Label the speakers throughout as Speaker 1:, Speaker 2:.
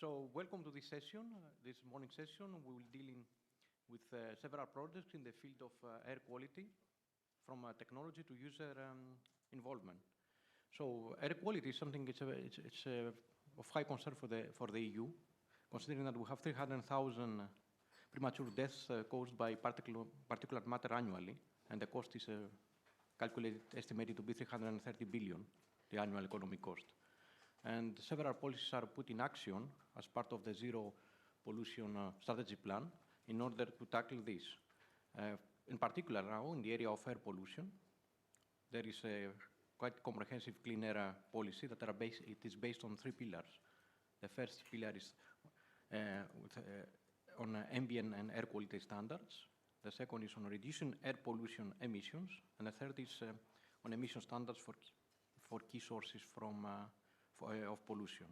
Speaker 1: So welcome to this session, this morning session. We will deal with several projects in the field of air quality, from technology to user involvement. So air quality is something it's of high concern for the EU, considering that we have 300,000 premature deaths caused by particulate matter annually, and the cost is estimated to be 330 billion, the annual economic cost. And several policies are put in action as part of the Zero Pollution Strategy Plan in order to tackle this. In particular now, in the area of air pollution, there is a quite comprehensive clean air policy that it is based on 3 pillars. The first pillar is on ambient and air quality standards. The second is on reducing air pollution emissions. And the third is on emission standards for key sources of pollution.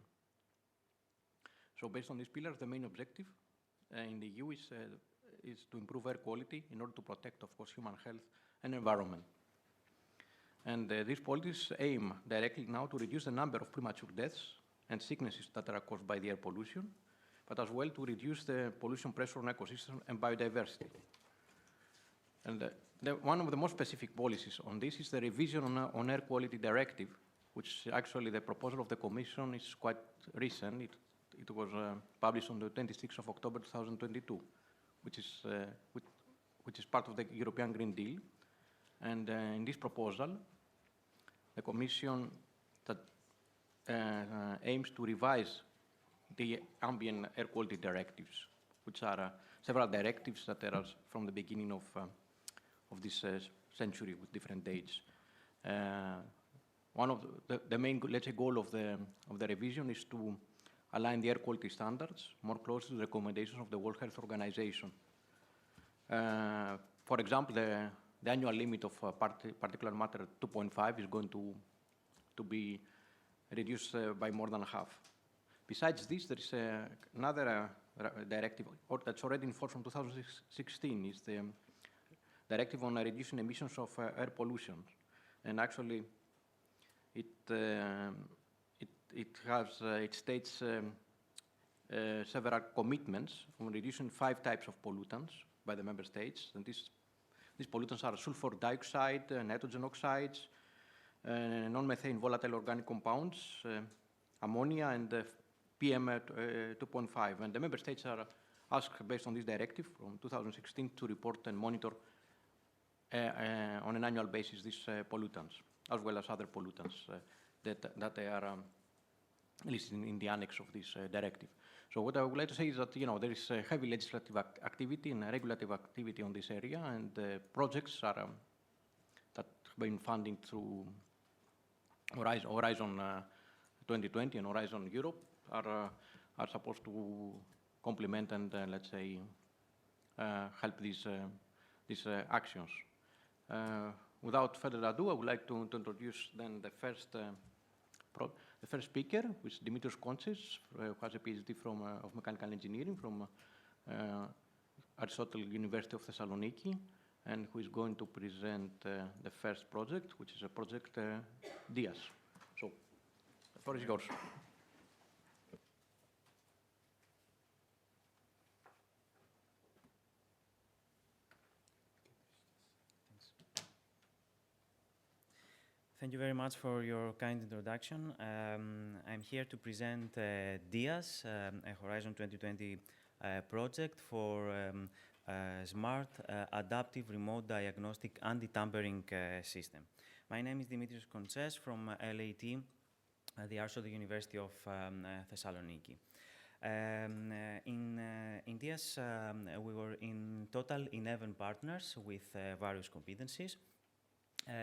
Speaker 1: So based on these pillars, the main objective in the EU is to improve air quality in order to protect, of course, human health and environment. And these policies aim directly now to reduce the number of premature deaths and sicknesses that are caused by the air pollution, but as well to reduce the pollution pressure on ecosystems and biodiversity. And one of the most specific policies on this is the revision on air quality directive, which actually the proposal of the Commission is quite recent. It was published on the 26th of October 2022, which is part of the European Green Deal. And in this proposal, the Commission aims to revise the ambient air quality directives, which are several directives that are from the beginning of this century with different dates. One of the main, let's say, goal of the revision is to align the air quality standards more closely to the recommendations of the World Health Organization. For example, the annual limit of particulate matter 2.5 is going to be reduced by more than half. Besides this, there is another directive that's already in force from 2016. Is the directive on reducing emissions of air pollution, and actually, it states several commitments on reducing 5 types of pollutants by the member states, and these pollutants are sulfur dioxide, nitrogen oxides, non-methane volatile organic compounds, ammonia, and PM 2.5. And the member states are asked, based on this directive from 2016, to report and monitor on an annual basis these pollutants, as well as other pollutants that they are listed in the annex of this directive. So what I would like to say is that there is heavy legislative activity and regulative activity on this area, and projects are that have been funding through Horizon 2020 and Horizon Europe are supposed to complement and let's say help these actions. Without further ado, I would like to introduce then the first speaker, which is Dimitrios Kontsis, who has a PhD of mechanical engineering from Aristotle University of Thessaloniki, and who is going to present the first project, which is a project DIAS. So, the floor is yours.
Speaker 2: Thank you very much for your kind introduction. I'm here to present DIAS, a Horizon 2020 project for smart, adaptive, remote diagnostic anti-tampering system. My name is Dimitrios Kontsis from LAT, the Aristotle University of Thessaloniki. In DIAS, we were in total 11 partners with various competencies.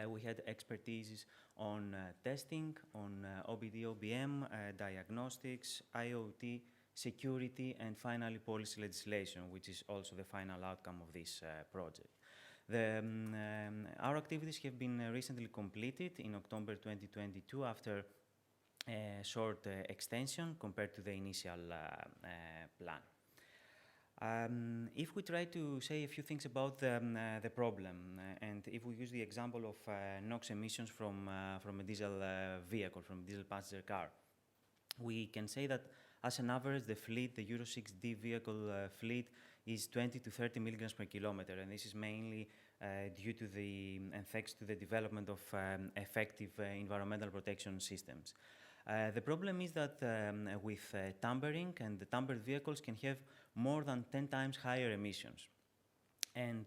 Speaker 2: We had expertise on testing, on OBD, OBM, diagnostics, IoT, security, and finally policy legislation, which is also the final outcome of this project. Our activities have been recently completed in October 2022 after a short extension compared to the initial plan. If we try to say a few things about the problem, and if we use the example of NOx emissions from a diesel vehicle, from a diesel passenger car, we can say that As an average, the fleet, the Euro 6D vehicle fleet, is 20 to 30 milligrams per kilometer, and this is mainly due to and thanks to the development of effective environmental protection systems. The problem is that with tampering, and the tampered vehicles can have more than 10 times higher emissions. And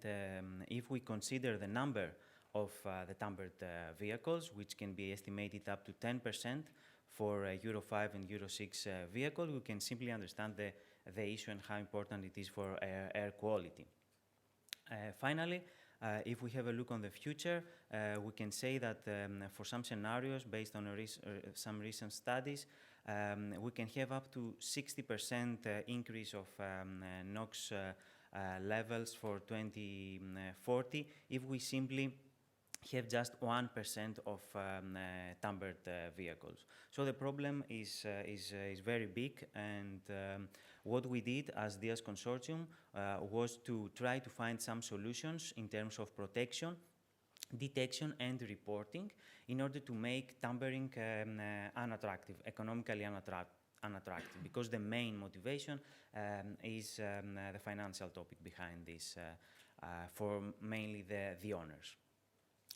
Speaker 2: if we consider the number of the tampered vehicles, which can be estimated up to 10% for Euro 5 and Euro 6 vehicles, we can simply understand the issue and how important it is for air quality. Finally, if we have a look on the future, we can say that for some scenarios, based on some recent studies, we can have up to 60% increase of NOx levels for 2040 if we simply have just 1% of tampered vehicles. So the problem is very big, and what we did as DIAS Consortium was to try to find some solutions in terms of protection, detection, and reporting in order to make tampering unattractive, economically unattractive, because the main motivation is the financial topic behind this for mainly the owners.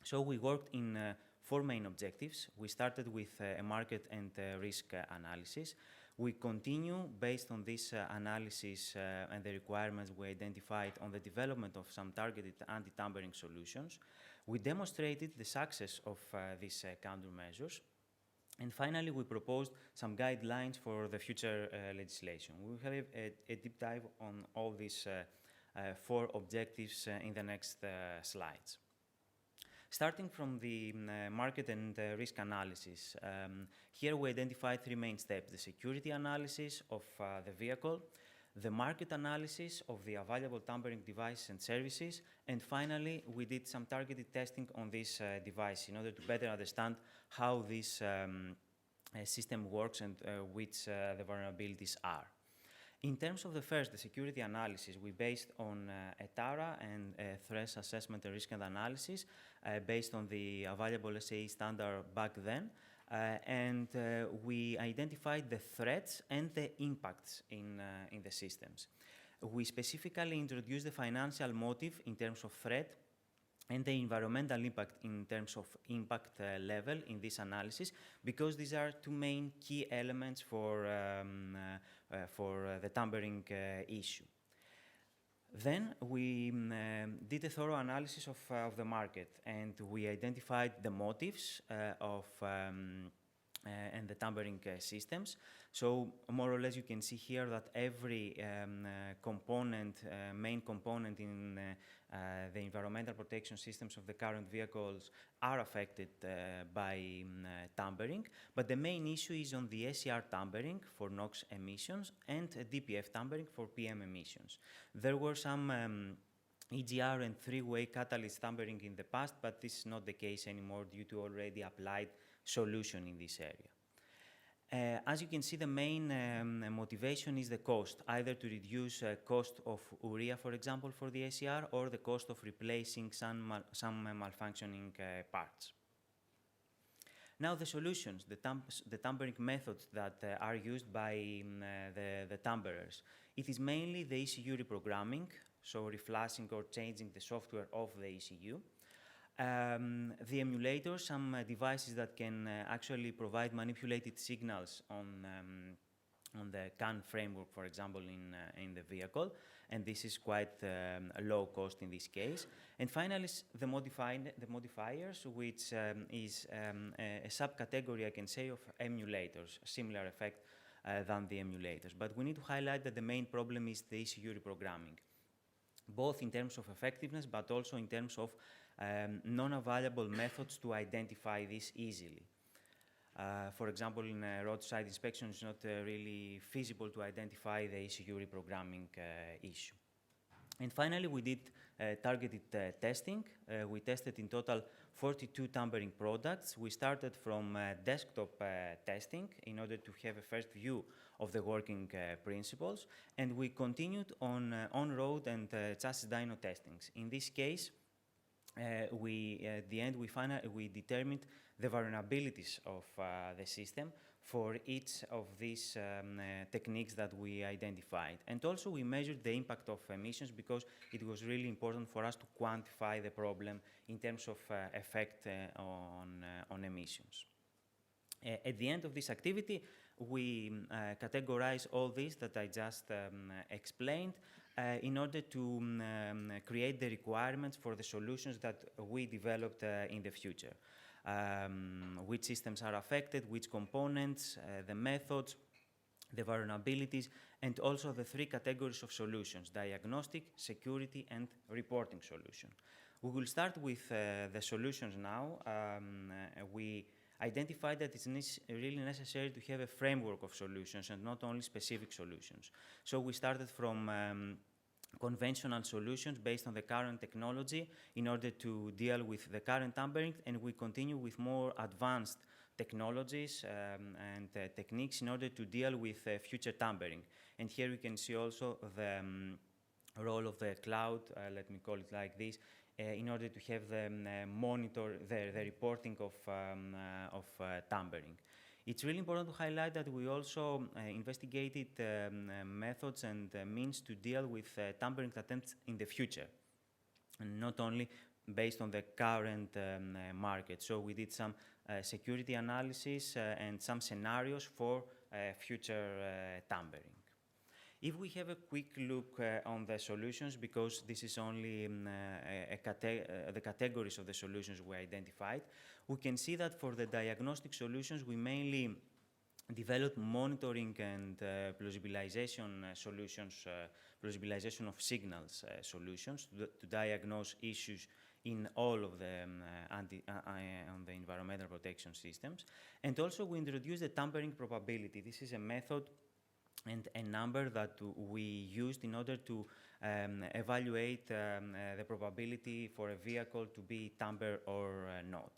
Speaker 2: So we worked in 4 main objectives. We started with a market and risk analysis. We continue based on this analysis and the requirements we identified on the development of some targeted anti-tampering solutions. We demonstrated the success of these countermeasures. And finally, we proposed some guidelines for the future legislation. We will have a deep dive on all these 4 objectives in the next slides. Starting from the market and risk analysis, here we identified 3 main steps: the security analysis of the vehicle, the market analysis of the available tampering devices and services, and finally we did some targeted testing on this device in order to better understand how this system works and which the vulnerabilities are. In terms of the first, the security analysis, we based on a TARA and a threat assessment and risk and analysis based on the available SAE standard back then, and we identified the threats and the impacts in the systems. We specifically introduced the financial motive in terms of threat and the environmental impact in terms of impact level in this analysis, because these are 2 main key elements for the tampering issue. Then we did a thorough analysis of the market, and we identified the motives and the tampering systems. So more or less you can see here that every main component in the environmental protection systems of the current vehicles are affected by tampering, but the main issue is on the SCR tampering for NOx emissions and DPF tampering for PM emissions. There were some EGR and 3-way catalyst tampering in the past, but this is not the case anymore due to already applied solution in this area. As you can see, the main motivation is the cost, either to reduce cost of urea, for example, for the SCR, or the cost of replacing some malfunctioning parts. Now the solutions, the tampering methods that are used by the tamperers. It is mainly the ECU reprogramming, so reflashing or changing the software of the ECU. The emulators, some devices that can actually provide manipulated signals on the CAN framework, for example, in the vehicle, and this is quite low cost in this case. And finally, the modifiers, which is a subcategory, I can say, of emulators, similar effect than the emulators. But we need to highlight that the main problem is the ECU reprogramming, both in terms of effectiveness, but also in terms of non-available methods to identify this easily. For example, in roadside inspection, it's not really feasible to identify the ECU reprogramming issue. And finally, we did targeted testing. We tested in total 42 tampering products. We started from desktop testing in order to have a first view of the working principles, and we continued on-road and chassis dyno testings. In this case, at the end, we determined the vulnerabilities of the system for each of these techniques that we identified. And also we measured the impact of emissions because it was really important for us to quantify the problem in terms of effect on emissions. At the end of this activity, we categorize all this that I just explained in order to create the requirements for the solutions that we developed in the future. Which systems are affected, which components, the methods, the vulnerabilities, and also the three categories of solutions: diagnostic, security, and reporting solution. We will start with the solutions now. We identified that it's really necessary to have a framework of solutions and not only specific solutions. So we started from conventional solutions based on the current technology in order to deal with the current tampering, and we continue with more advanced technologies and techniques in order to deal with future tampering. And here we can see also the role of the cloud, let me call it like this, in order to have the the reporting of tampering. It's really important to highlight that we also investigated methods and means to deal with tampering attempts in the future, and not only based on the current market. So we did some security analysis and some scenarios for future tampering. If we have a quick look on the solutions, because this is only the categories of the solutions we identified, we can see that for the diagnostic solutions, we mainly developed monitoring and plausibilization solutions, plausibilization of signals solutions to diagnose issues in all of the on the environmental protection systems. And also we introduced the tampering probability. This is a method and a number that we used in order to evaluate the probability for a vehicle to be tampered or not.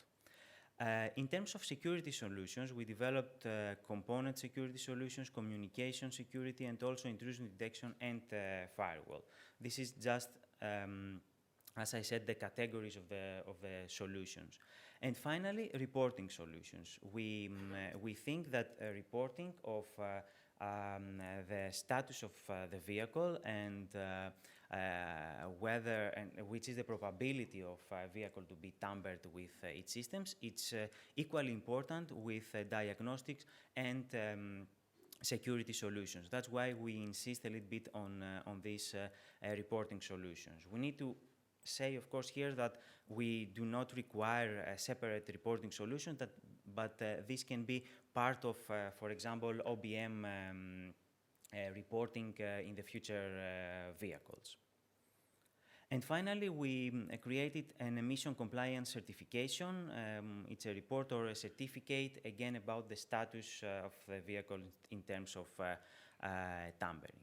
Speaker 2: In terms of security solutions, we developed component security solutions, communication security, and also intrusion detection and firewall. This is just, as I said, the categories of the solutions. And finally, reporting solutions. We think that reporting of the status of the vehicle and whether and which is the probability of a vehicle to be tampered with its systems, it's equally important with diagnostics and security solutions. That's why we insist a little bit on these reporting solutions. We need to say, of course, here that we do not require a separate reporting solution, but this can be part of, for example, OBM reporting in the future vehicles. And finally, we created an emission compliance certification. It's a report or a certificate, again, about the status of the vehicle in terms of tampering.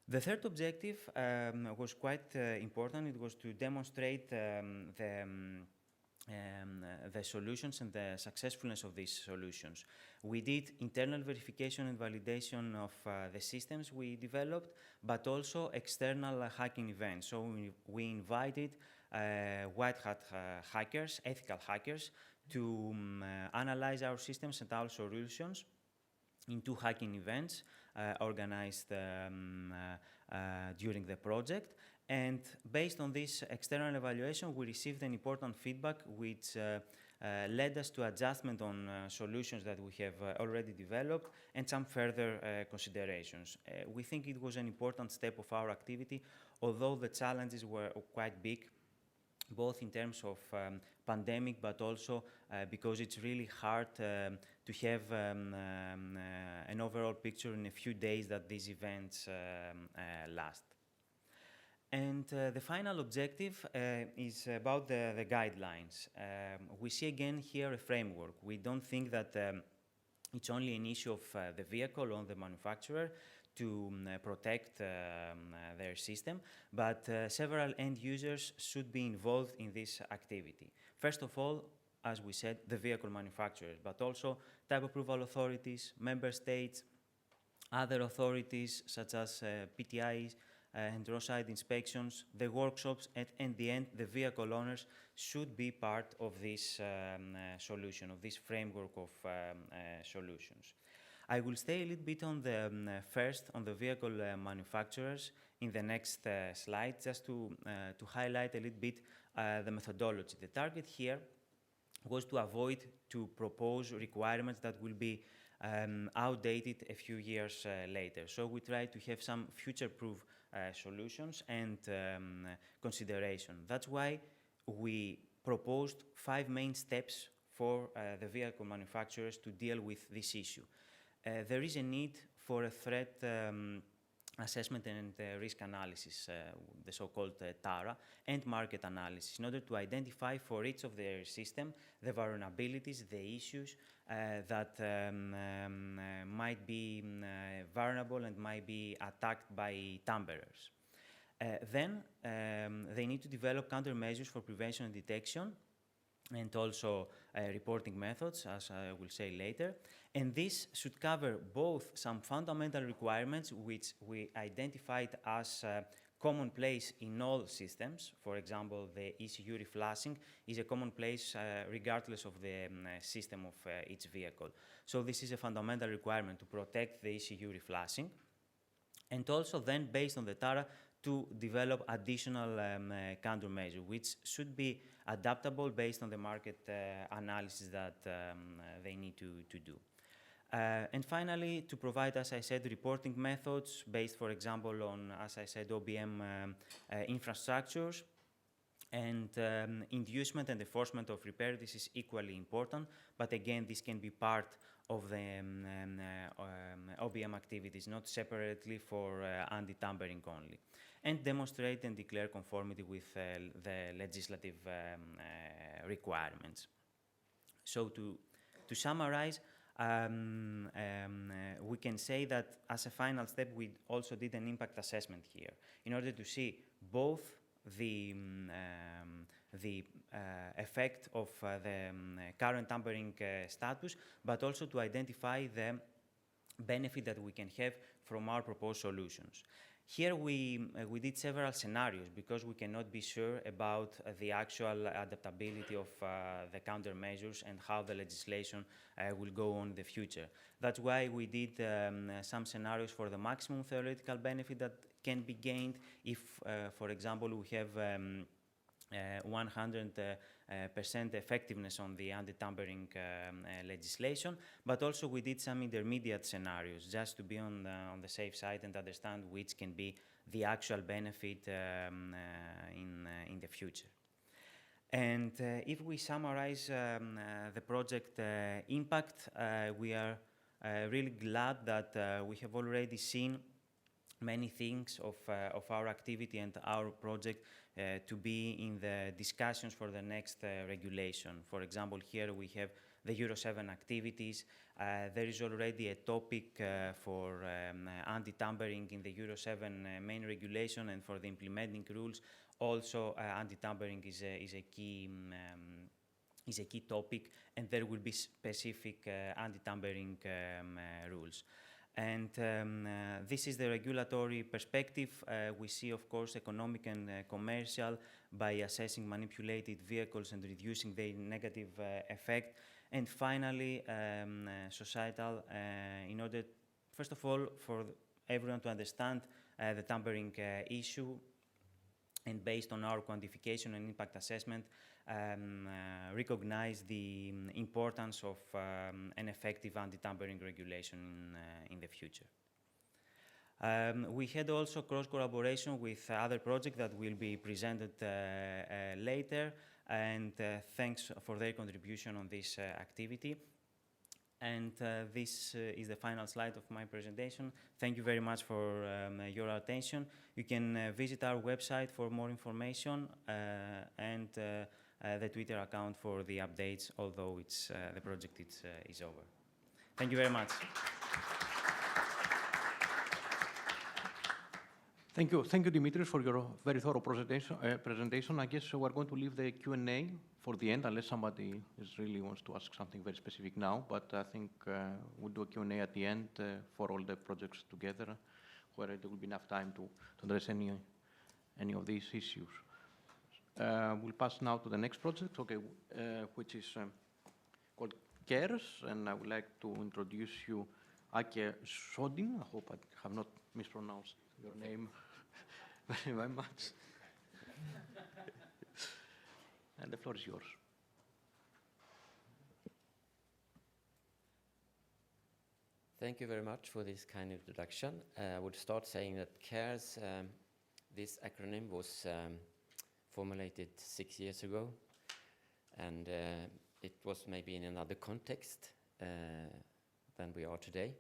Speaker 2: The third objective was quite important. It was to demonstrate the solutions and the successfulness of these solutions. We did internal verification and validation of the systems we developed, but also external hacking events. So we invited white hat hackers, ethical hackers, to analyze our systems and our solutions in 2 hacking events organized during the project. And based on this external evaluation, we received an important feedback which led us to adjustment on solutions that we have already developed and some further considerations. We think it was an important step of our activity, although the challenges were quite big, both in terms of pandemic, but also because it's really hard to have an overall picture in a few days that these events last. And the final objective is about the guidelines. We see again here a framework. We don't think that it's only an issue of the vehicle or the manufacturer to protect their system, but several end users should be involved in this activity. First of all, as we said, the vehicle manufacturers, but also type approval authorities, member states, other authorities such as PTIs, and roadside inspections, the workshops, and in the end, the vehicle owners should be part of this solution, of this framework of solutions. I will stay a little bit on the first, on the vehicle manufacturers in the next slide, just to highlight a little bit the methodology. The target here was to avoid to propose requirements that will be outdated a few years later. So we try to have some future-proof solutions and consideration. That's why we proposed 5 main steps for the vehicle manufacturers to deal with this issue. There is a need for a threat assessment and risk analysis, the so-called TARA, and market analysis, in order to identify for each of their system the vulnerabilities, the issues that might be vulnerable and might be attacked by tamperers. Then they need to develop countermeasures for prevention and detection, and also reporting methods, as I will say later. And this should cover both some fundamental requirements which we identified as commonplace in all systems. For example, the ECU reflashing is a commonplace regardless of the system of each vehicle. So this is a fundamental requirement to protect the ECU reflashing. And also then, based on the TARA, to develop additional countermeasures, which should be adaptable based on the market analysis that they need to do. And finally, to provide, as I said, reporting methods based, for example, on, as I said, OBM infrastructures. And inducement and enforcement of repair, this is equally important, but again, this can be part of the OBM activities, not separately for anti-tampering only. And demonstrate and declare conformity with the legislative requirements. So to summarize, we can say that as a final step, we also did an impact assessment here in order to see both the effect of the current tampering status, but also to identify the benefit that we can have from our proposed solutions. Here we did several scenarios because we cannot be sure about the actual adaptability of the countermeasures and how the legislation will go on in the future. That's why we did some scenarios for the maximum theoretical benefit that can be gained if, for example, we have 100% effectiveness on the anti-tampering legislation, but also we did some intermediate scenarios just to be on the safe side and understand which can be the actual benefit in the future. And if we summarize the project impact, we are really glad that we have already seen many things of our activity and our project to be in the discussions for the next regulation. For example, here we have the Euro 7 activities. There is already a topic for anti-tampering in the Euro 7 main regulation, and for the implementing rules also anti-tampering is a key topic, and there will be specific anti-tampering rules. And this is the regulatory perspective. We see, of course, economic and commercial by assessing manipulated vehicles and reducing their negative effect. And finally, societal, in order, first of all, for everyone to understand the tampering issue, and based on our quantification and impact assessment, recognize the importance of an effective anti-tampering regulation in the future. We had also cross-collaboration with other projects that will be presented later, and thanks for their contribution on this activity. And this is the final slide of my presentation. Thank you very much for your attention. You can visit our website for more information and the Twitter account for the updates, although the project is over. Thank you very much.
Speaker 1: Thank you, Dimitris, for your very thorough presentation. I guess we're going to leave the Q&A for the end, unless somebody really wants to ask something very specific now. But I think we'll do a Q&A at the end for all the projects together where there will be enough time to address any of these issues. We'll pass now to the next project, which is called CARES, and I would like to introduce you Ake Shodin. I hope I have not mispronounced your name very much. And the floor is yours.
Speaker 3: Thank you very much for this kind introduction. I would start saying that CARES, this acronym was formulated 6 years ago, and it was maybe in another context than we are today.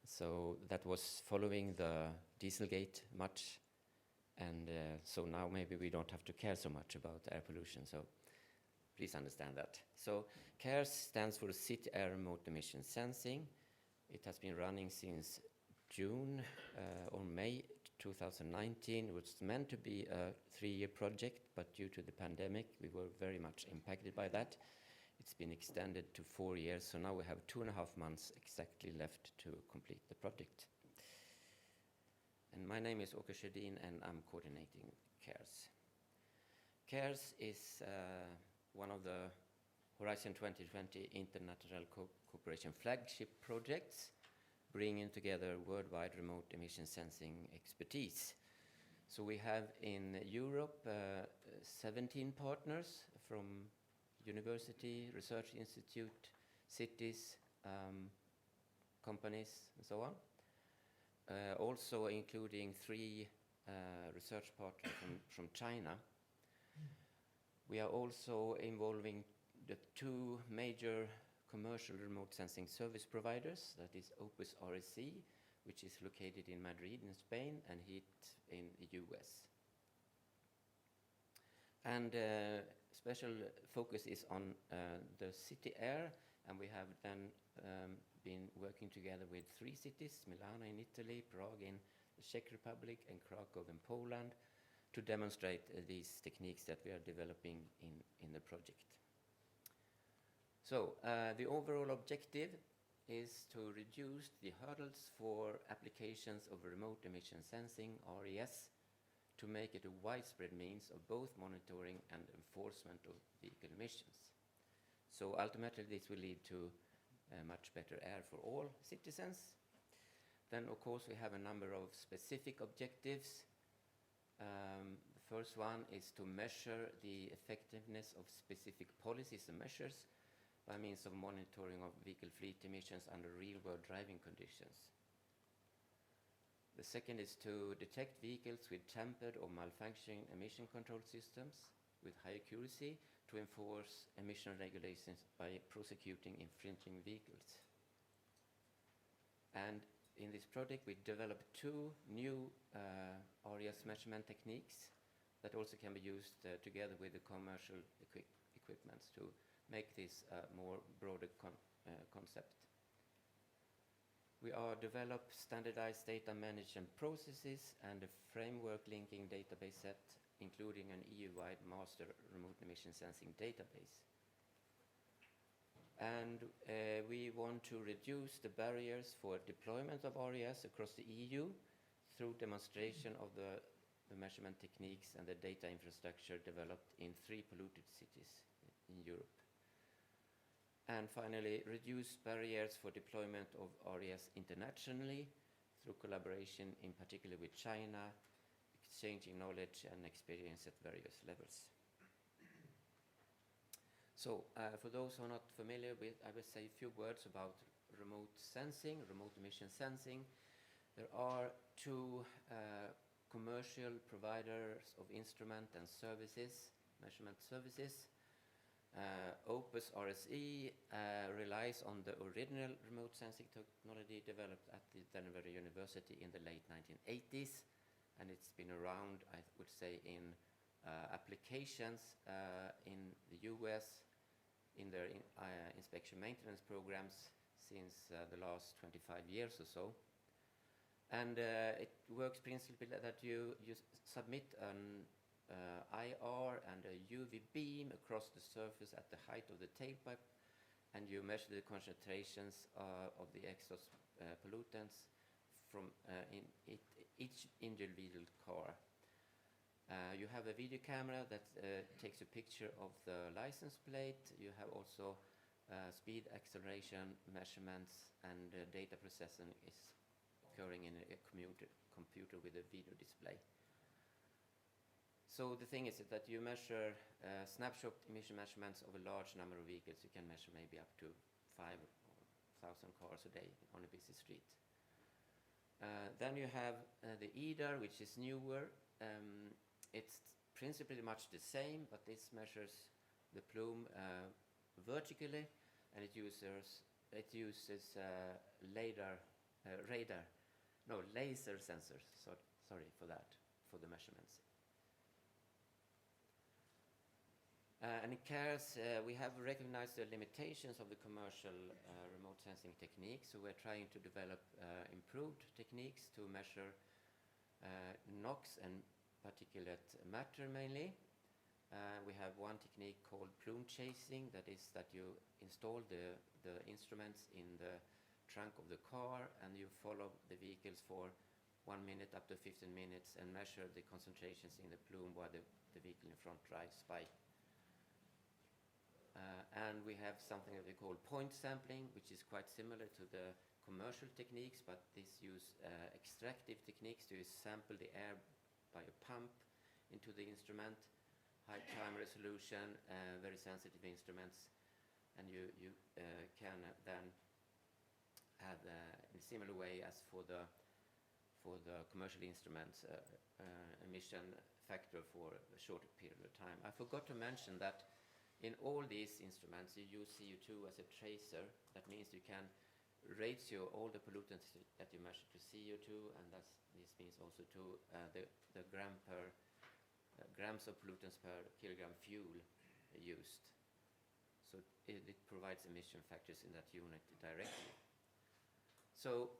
Speaker 3: So that was following the Dieselgate much, and so now maybe we don't have to care so much about air pollution, so please understand that. So CARES stands for City Air Remote Emission Sensing. It has been running since June or May 2019. It was meant to be a 3-year project, but due to the pandemic, we were very much impacted by that. It's been extended to 4 years, so now we have 2.5 months exactly left to complete the project. And my name is Åke Sjödin, and I'm coordinating CARES. CARES is one of the Horizon 2020 International Cooperation flagship projects, bringing together worldwide remote emission sensing expertise. So we have in Europe 17 partners from university, research institute, cities, companies, and so on. Also including 3 research partners from China. We are also involving the 2 major commercial remote sensing service providers, that is Opus RSC, which is located in Madrid in Spain, and HEAT in the US. And special focus is on the city air, and we have then been working together with 3 cities, Milano in Italy, Prague in the Czech Republic, and Krakow in Poland, to demonstrate these techniques that we are developing in the project. So the overall objective is to reduce the hurdles for applications of remote emission sensing, RES, to make it a widespread means of both monitoring and enforcement of vehicle emissions. So ultimately this will lead to much better air for all citizens. Then of course we have a number of specific objectives. The first one is to measure the effectiveness of specific policies and measures by means of monitoring of vehicle fleet emissions under real-world driving conditions. The second is to detect vehicles with tampered or malfunctioning emission control systems with high accuracy to enforce emission regulations by prosecuting infringing vehicles. And in this project we developed 2 new RES measurement techniques that also can be used together with the commercial equipments to make this a more broader concept. We are developed standardized data management processes and a framework linking database set, including an EU-wide master remote emission sensing database. And we want to reduce the barriers for deployment of RES across the EU through demonstration of the measurement techniques and the data infrastructure developed in 3 polluted cities in Europe. And finally, reduce barriers for deployment of RES internationally through collaboration, in particular with China, exchanging knowledge and experience at various levels. So, for those who are not familiar with, I will say a few words about remote sensing, remote emission sensing. There are 2 commercial providers of instrument and services, measurement services. Opus RSE relies on the original remote sensing technology developed at the Denver University in the late 1980s, and it's been around, I would say, in applications in the US, in their inspection maintenance programs since the last 25 years or so. And it works principally that you submit an IR and a UV beam across the surface at the height of the tailpipe, and you measure the concentrations of the exhaust pollutants from in it each individual car. You have a video camera that takes a picture of the license plate. You have also speed, acceleration measurements, and data processing is occurring in a computer with a video display. So the thing is that you measure snapshot emission measurements of a large number of vehicles. You can measure maybe up to 5,000 cars a day on a busy street. Then you have the EDAR, which is newer. It's principally much the same, but this measures the plume vertically, and it uses laser sensors. Sorry for that, for the measurements. And in CARES, we have recognized the limitations of the commercial remote sensing techniques, so we're trying to develop improved techniques to measure NOx and particulate matter mainly. We have one technique called plume chasing, that is that you install the instruments in the trunk of the car and you follow the vehicles for 1 minute up to 15 minutes and measure the concentrations in the plume while the vehicle in front drives by. And we have something that we call point sampling, which is quite similar to the commercial techniques, but this use extractive techniques to sample the air by a pump into the instrument, high time resolution, very sensitive instruments, and you can then have in a similar way as for the commercial instruments emission factor for a shorter period of time. I forgot to mention that in all these instruments, you use CO2 as a tracer. That means you can ratio all the pollutants that you measure to CO2, and this means also to the grams of pollutants per kilogram fuel used. So it provides emission factors in that unit directly. So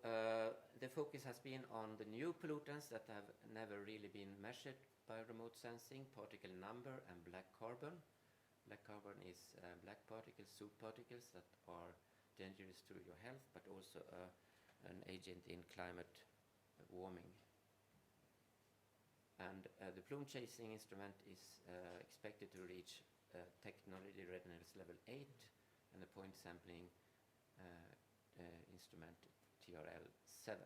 Speaker 3: the focus has been on the new pollutants that have never really been measured by remote sensing, particle number and black carbon. Black carbon is black particles, soot particles that are dangerous to your health, but also an agent in climate warming. And the plume chasing instrument is expected to reach technology readiness level 8, and the point sampling instrument TRL 7.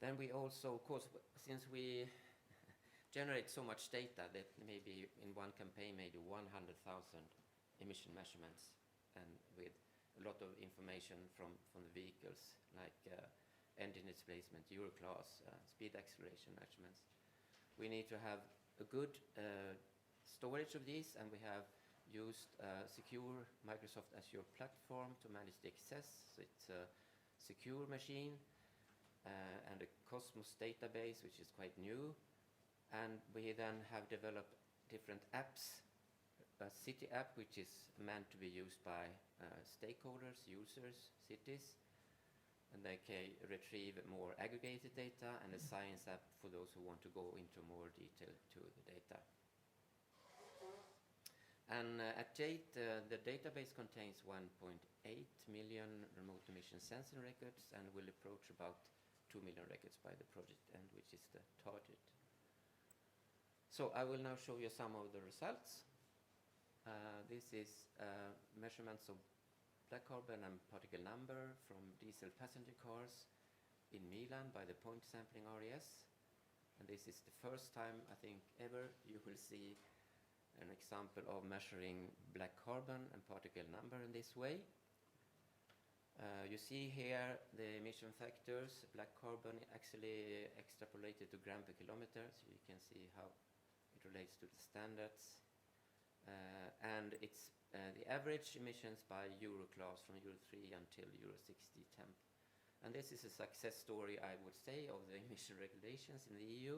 Speaker 3: Then we also, of course, since we generate so much data that maybe in one campaign maybe 100,000 emission measurements, and with a lot of information from the vehicles like engine displacement, Euro class, speed acceleration measurements. We need to have a good storage of these, and we have used secure Microsoft Azure platform to manage the access. So it's a secure machine and a Cosmos database, which is quite new. And we then have developed different apps, a city app which is meant to be used by stakeholders, users, cities, and they can retrieve more aggregated data, and a science app for those who want to go into more detail to the data. And at date, the database contains 1.8 million remote emission sensing records and will approach about 2 million records by the project end, which is the target. So I will now show you some of the results. This is measurements of black carbon and particle number from diesel passenger cars in Milan by the point sampling RES. And this is the first time, I think, ever you will see an example of measuring black carbon and particle number in this way. You see here the emission factors. Black carbon actually extrapolated to gram per kilometer, so you can see how it relates to the standards. And it's the average emissions by Euro class from Euro 3 until Euro 60 temp. And this is a success story, I would say, of the emission regulations in the EU.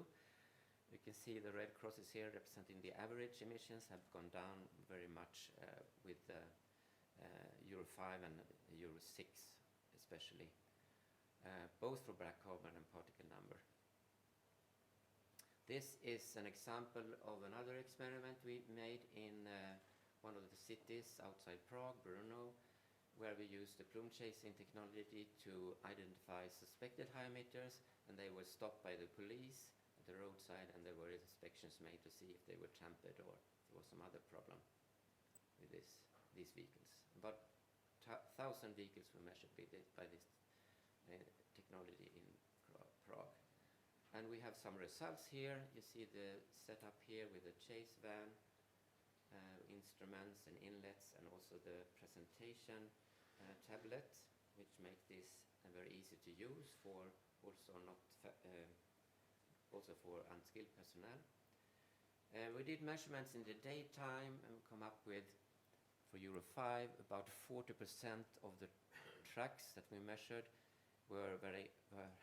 Speaker 3: You can see the red crosses here representing the average emissions have gone down very much with Euro 5 and Euro 6 especially, both for black carbon and particle number. This is an example of another experiment we made in one of the cities outside Prague, Brno, where we used the plume chasing technology to identify suspected high emitters, and they were stopped by the police at the roadside, and there were inspections made to see if they were tampered or if there was some other problem with these vehicles. About 1,000 vehicles were measured by this technology in Prague. And we have some results here. You see the setup here with the chase van, instruments and inlets, and also the presentation tablet, which make this very easy to use for also also for unskilled personnel. We did measurements in the daytime and come up with, for Euro 5, about 40% of the trucks that we measured were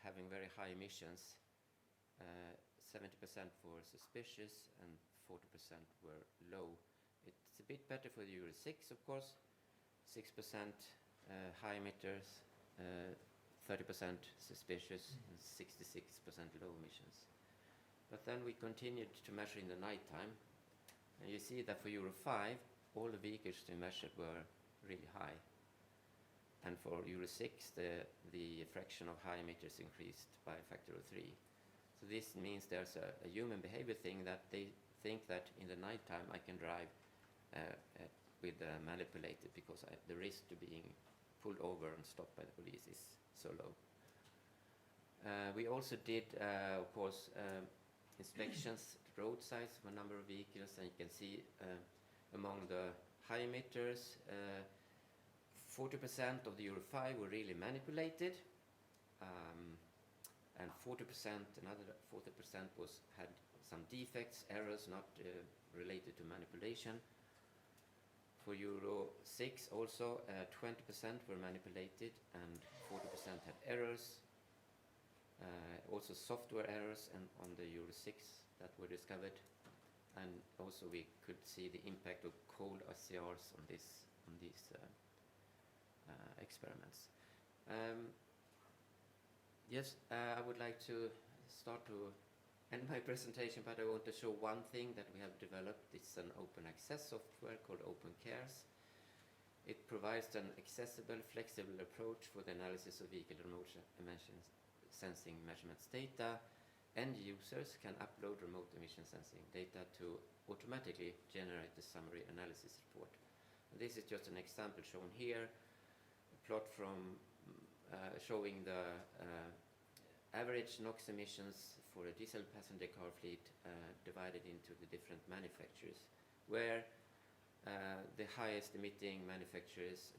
Speaker 3: having very high emissions. 70% were suspicious and 40% were low. It's a bit better for the Euro 6, of course. 6% high emitters, 30% suspicious, and 66% low emissions. But then we continued to measure in the nighttime, and you see that for Euro 5, all the vehicles we measured were really high. And for Euro 6, the fraction of high emitters increased by a factor of 3. So this means there's a human behavior thing that they think that in the nighttime I can drive with manipulated, because the risk to being pulled over and stopped by the police is so low. We also did, of course, inspections at roadsides of a number of vehicles, and you can see among the high emitters, 40% of the Euro 5 were really manipulated, and 40%, another 40% had some defects, errors not related to manipulation. For Euro 6 also, 20% were manipulated and 40% had errors. Also software errors on the Euro 6 that were discovered. And also we could see the impact of cold RCRs on these experiments. Yes, I would like to start to end my presentation, but I want to show one thing that we have developed. It's an open access software called uCARe. It provides an accessible, flexible approach for the analysis of vehicle remote emissions sensing measurements data. End users can upload remote emission sensing data to automatically generate the summary analysis report. This is just an example shown here, a plot from showing the average NOx emissions for a diesel passenger car fleet divided into the different manufacturers, where the highest emitting manufacturers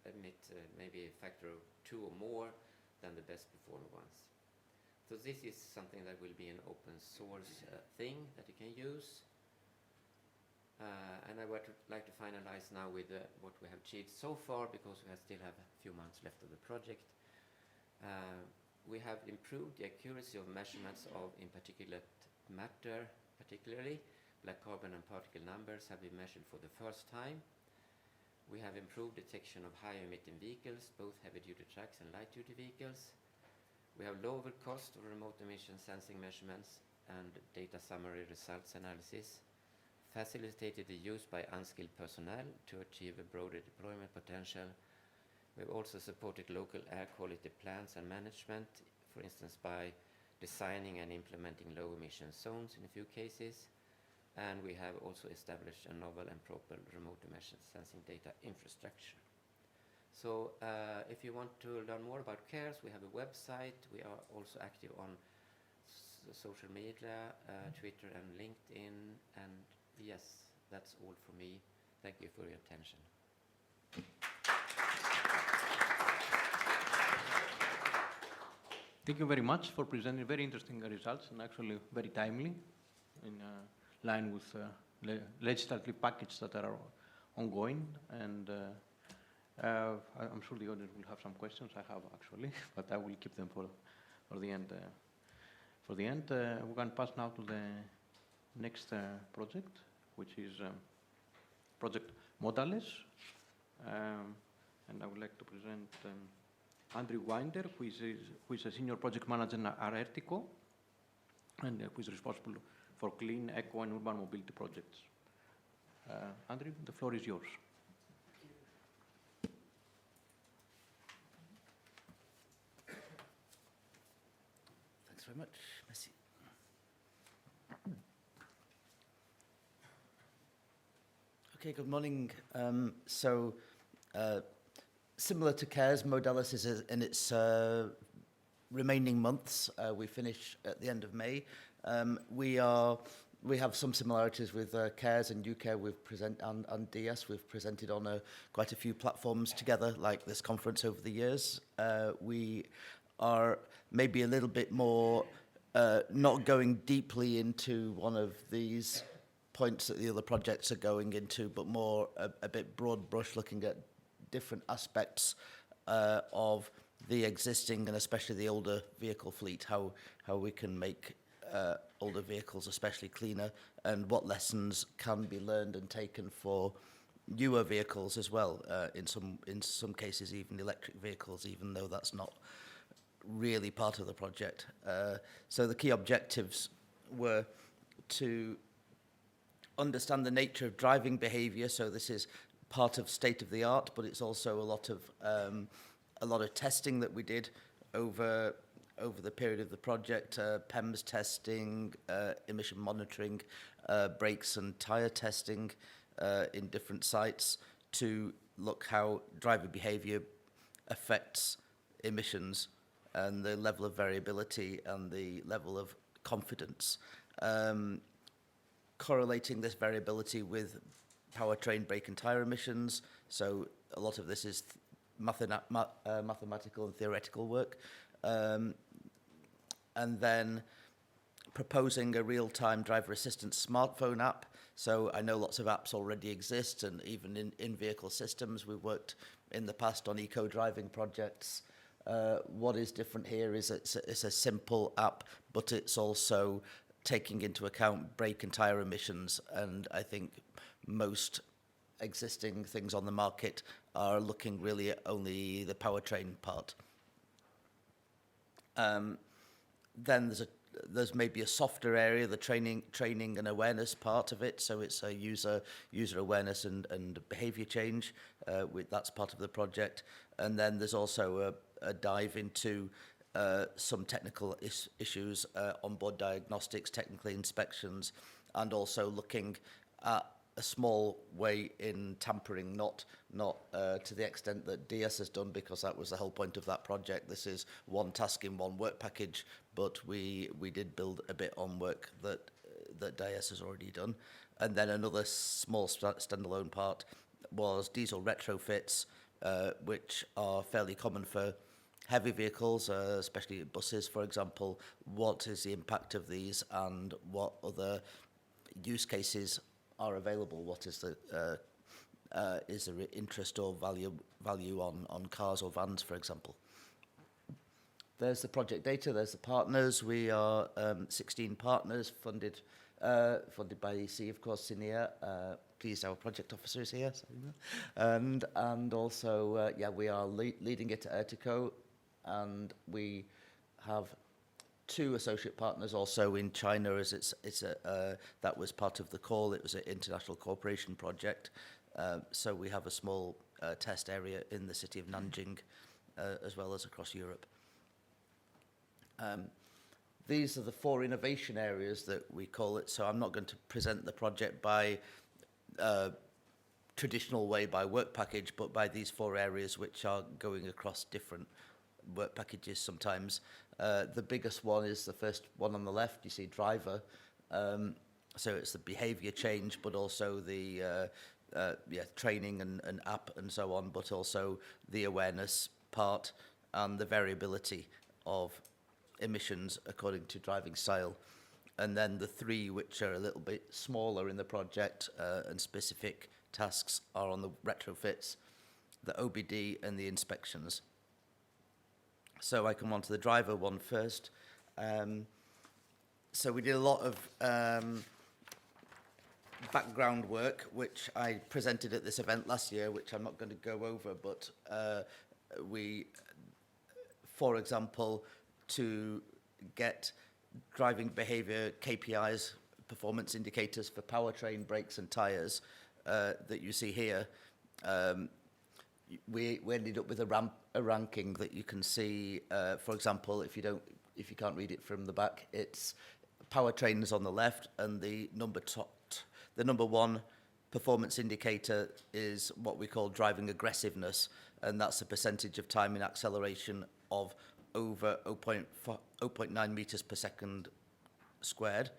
Speaker 3: emit maybe a factor of 2 or more than the best performing ones. So this is something that will be an open source thing that you can use. And I would like to finalize now with what we have achieved so far, because we still have a few months left of the project. We have improved the accuracy of measurements of in particulate matter, particularly black carbon and particle numbers have been measured for the first time. We have improved detection of high emitting vehicles, both heavy duty trucks and light duty vehicles. We have lower cost of remote emission sensing measurements and data summary results analysis, facilitated the use by unskilled personnel to achieve a broader deployment potential. We've also supported local air quality plans and management, for instance by designing and implementing low emission zones in a few cases. And we have also established a novel and proper remote emission sensing data infrastructure. So if you want to learn more about CARES, we have a website. We are also active on social media, Twitter and LinkedIn. And yes, that's all for me. Thank you for your attention.
Speaker 1: Thank you very much for presenting very interesting results, and actually very timely, in line with legislative packages that are ongoing. And I'm sure the audience will have some questions. I have actually, but I will keep them for the end. We can pass now to the next project, which is project MODALES. And I would like to present Andrew Winder, who is a senior project manager at Arertico, and who is responsible for clean, eco, and urban mobility projects. Andrew, the floor is yours.
Speaker 4: Thanks very much. Merci. Okay, good morning. Similar to CARES, MODALES is in its remaining months. We finish at the end of May. We have some similarities with CARES and uCARE. And DS. We've presented on quite a few platforms together, like this conference over the years. We are maybe a little bit more not going deeply into one of these points that the other projects are going into, but more a bit broad brush, looking at different aspects of the existing and especially the older vehicle fleet, how we can make older vehicles especially cleaner, and what lessons can be learned and taken for newer vehicles as well, in some cases even electric vehicles, even though that's not really part of the project. So the key objectives were to understand the nature of driving behaviour. So this is part of state of the art, but it's also a lot of testing that we did over the period of the project, PEMS testing, emission monitoring, brakes and tyre testing in different sites to look how driver behaviour affects emissions and the level of variability and the level of confidence. Correlating this variability with powertrain, brake and tyre emissions. So a lot of this is mathematical and theoretical work. And then proposing a real-time driver assistance smartphone app. So I know lots of apps already exist, and even in vehicle systems. We've worked in the past on eco-driving projects. What is different here is it's a simple app, but it's also taking into account brake and tyre emissions, and I think most existing things on the market are looking really at only the powertrain part. Then there's maybe a softer area, the training and awareness part of it. So it's a user awareness and behaviour change. That's part of the project. And then there's also a dive into some technical issues, onboard diagnostics, technical inspections, and also looking at a small way in tampering, not to the extent that DS has done, because that was the whole point of that project. This is one task in one work package, but we did build a bit on work that DS has already done. And then another small standalone part was diesel retrofits, which are fairly common for heavy vehicles, especially buses, for example. What is the impact of these, and what other use cases are available? What is the interest or value on cars or vans, for example? There's the project data. There's the partners. We are 16 partners funded by EC, of course, Cinia. Pleased our project officer is here. And also, we are leading it at Ertico, and we have 2 associate partners also in China, as that was part of the call. It was an international cooperation project. So we have a small test area in the city of Nanjing, as well as across Europe. These are the 4 innovation areas that we call it. So I'm not going to present the project by traditional way, by work package, but by these 4 areas which are going across different work packages sometimes. The biggest one is the first one on the left. You see driver. So it's the behaviour change, but also the training and app and so on, but also the awareness part and the variability of emissions according to driving style. And then the 3 which are a little bit smaller in the project and specific tasks are on the retrofits, the OBD and the inspections. So I come on to the driver one first. So we did a lot of background work, which I presented at this event last year, which I'm not going to go over, but we, for example, to get driving behaviour KPIs, performance indicators for powertrain, brakes and tyres that you see here, we ended up with a a ranking that you can see. For example, if you can't read it from the back, it's powertrain is on the left, and the number one performance indicator is what we call driving aggressiveness, and that's the percentage of time in acceleration of over 0.9 meters per second squared.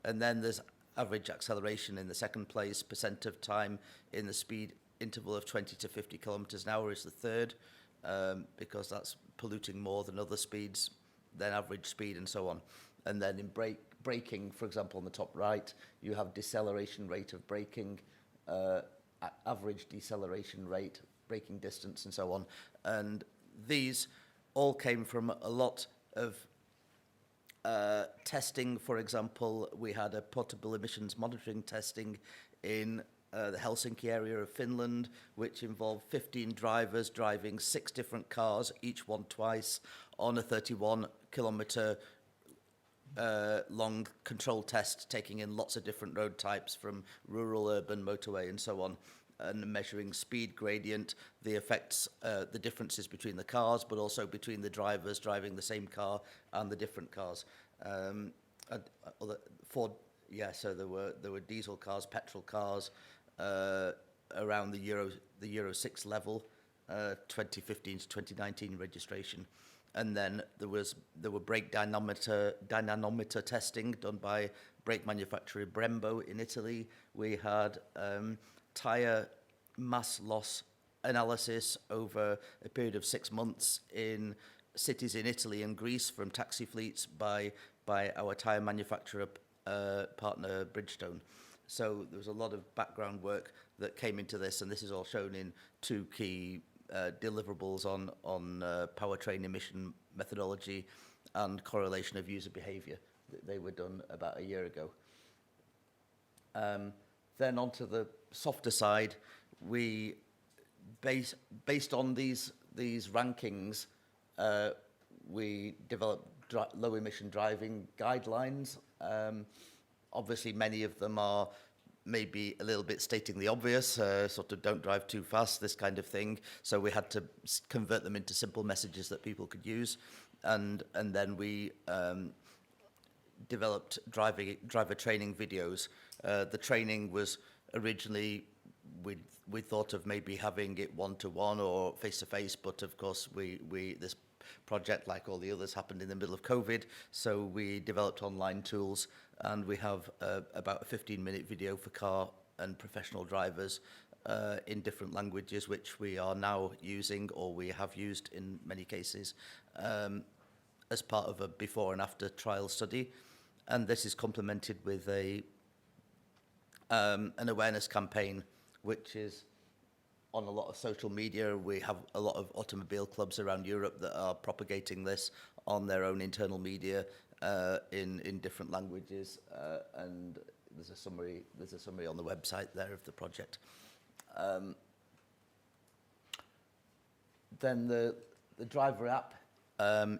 Speaker 4: And then there's average acceleration in the second place, percent of time in the speed interval of 20 to 50 kilometers an hour is the third, because that's polluting more than other speeds, than average speed, and so on. And then in braking, for example, on the top right, you have deceleration rate of braking, average deceleration rate, braking distance, and so on. And these all came from a lot of testing. For example, we had a portable emissions monitoring testing in the Helsinki area of Finland, which involved 15 drivers driving 6 different cars, each one twice, on a 31-kilometer long control test, taking in lots of different road types from rural, urban, motorway, and so on, and measuring speed gradient, the effects, the differences between the cars, but also between the drivers driving the same car and the different cars. So there were diesel cars, petrol cars, around the Euro 6 level, 2015 to 2019 registration. And then there were brake dynamometer testing done by brake manufacturer Brembo in Italy. We had tyre mass loss analysis over a period of 6 months in cities in Italy and Greece from taxi fleets by our tyre manufacturer partner Bridgestone. So there was a lot of background work that came into this, and this is all shown in 2 key deliverables on powertrain emission methodology and correlation of user behaviour. They were done about a year ago. Then onto the softer side, we based on these rankings, we developed low emission driving guidelines. Obviously, many of them are maybe a little bit stating the obvious, sort of don't drive too fast, this kind of thing. So we had to convert them into simple messages that people could use. And then we developed driver training videos. The training was originally, we thought of maybe having it one-to-one or face-to-face, but of course this project, like all the others, happened in the middle of COVID, so we developed online tools, and we have about a 15-minute video for car and professional drivers in different languages, which we are now using, or we have used in many cases, as part of a before and after trial study. And this is complemented with an awareness campaign, which is on a lot of social media. We have a lot of automobile clubs around Europe that are propagating this on their own internal media in different languages, and there's a summary on the website there of the project. Then the driver app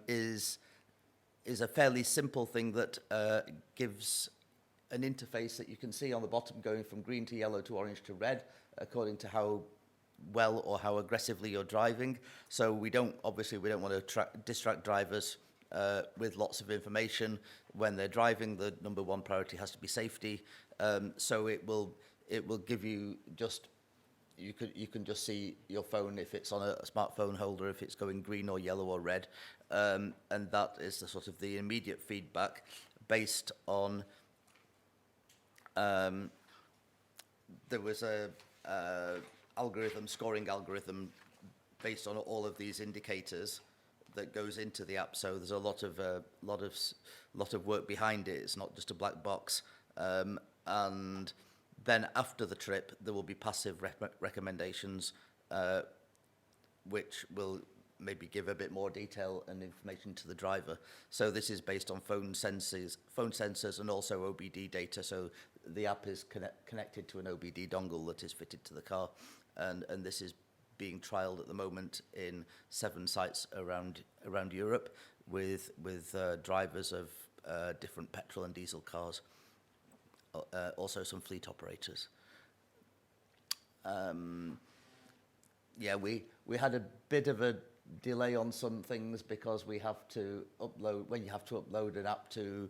Speaker 4: is a fairly simple thing that gives an interface that you can see on the bottom going from green to yellow to orange to red, according to how well or how aggressively you're driving. So we don't want to distract drivers with lots of information when they're driving. The number one priority has to be safety. So it will give you just, you can just see your phone if it's on a smartphone holder, if it's going green or yellow or red, and that is the sort of the immediate feedback based on. There was a scoring algorithm based on all of these indicators that goes into the app. So there's a lot of work behind it. It's not just a black box. And then after the trip, there will be passive recommendations, which will maybe give a bit more detail and information to the driver. So this is based on phone sensors and also OBD data. So the app is connected to an OBD dongle that is fitted to the car, and this is being trialled at the moment in 7 sites around Europe with drivers of different petrol and diesel cars, also some fleet operators. We had a bit of a delay on some things because we have to upload, when you have to upload an app to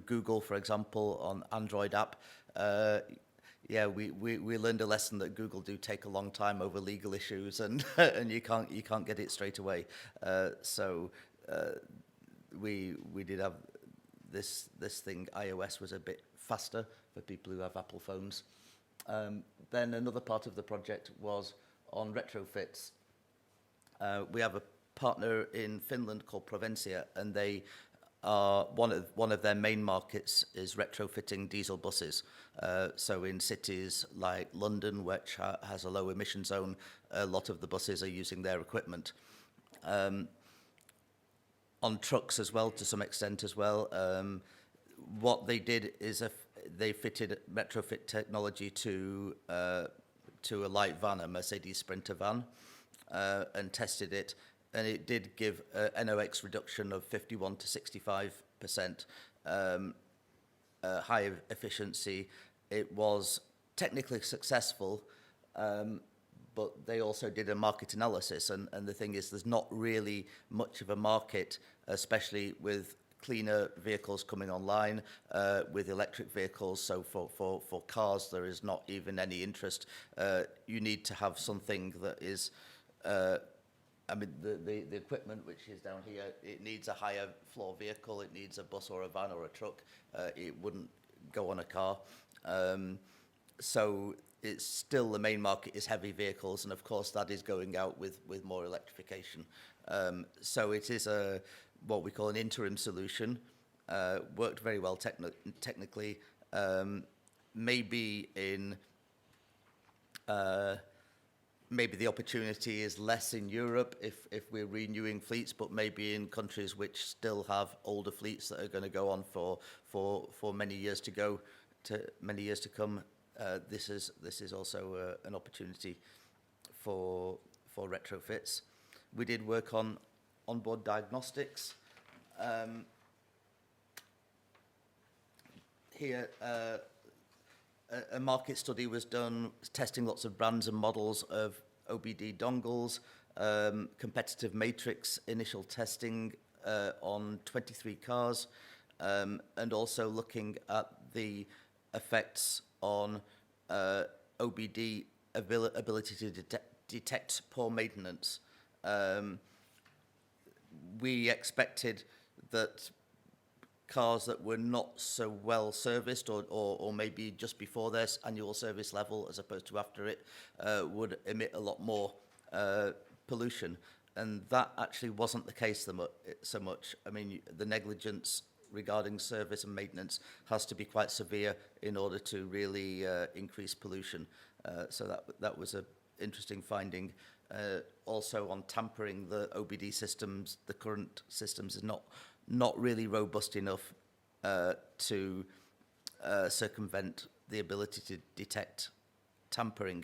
Speaker 4: Google, for example, on Android app, yeah, we learned a lesson that Google do take a long time over legal issues, and and you can't get it straight away. So we did have this thing. iOS was a bit faster for people who have Apple phones. Then another part of the project was on retrofits. We have a partner in Finland called Provencia, and they are one of their main markets is retrofitting diesel buses. So in cities like London, which has a low emission zone, a lot of the buses are using their equipment. On trucks as well, to some extent as well. What they did is they fitted retrofit technology to a light van, a Mercedes Sprinter van, and tested it, and it did give an NOx reduction of 51 to 65%, high efficiency. It was technically successful, but they also did a market analysis, and the thing is, there's not really much of a market, especially with cleaner vehicles coming online, with electric vehicles. So for cars, there is not even any interest. You need to have something that is, I mean, the equipment, which is down here, it needs a higher floor vehicle. It needs a bus or a van or a truck. It wouldn't go on a car. So it's still, the main market is heavy vehicles, and of course that is going out with more electrification. So it is what we call an interim solution. Worked very well technically. Maybe maybe the opportunity is less in Europe if we're renewing fleets, but maybe in countries which still have older fleets that are going to go on for many years to come. This is also an opportunity for retrofits. We did work on onboard diagnostics. Here, a market study was done, testing lots of brands and models of OBD dongles, competitive matrix initial testing on 23 cars, and also looking at the effects on OBD ability to detect poor maintenance. We expected that cars that were not so well serviced, or maybe just before their annual service level as opposed to after it, would emit a lot more pollution. And that actually wasn't the case so much. I mean, the negligence regarding service and maintenance has to be quite severe in order to really increase pollution. So that was an interesting finding. Also on tampering, the OBD systems, the current systems, is not really robust enough to circumvent the ability to detect tampering.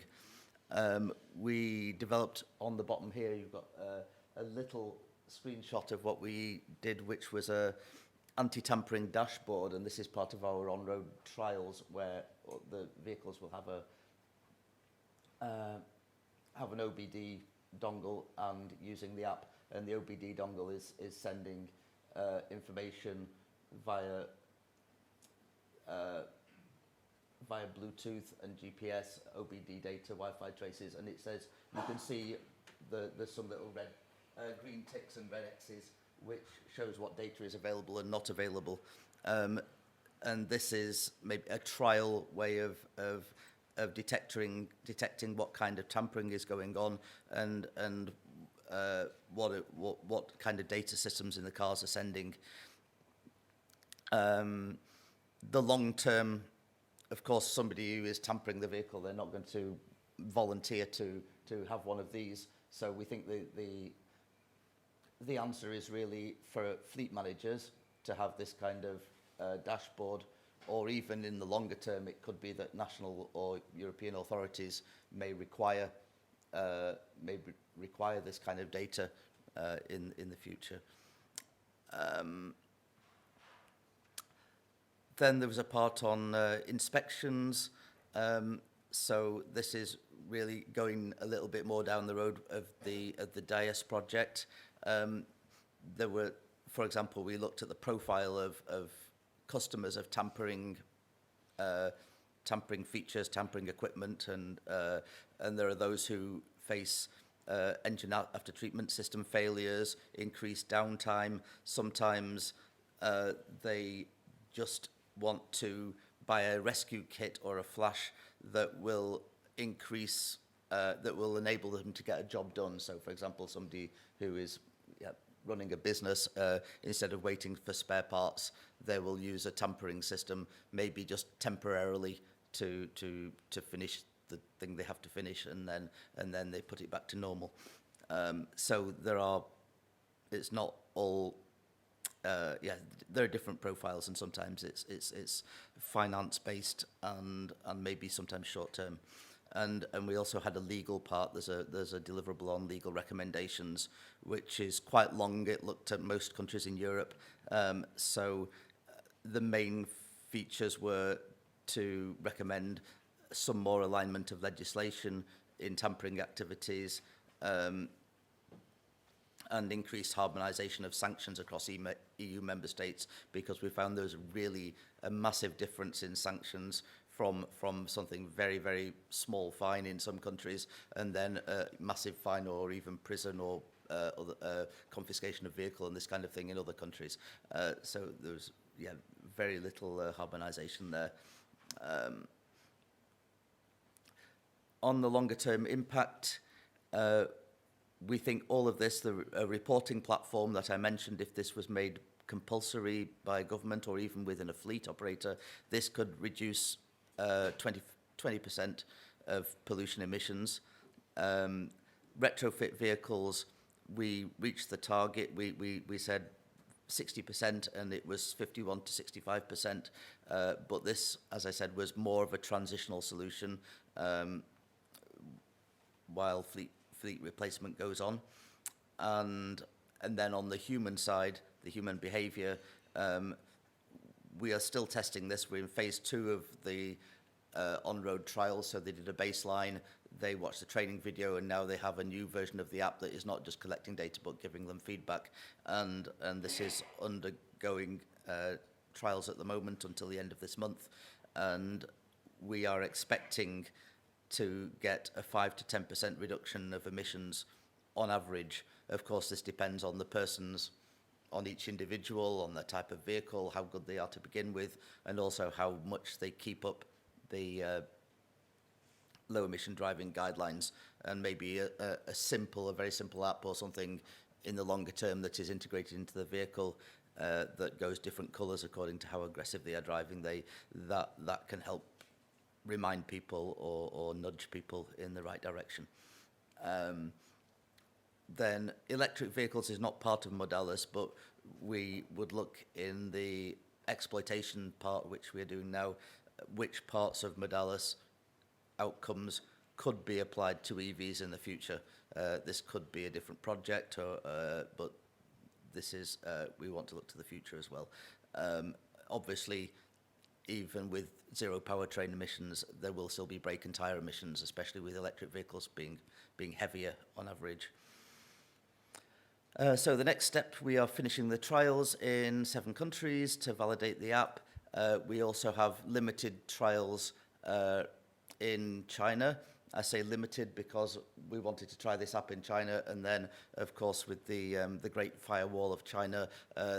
Speaker 4: We developed, on the bottom here, you've got a little screenshot of what we did, which was a anti-tampering dashboard, and this is part of our on-road trials where the vehicles will have an OBD dongle and using the app, and the OBD dongle is sending information via Bluetooth and GPS, OBD data, Wi-Fi traces, and it says, you can see there's some little red, green ticks and red X's, which shows what data is available and not available. And this is maybe a trial way of detecting what kind of tampering is going on, and what kind of data systems in the cars are sending. The long term, of course, somebody who is tampering the vehicle, they're not going to volunteer to have one of these. So we think the answer is really for fleet managers to have this kind of dashboard, or even in the longer term, it could be that national or European authorities may require this kind of data in the future. Then there was a part on inspections. So this is really going a little bit more down the road of the DIAS project. There were, for example, we looked at the profile of customers of tampering features, tampering equipment, and there are those who face engine after treatment system failures, increased downtime. Sometimes they just want to buy a rescue kit or a flash that will increase, that will enable them to get a job done. So, for example, somebody who is running a business, instead of waiting for spare parts, they will use a tampering system, maybe just temporarily to finish the thing they have to finish, and then they put it back to normal. So it's not all. There are different profiles, and sometimes it's finance based and maybe sometimes short term. And we also had a legal part. There's a deliverable on legal recommendations, which is quite long. It looked at most countries in Europe. So the main features were to recommend some more alignment of legislation in tampering activities, and increased harmonisation of sanctions across EU member states, because we found there was really a massive difference in sanctions from something very, very small fine in some countries, and then a massive fine or even prison or confiscation of vehicle and this kind of thing in other countries. So there was very little harmonisation there. On the longer term impact, we think all of this, the reporting platform that I mentioned, if this was made compulsory by government or even within a fleet operator, this could reduce 20% of pollution emissions. Retrofit vehicles, we reached the target. We said 60%, and it was 51 to 65%. But this, as I said, was more of a transitional solution while fleet replacement goes on. And then on the human side, the human behaviour, we are still testing this. We're in phase 2 of the on-road trials. So they did a baseline, they watched the training video, and now they have a new version of the app that is not just collecting data but giving them feedback. And this is undergoing trials at the moment until the end of this month. And we are expecting to get a 5 to 10% reduction of emissions on average. Of course, this depends on the persons, on each individual, on the type of vehicle, how good they are to begin with, and also how much they keep up the low emission driving guidelines, and maybe a very simple app or something in the longer term that is integrated into the vehicle that goes different colours according to how aggressive they are driving. That can help remind people or nudge people in the right direction. Then electric vehicles is not part of Modalis, but we would look in the exploitation part, which we are doing now, which parts of Modalis outcomes could be applied to EVs in the future. This could be a different project, but this is, we want to look to the future as well. Obviously, even with zero powertrain emissions, there will still be brake and tyre emissions, especially with electric vehicles being heavier on average. So the next step, we are finishing the trials in 7 countries to validate the app. We also have limited trials in China. I say limited because we wanted to try this app in China, and then, of course, with the Great Firewall of China,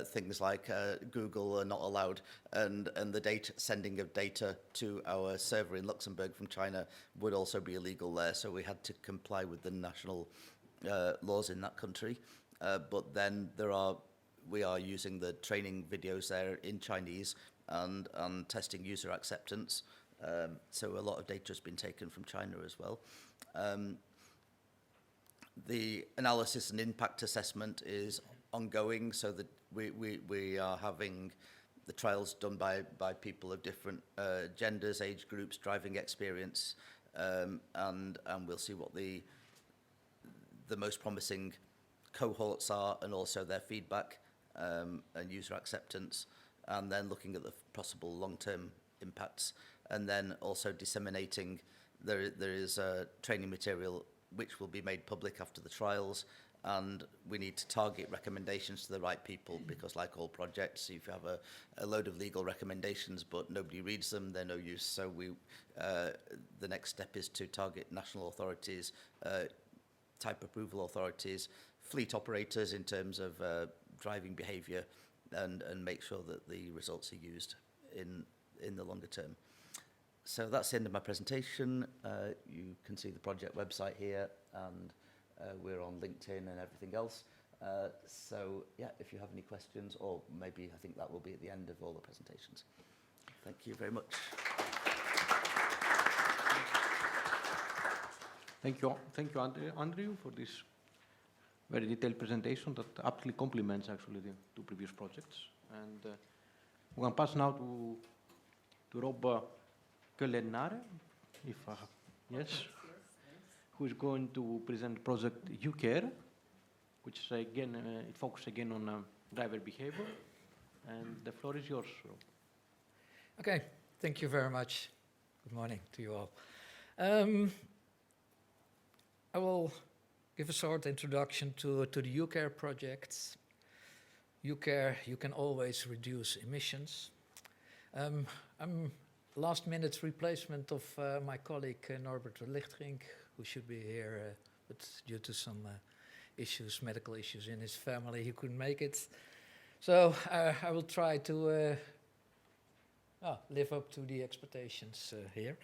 Speaker 4: things like Google are not allowed, and the sending of data to our server in Luxembourg from China would also be illegal there. So we had to comply with the national laws in that country. But then we are using the training videos there in Chinese and testing user acceptance. So a lot of data has been taken from China as well. The analysis and impact assessment is ongoing, so that we are having the trials done by people of different genders, age groups, driving experience, and we'll see what the most promising cohorts are, and also their feedback and user acceptance, and then looking at the possible long-term impacts, and then also disseminating there is training material which will be made public after the trials, and we need to target recommendations to the right people, because like all projects, if you have a load of legal recommendations but nobody reads them, they're no use. So the next step is to target national authorities, type approval authorities, fleet operators in terms of driving behaviour, and make sure that the results are used in the longer term. So that's the end of my presentation. You can see the project website here, and we're on LinkedIn and everything else. So yeah, if you have any questions, or maybe I think that will be at the end of all the presentations. Thank you very much.
Speaker 1: Thank you, Andrew, for this very detailed presentation that aptly complements actually the two previous projects. And we can pass now to Rob Köllenare, if yes, who is going to present project uCARE, which is again it focuses again on driver behavior. And the floor is yours, Rob.
Speaker 5: Okay, thank you very much. Good morning to you all. I will give a short introduction to the uCARE project. uCARE, you can always reduce emissions. I'm last-minute replacement of my colleague Norbert Lichtring, who should be here, but due to some issues, medical issues in his family, he couldn't make it. So I will try to live up to the expectations here.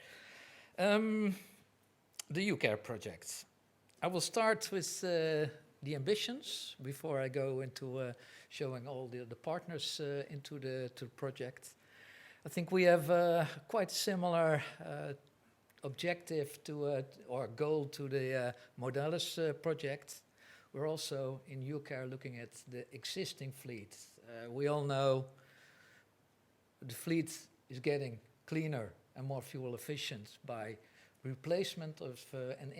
Speaker 5: The uCARE project. I will start with the ambitions before I go into showing all the partners into the project. I think we have quite similar objective to or goal to the MODALES project. We're also in uCARE looking at the existing fleet. We all know the fleet is getting cleaner and more fuel efficient by replacement of and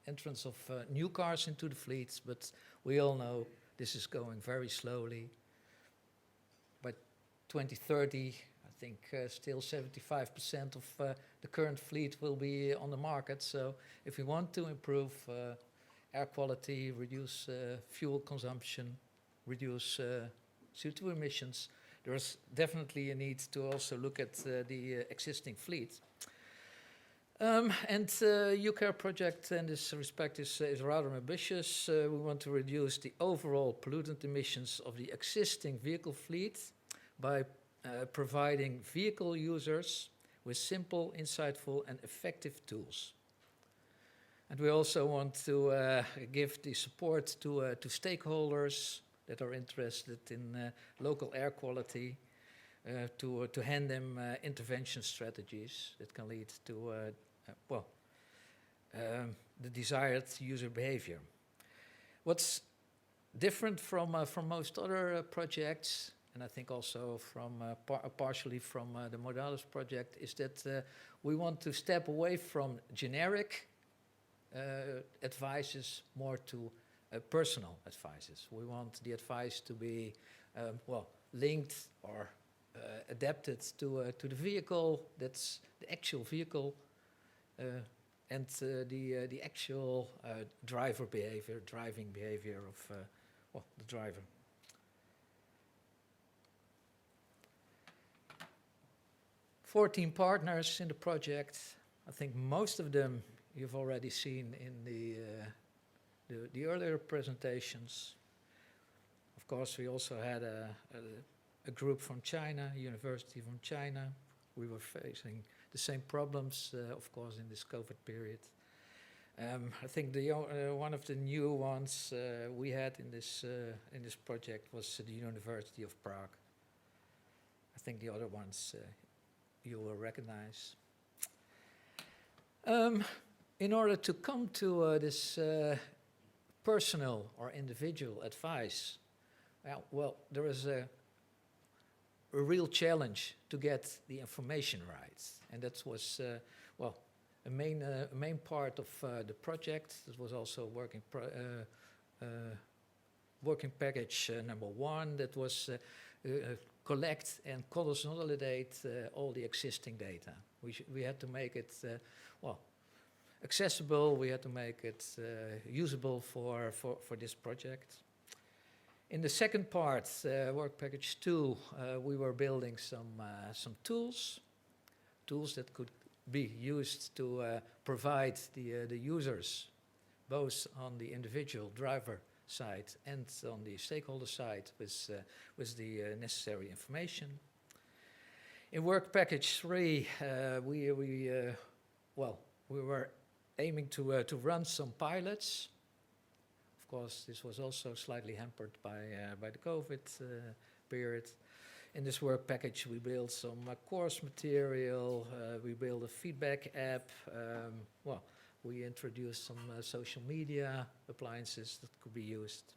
Speaker 5: entrance of new cars into the fleets, but we all know this is going very slowly. By 2030, I think still 75% of the current fleet will be on the market. So if we want to improve air quality, reduce fuel consumption, reduce CO2 emissions, there's definitely a need to also look at the existing fleet. And uCARE project in this respect is rather ambitious. We want to reduce the overall pollutant emissions of the existing vehicle fleet by providing vehicle users with simple, insightful and effective tools. And we also want to give the support to stakeholders that are interested in local air quality, to hand them intervention strategies that can lead to the desired user behavior. What's different from most other projects, and I think also from partially from the MODALES project, is that we want to step away from generic advices more to personal advices. We want the advice to be linked or adapted to the vehicle. That's the actual vehicle and the actual driving behavior of the driver. "14 partners in the project. I think most of them you've already seen in the earlier presentations. Of course, we also had a group from China, a university from China. We were facing the same problems, of course, in this COVID period. I think one of the new ones we had in this project was the University of Prague. I think the other ones you will recognize. In order to come to this personal or individual advice, there is a real challenge to get the information right, and that was a main part of the project. It was also working package number 1. That was collect and consolidate all the existing data. We had to make it, accessible. We had to make it usable for this project. In the second part, work package 2, we were building some tools that could be used to provide the users, both on the individual driver side and on the stakeholder side, with the necessary information. In work package 3, we were aiming to run some pilots. Of course, this was also slightly hampered by the COVID period. In this work package, we built some course material. We built a feedback app. We introduced some social media appliances that could be used.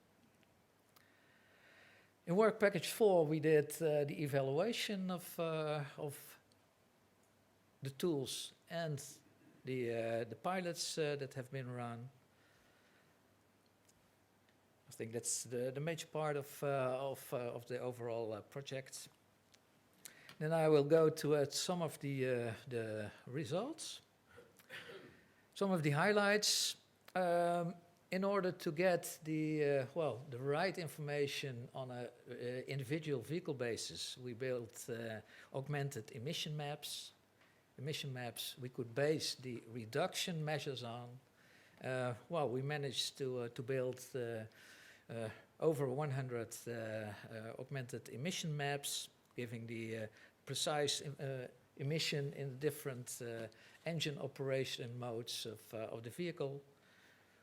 Speaker 5: In work package 4, we did the evaluation of the tools and the pilots that have been run. I think that's the major part of the overall project. Then I will go to some of the results. Some of the highlights. In order to get the right information on an individual vehicle basis, we built augmented emission maps. Emission maps we could base the reduction measures on. We managed to build over 100 augmented emission maps, giving the precise emission in different engine operation modes of the vehicle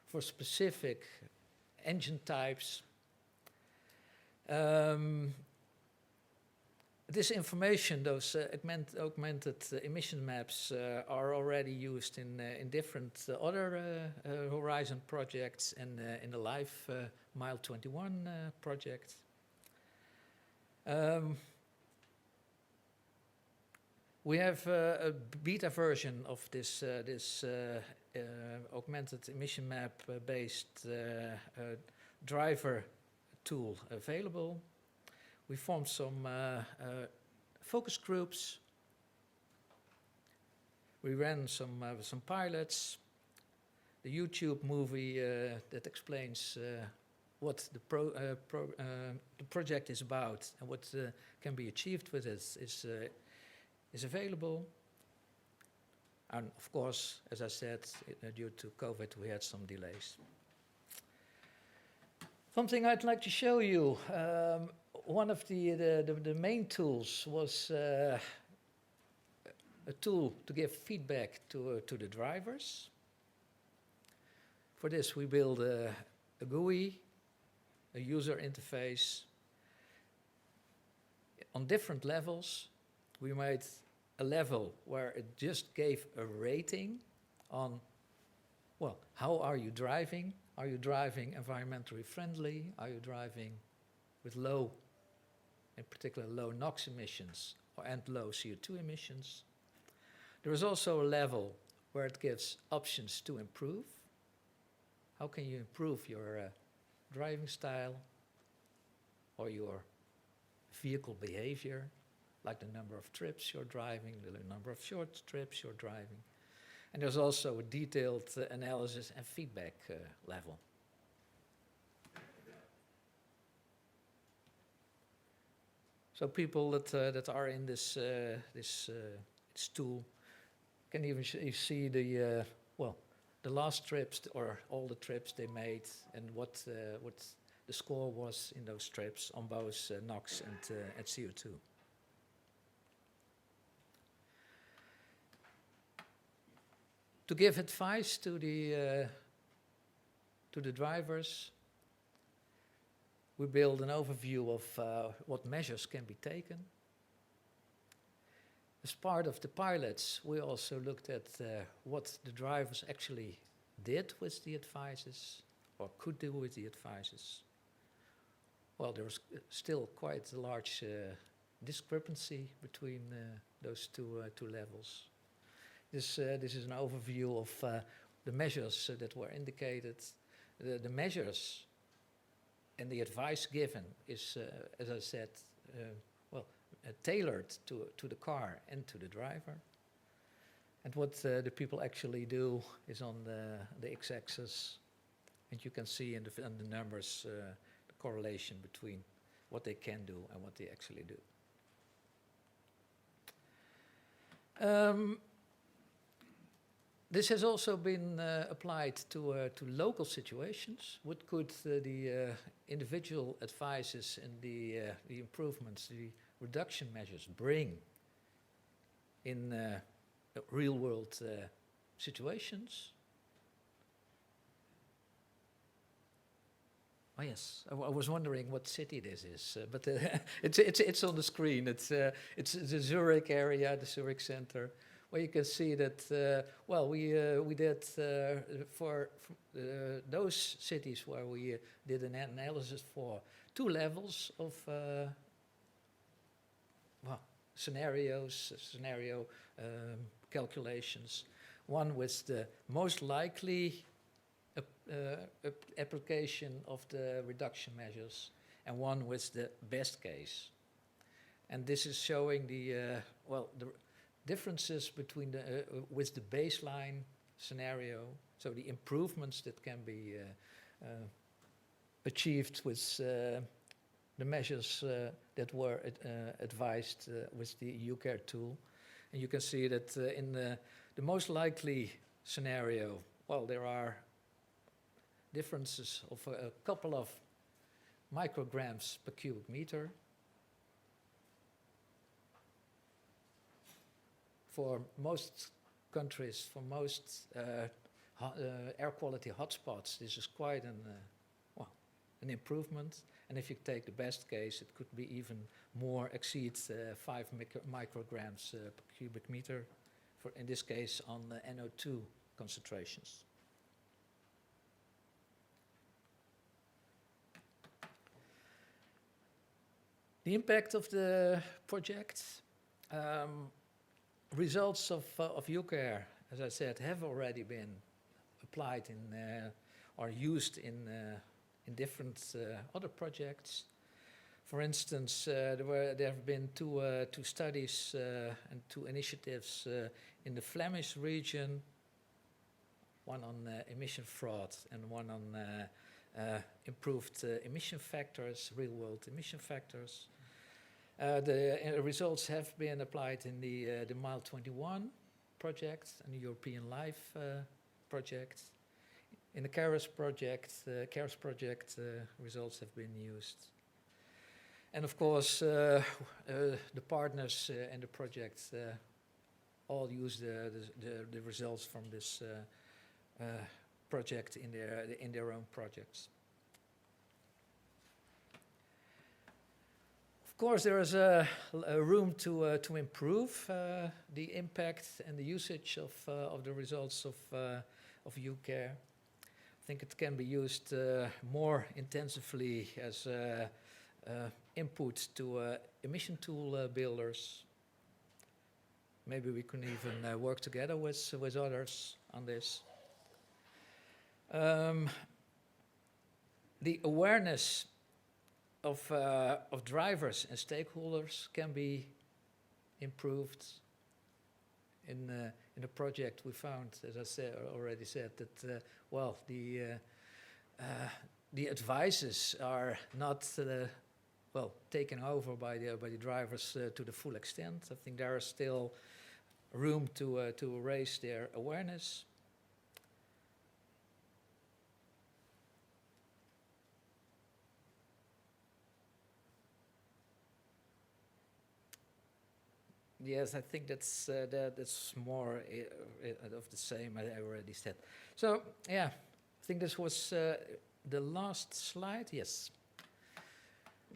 Speaker 5: for specific engine types. This information, those augmented emission maps, are already used in different other Horizon projects and in the Life Mile 21 project. We have a beta version of this augmented emission map based driver tool available. We formed some focus groups. We ran some pilots. The YouTube movie that explains what the project is about and what can be achieved with it is available. And of course, as I said, due to COVID, we had some delays. Something I'd like to show you. One of the main tools was a tool to give feedback to the drivers. For this, we built a GUI, a user interface. On different levels, we made a level where it just gave a rating on, how are you driving? Are you driving environmentally friendly? Are you driving with low, in particular low NOx emissions and low CO2 emissions? There is also a level where it gives options to improve. How can you improve your driving style or your vehicle behavior, like the number of trips you're driving, the number of short trips you're driving. And there's also a detailed analysis and feedback level. So people that are in this tool can even see the last trips or all the trips they made and what the score was in those trips on both NOx and CO2. To give advice to the drivers, we build an overview of what measures can be taken. As part of the pilots, we also looked at what the drivers actually did with the advices or could do with the advices. Well, there was still quite a large discrepancy between those two levels. This is an overview of the measures that were indicated. The measures and the advice given is, as I said, tailored to the car and to the driver. And what the people actually do is on the x-axis, and you can see in the numbers the correlation between what they can do and what they actually do. This has also been applied to local situations. What could the individual advices and the improvements, the reduction measures bring in real-world situations? Oh yes, I was wondering what city this is, but it's on the screen. It's the Zurich area, the Zurich center, where you can see that. We did for those cities where we did an analysis for 2 levels of scenario calculations. One was the most likely application of the reduction measures, and one was the best case. And this is showing the differences between with the baseline scenario, so the improvements that can be achieved with the measures that were advised with the uCARE tool. And you can see that in the most likely scenario, there are differences of a couple of micrograms per cubic meter. For most countries, for most air quality hotspots, this is quite an improvement. And if you take the best case, it could be even more, exceeds 5 micrograms per cubic meter, for in this case on the NO2 concentrations. The impact of the project, results of uCARE, as I said, have already been applied in or used in different other projects. For instance, there have been two studies and 2 initiatives in the Flemish region, one on emission fraud and one on improved emission factors, real-world emission factors. The results have been applied in the Mile 21 project and the European Life project. In the CARES project, results have been used. And of course, the partners in the project all use the results from this project in their own projects. Of course, there is a room to improve the impact and the usage of the results of uCARE. I think it can be used more intensively as input to emission tool builders. Maybe we can even work together with others on this. The awareness of drivers and stakeholders can be improved. In the project, we found, as I already said, that the advices are not taken over by the drivers to the full extent. I think there is still room to raise their awareness. Yes, I think that's more of the same I already said. So, yeah, I think this was the last slide. Yes.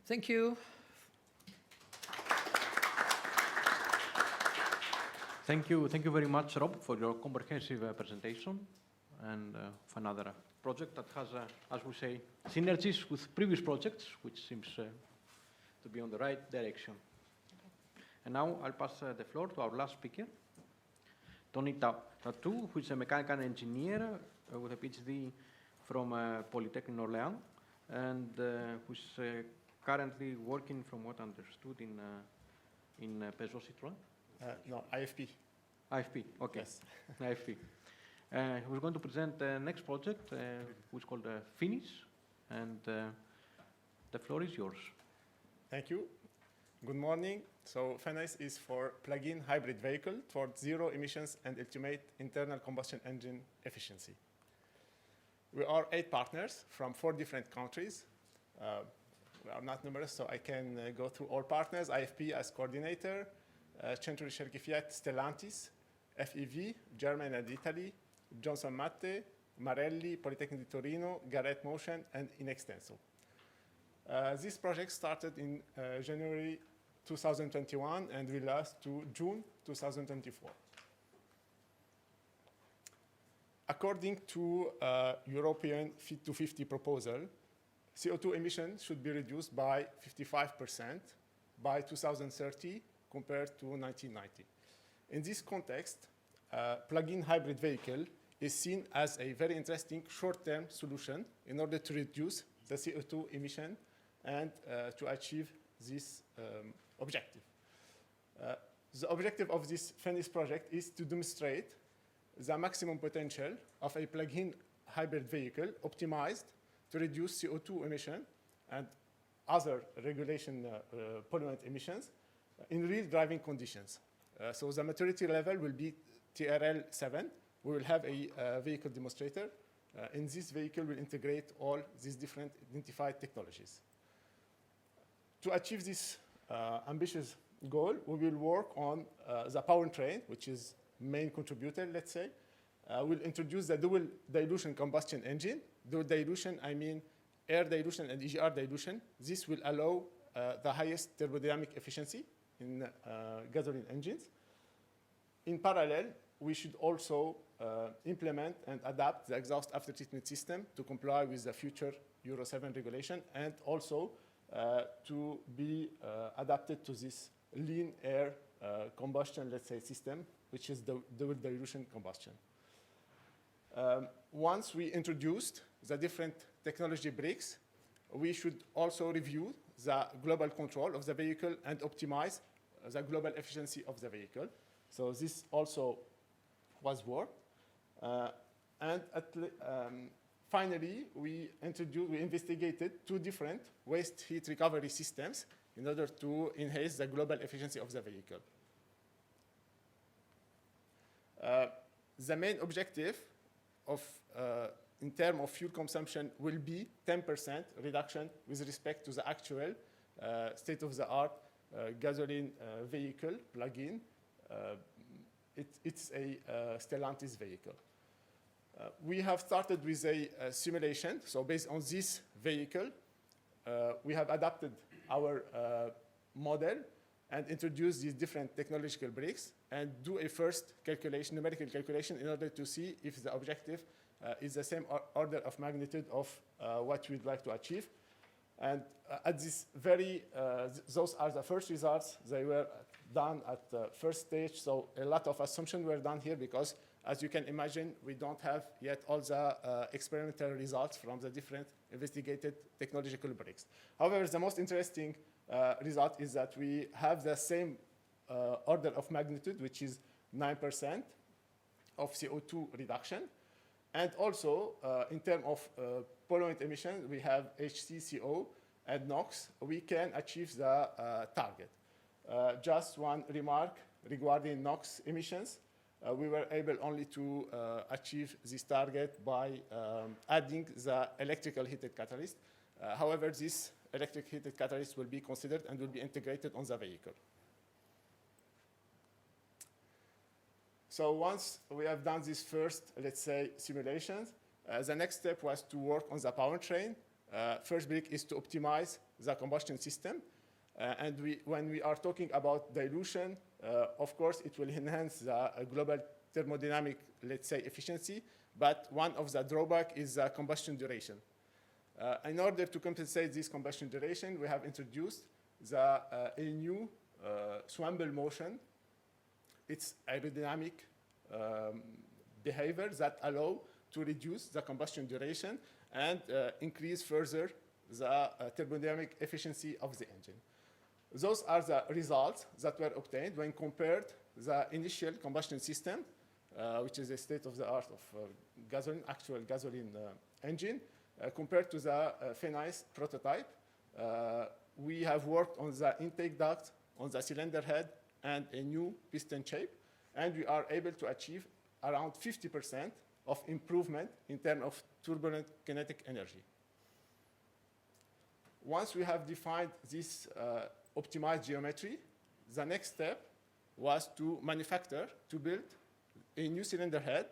Speaker 5: Thank you.
Speaker 1: Thank you very much, Rob, for your comprehensive presentation and of another project that has, as we say, synergies with previous projects, which seems to be on the right direction. And now I'll pass the floor to our last speaker, Tony Tatou, who is a mechanical engineer with a PhD from Polytechnic in Orléans, and who's currently working, from what I understood, in Peugeot Citroën.
Speaker 6: No, IFP.
Speaker 1: IFP, okay.
Speaker 6: Yes.
Speaker 1: IFP. We're going to present the next project, which is called PHOENICE, and the floor is yours.
Speaker 6: Thank you. Good morning. So PHOENICE is for plug-in hybrid vehicle towards zero emissions and ultimate internal combustion engine efficiency. We are 8 partners from 4 different countries. We are not numerous, so I can go through all partners. IFP as coordinator, Centro Ricerche Fiat, Stellantis, FEV, Germany and Italy, Johnson Matthey, Marelli, Polytechnic di Torino, Garrett Motion, and Inextenso. This project started in January 2021 and will last to June 2024. According to European Fit to 50 proposal, CO2 emissions should be reduced by 55% by 2030 compared to 1990. In this context, plug-in hybrid vehicle is seen as a very interesting short-term solution in order to reduce the CO2 emission and to achieve this objective. The objective of this PHOENICE project is to demonstrate the maximum potential of a plug-in hybrid vehicle optimized to reduce CO2 emission and other regulation pollutant emissions in real driving conditions. So the maturity level will be TRL 7. We will have a vehicle demonstrator. In this vehicle, we'll integrate all these different identified technologies. To achieve this ambitious goal, we will work on the powertrain, which is main contributor, let's say. We'll introduce the dual dilution combustion engine. Dual dilution, I mean air dilution and EGR dilution. This will allow the highest thermodynamic efficiency in gasoline engines. In parallel, we should also implement and adapt the exhaust aftertreatment system to comply with the future Euro 7 regulation and also to be adapted to this lean air combustion, let's say, system, which is the dual dilution combustion. Once we introduced the different technology bricks, we should also review the global control of the vehicle and optimize the global efficiency of the vehicle. So this also was worked. And finally, we investigated 2 different waste heat recovery systems in order to enhance the global efficiency of the vehicle. The main objective of, in terms of fuel consumption will be 10% reduction with respect to the actual state-of-the-art gasoline vehicle plug-in. It's a Stellantis vehicle. We have started with a simulation. So based on this vehicle, we have adapted our model and introduced these different technological bricks and do a first calculation, numerical calculation, in order to see if the objective is the same order of magnitude of what we'd like to achieve. And at this those are the first results. They were done at the first stage. So a lot of assumptions were done here because, as you can imagine, we don't have yet all the experimental results from the different investigated technological bricks. However, the most interesting result is that we have the same order of magnitude, which is 9% of CO2 reduction. And also, in terms of pollutant emission, we have HCCO and NOx. We can achieve the target. Just one remark regarding NOx emissions. We were able only to achieve this target by adding the electrical heated catalyst. However, this electric heated catalyst will be considered and will be integrated on the vehicle. So once we have done this first, let's say, simulations, the next step was to work on the powertrain. First brick is to optimize the combustion system. And when we are talking about dilution, of course, it will enhance the global thermodynamic, let's say, efficiency. But one of the drawbacks is the combustion duration. In order to compensate this combustion duration, we have introduced a new Swamble motion. It's aerodynamic behavior that allow to reduce the combustion duration and increase further the thermodynamic efficiency of the engine. Those are the results that were obtained when compared the initial combustion system, which is a state-of-the-art of actual gasoline engine, compared to the PHOENICE prototype. We have worked on the intake duct, on the cylinder head, and a new piston shape, and we are able to achieve around 50% of improvement in terms of turbulent kinetic energy. Once we have defined this optimized geometry, the next step was to build a new cylinder head.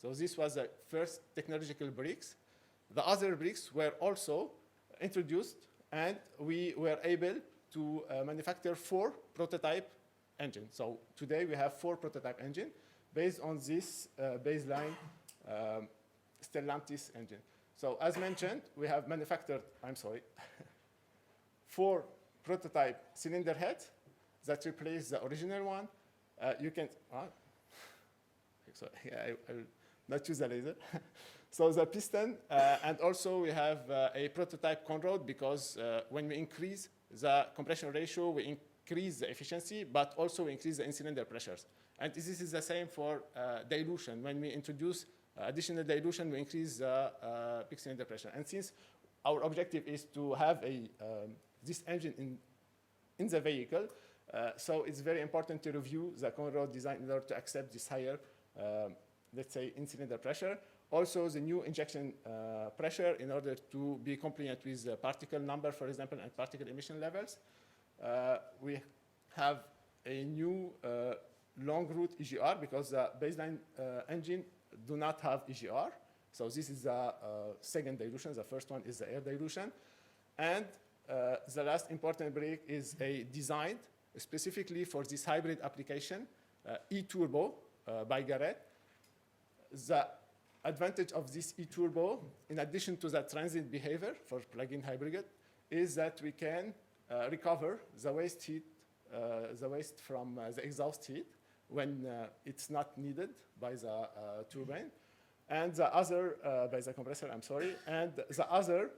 Speaker 6: So this was the first technological bricks. The other bricks were also introduced, and we were able to manufacture 4 prototype engines. So today we have 4 prototype engines based on this baseline Stellantis engine. So as mentioned, we have manufactured, 4 prototype cylinder heads that replace the original one. You can, I will not choose the laser. So the piston, and also we have a prototype conrod, because when we increase the compression ratio, we increase the efficiency, but also we increase the in-cylinder pressures. And this is the same for dilution. When we introduce additional dilution, we increase the peak cylinder pressure. And since our objective is to have this engine in the vehicle, so it's very important to review the conrod design in order to accept this higher, let's say, in-cylinder pressure. Also, the new injection pressure in order to be compliant with the particle number, for example, and particle emission levels. We have a new long route EGR, because the baseline engine do not have EGR. So this is the second dilution. The first one is the air dilution. And the last important break is a design specifically for this hybrid application, e-turbo by Garrett. The advantage of this e-turbo, in addition to the transient behavior for plug-in hybrid, is that we can recover the waste heat, the waste from the exhaust heat when it's not needed by the turbine, and the other, by the compressor, I'm sorry. And the other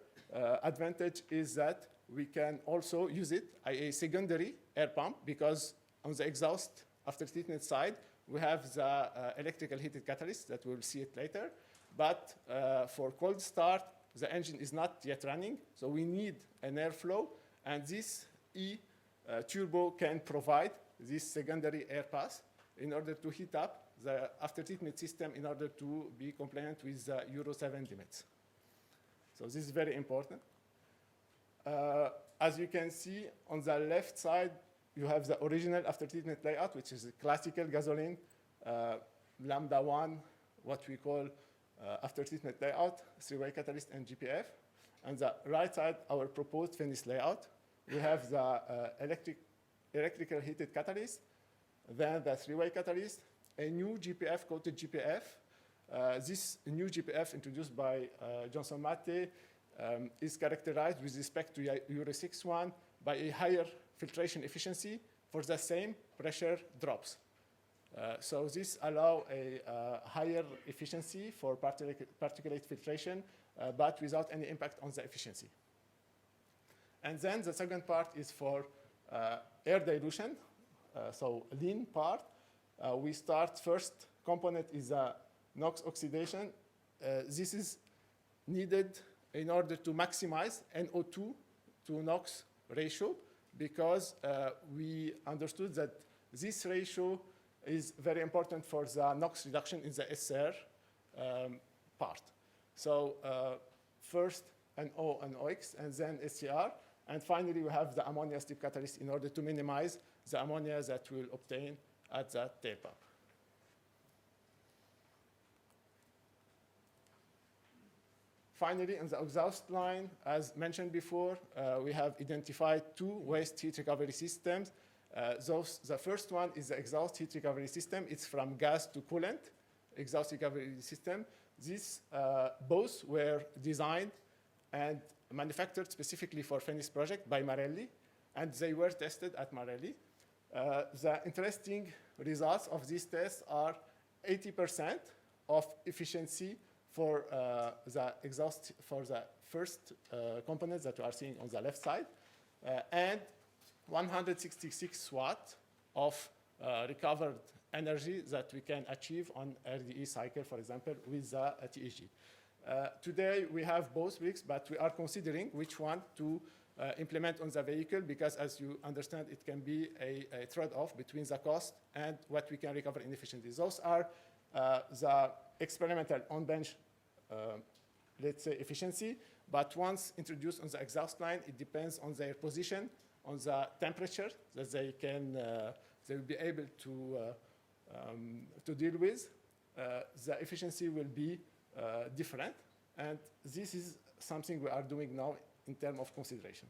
Speaker 6: advantage is that we can also use it as a secondary air pump, because on the exhaust after treatment side, we have the electrical heated catalyst that we'll see it later. But for cold start, the engine is not yet running, so we need an airflow, and this e-turbo can provide this secondary air pass in order to heat up the after-treatment system in order to be compliant with the Euro 7 limits. So this is very important. As you can see, on the left side, you have the original after-treatment layout, which is a classical gasoline, lambda 1, what we call after-treatment layout, 3-way catalyst and GPF. On the right side, our proposed finished layout. We have the electrical heated catalyst, then the 3-way catalyst, a new GPF, coated GPF. This new GPF introduced by Johnson Matthey is characterized with respect to Euro 6 one by a higher filtration efficiency for the same pressure drops. So this allows a higher efficiency for particulate filtration, but without any impact on the efficiency. And then the second part is for air dilution, so lean part. We start first component is a NOx oxidation. This is needed in order to maximize NO2 to NOx ratio, because we understood that this ratio is very important for the NOx reduction in the SR part. So first NO and NOx, and then SCR, and finally we have the ammonia strip catalyst in order to minimize the ammonia that we'll obtain at that tailpipe. Finally, in the exhaust line, as mentioned before, we have identified 2 waste heat recovery systems. The first one is the exhaust heat recovery system. It's from gas to coolant exhaust recovery system. These both were designed and manufactured specifically for PHOENICE project by Marelli, and they were tested at Marelli. The interesting results of these tests are 80% of efficiency for the exhaust, for the first components that you are seeing on the left side, and 166 watt of recovered energy that we can achieve on RDE cycle, for example, with the THG. Today, we have both bricks, but we are considering which one to implement on the vehicle, because as you understand, it can be a trade-off between the cost and what we can recover in efficiency. Those are the experimental on-bench, let's say, efficiency, but once introduced on the exhaust line, it depends on their position, on the temperature that they will be able to deal with. The efficiency will be different, and this is something we are doing now in terms of consideration.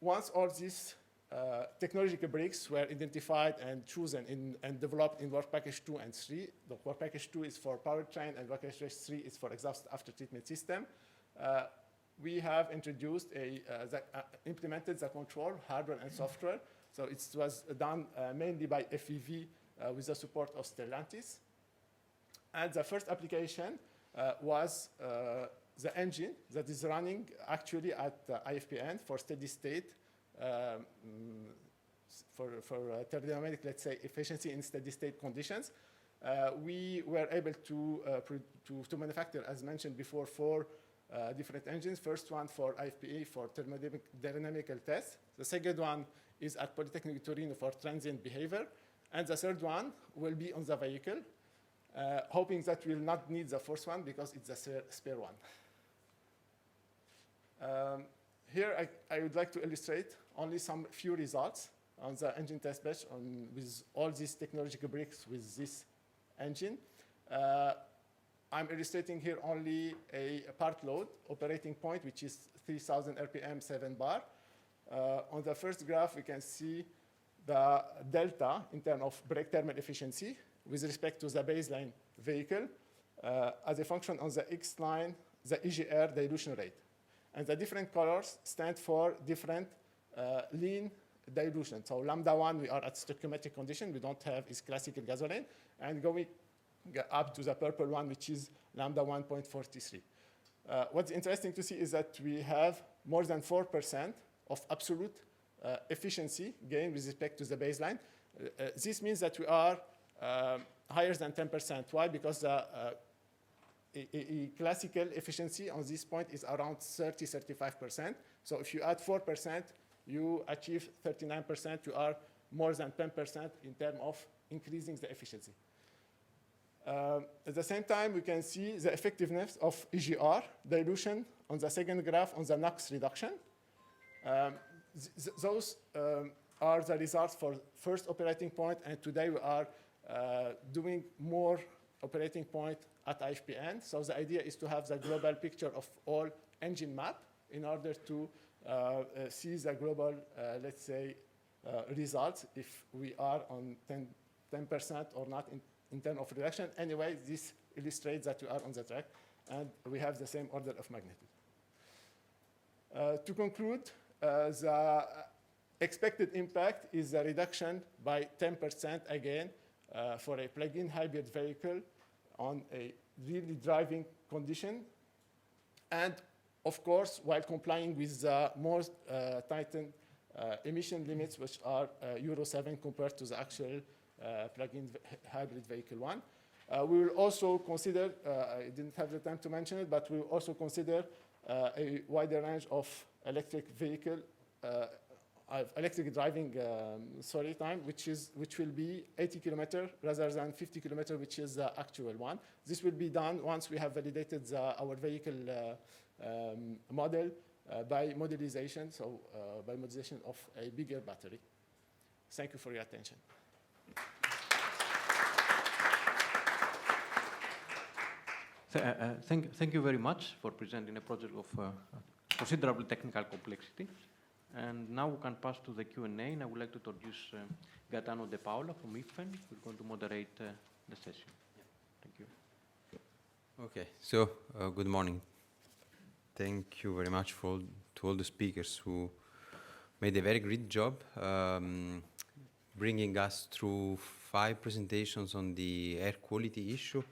Speaker 6: Once all these technological bricks were identified and chosen and developed in Work Package 2 and 3, the Work Package 2 is for powertrain and Work Package 3 is for exhaust after-treatment system, we have introduced implemented the control, hardware and software. So it was done mainly by FEV with the support of Stellantis. And the first application was the engine that is running actually at IFPEN for steady state, for thermodynamic, let's say, efficiency in steady state conditions. We were able to manufacture, as mentioned before, 4 different engines. First one for IFPE for thermodynamical tests. The second one is at Polytechnic Torino for transient behavior. And the third one will be on the vehicle, hoping that we'll not need the fourth one because it's a spare one. Here I would like to illustrate only some few results on the engine test bench with all these technological bricks with this engine. I'm illustrating here only a part load operating point, which is 3,000 RPM 7 bar. On the first graph, we can see the delta in terms of brake thermal efficiency with respect to the baseline vehicle as a function on the X line, the uCARe dilution rate. And the different colors stand for different lean dilution. So lambda 1, we are at stoichiometric condition. We don't have is classical gasoline. And going up to the purple one, which is lambda 1.43. What's interesting to see is that we have more than 4% of absolute efficiency gain with respect to the baseline. This means that we are higher than 10%. Why? Because the classical efficiency on this point is around 30-35%. So if you add 4%, you achieve 39%. You are more than 10% in terms of increasing the efficiency. At the same time, we can see the effectiveness of uCARe dilution on the second graph on the NOx reduction. Those are the results for first operating point, and today we are doing more operating point at IFPEN. So the idea is to have the global picture of all engine map in order to see the global, let's say, results if we are on 10% or not in terms of reduction. Anyway, this illustrates that we are on the track, and we have the same order of magnitude. To conclude, the expected impact is a reduction by 10% again for a plug-in hybrid vehicle on a really driving condition. And of course, while complying with the more tightened emission limits, which are Euro 7 compared to the actual plug-in hybrid vehicle one. We will also consider, I didn't have the time to mention it, but we will also consider a wider range of electric vehicle, electric driving time, which will be 80 kilometers rather than 50 kilometers, which is the actual one. This will be done once we have validated our vehicle model by modelization, so by modelization of a bigger battery. Thank you for your attention.
Speaker 1: Thank you very much for presenting a project of considerable technical complexity. And now we can pass to the Q&A, and I would like to introduce Gaetano De Paola from IFPEN, who's going to moderate the session. Thank you.
Speaker 7: Okay, so good morning. Thank you very much to all the speakers who made a very great job bringing us through 5 presentations on the air quality issue.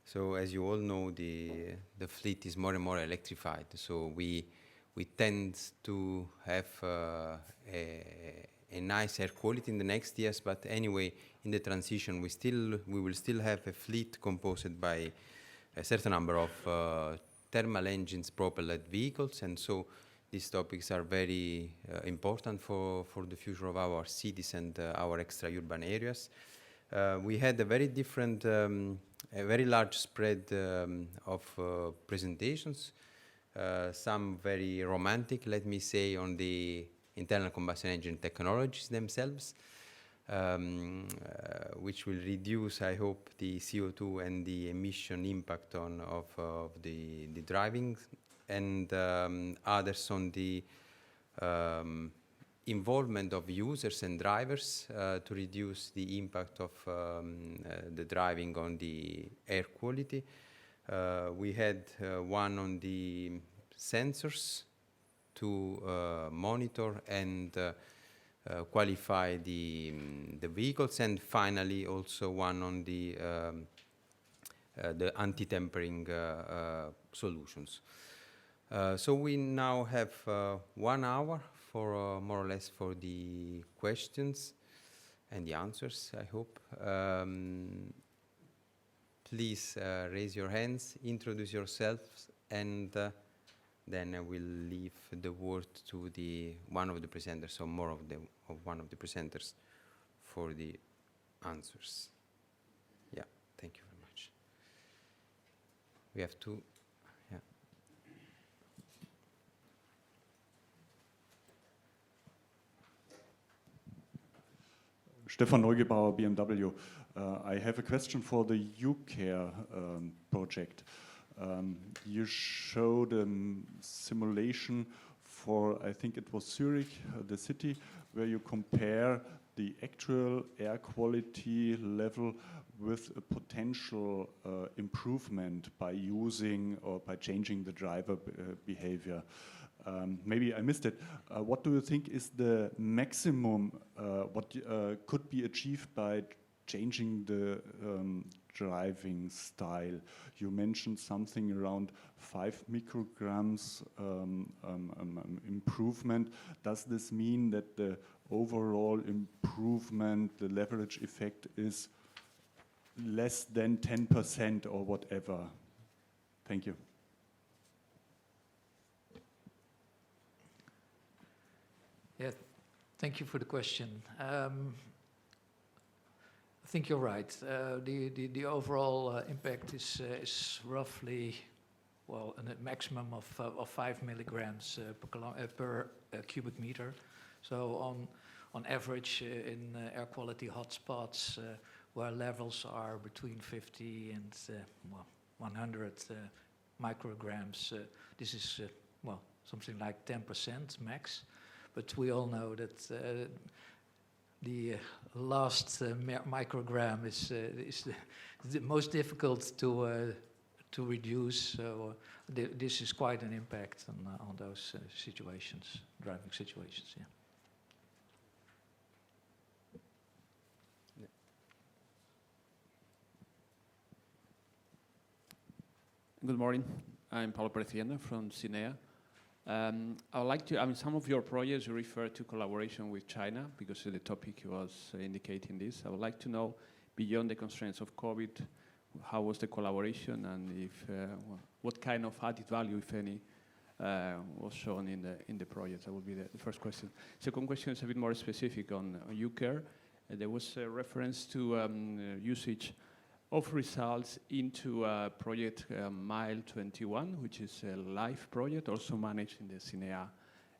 Speaker 7: So as you all know, the fleet is more and more electrified. So we tend to have a nice air quality in the next years, but anyway, in the transition, we will still have a fleet composed by a certain number of thermal engines propelled vehicles, and so these topics are very important for the future of our cities and our extra-urban areas. We had a very different, a very large spread of presentations, some very romantic, let me say, on the internal combustion engine technologies themselves, which will reduce, I hope, the CO2 and the emission impact of the driving, and others on the involvement of users and drivers to reduce the impact of the driving on the air quality. We had one on the sensors to monitor and qualify the vehicles, and finally also one on the anti-tampering solutions. So we now have 1 hour for more or less for the questions and the answers, I hope. Please raise your hands, introduce yourselves, and then I will leave the word to one of the presenters, or more of one of the presenters, for the answers. Yeah, thank you very much. We have two. Yeah.
Speaker 8: Stefan Neugebauer, BMW. I have a question for the uCARE project. You showed a simulation for, I think it was Zurich, the city, where you compare the actual air quality level with a potential improvement by using or by changing the driver behavior. Maybe I missed it. What do you think is the maximum what could be achieved by changing the driving style? You mentioned something around 5 micrograms improvement. Does this mean that the overall improvement, the leverage effect, is less than 10% or whatever? Thank you.
Speaker 5: Yeah, thank you for the question. I think you're right. The overall impact is roughly, well, a maximum of 5 milligrams per cubic meter. So on average, in air quality hotspots, where levels are between 50 and 100 micrograms, this is something like 10% max. But we all know that the last microgram is the most difficult to reduce. So this is quite an impact on those situations, driving situations. Yeah.
Speaker 9: Good morning. I'm Paulo Preciano from CINEA. I would like to, some of your projects you refer to collaboration with China because the topic was indicating this. I would like to know, beyond the constraints of COVID, how was the collaboration, and if what kind of added value, if any, was shown in the project? That would be the first question. Second question is a bit more specific on uCARE. There was a reference to usage of results into project Mile 21, which is a live project also managed in the CINEA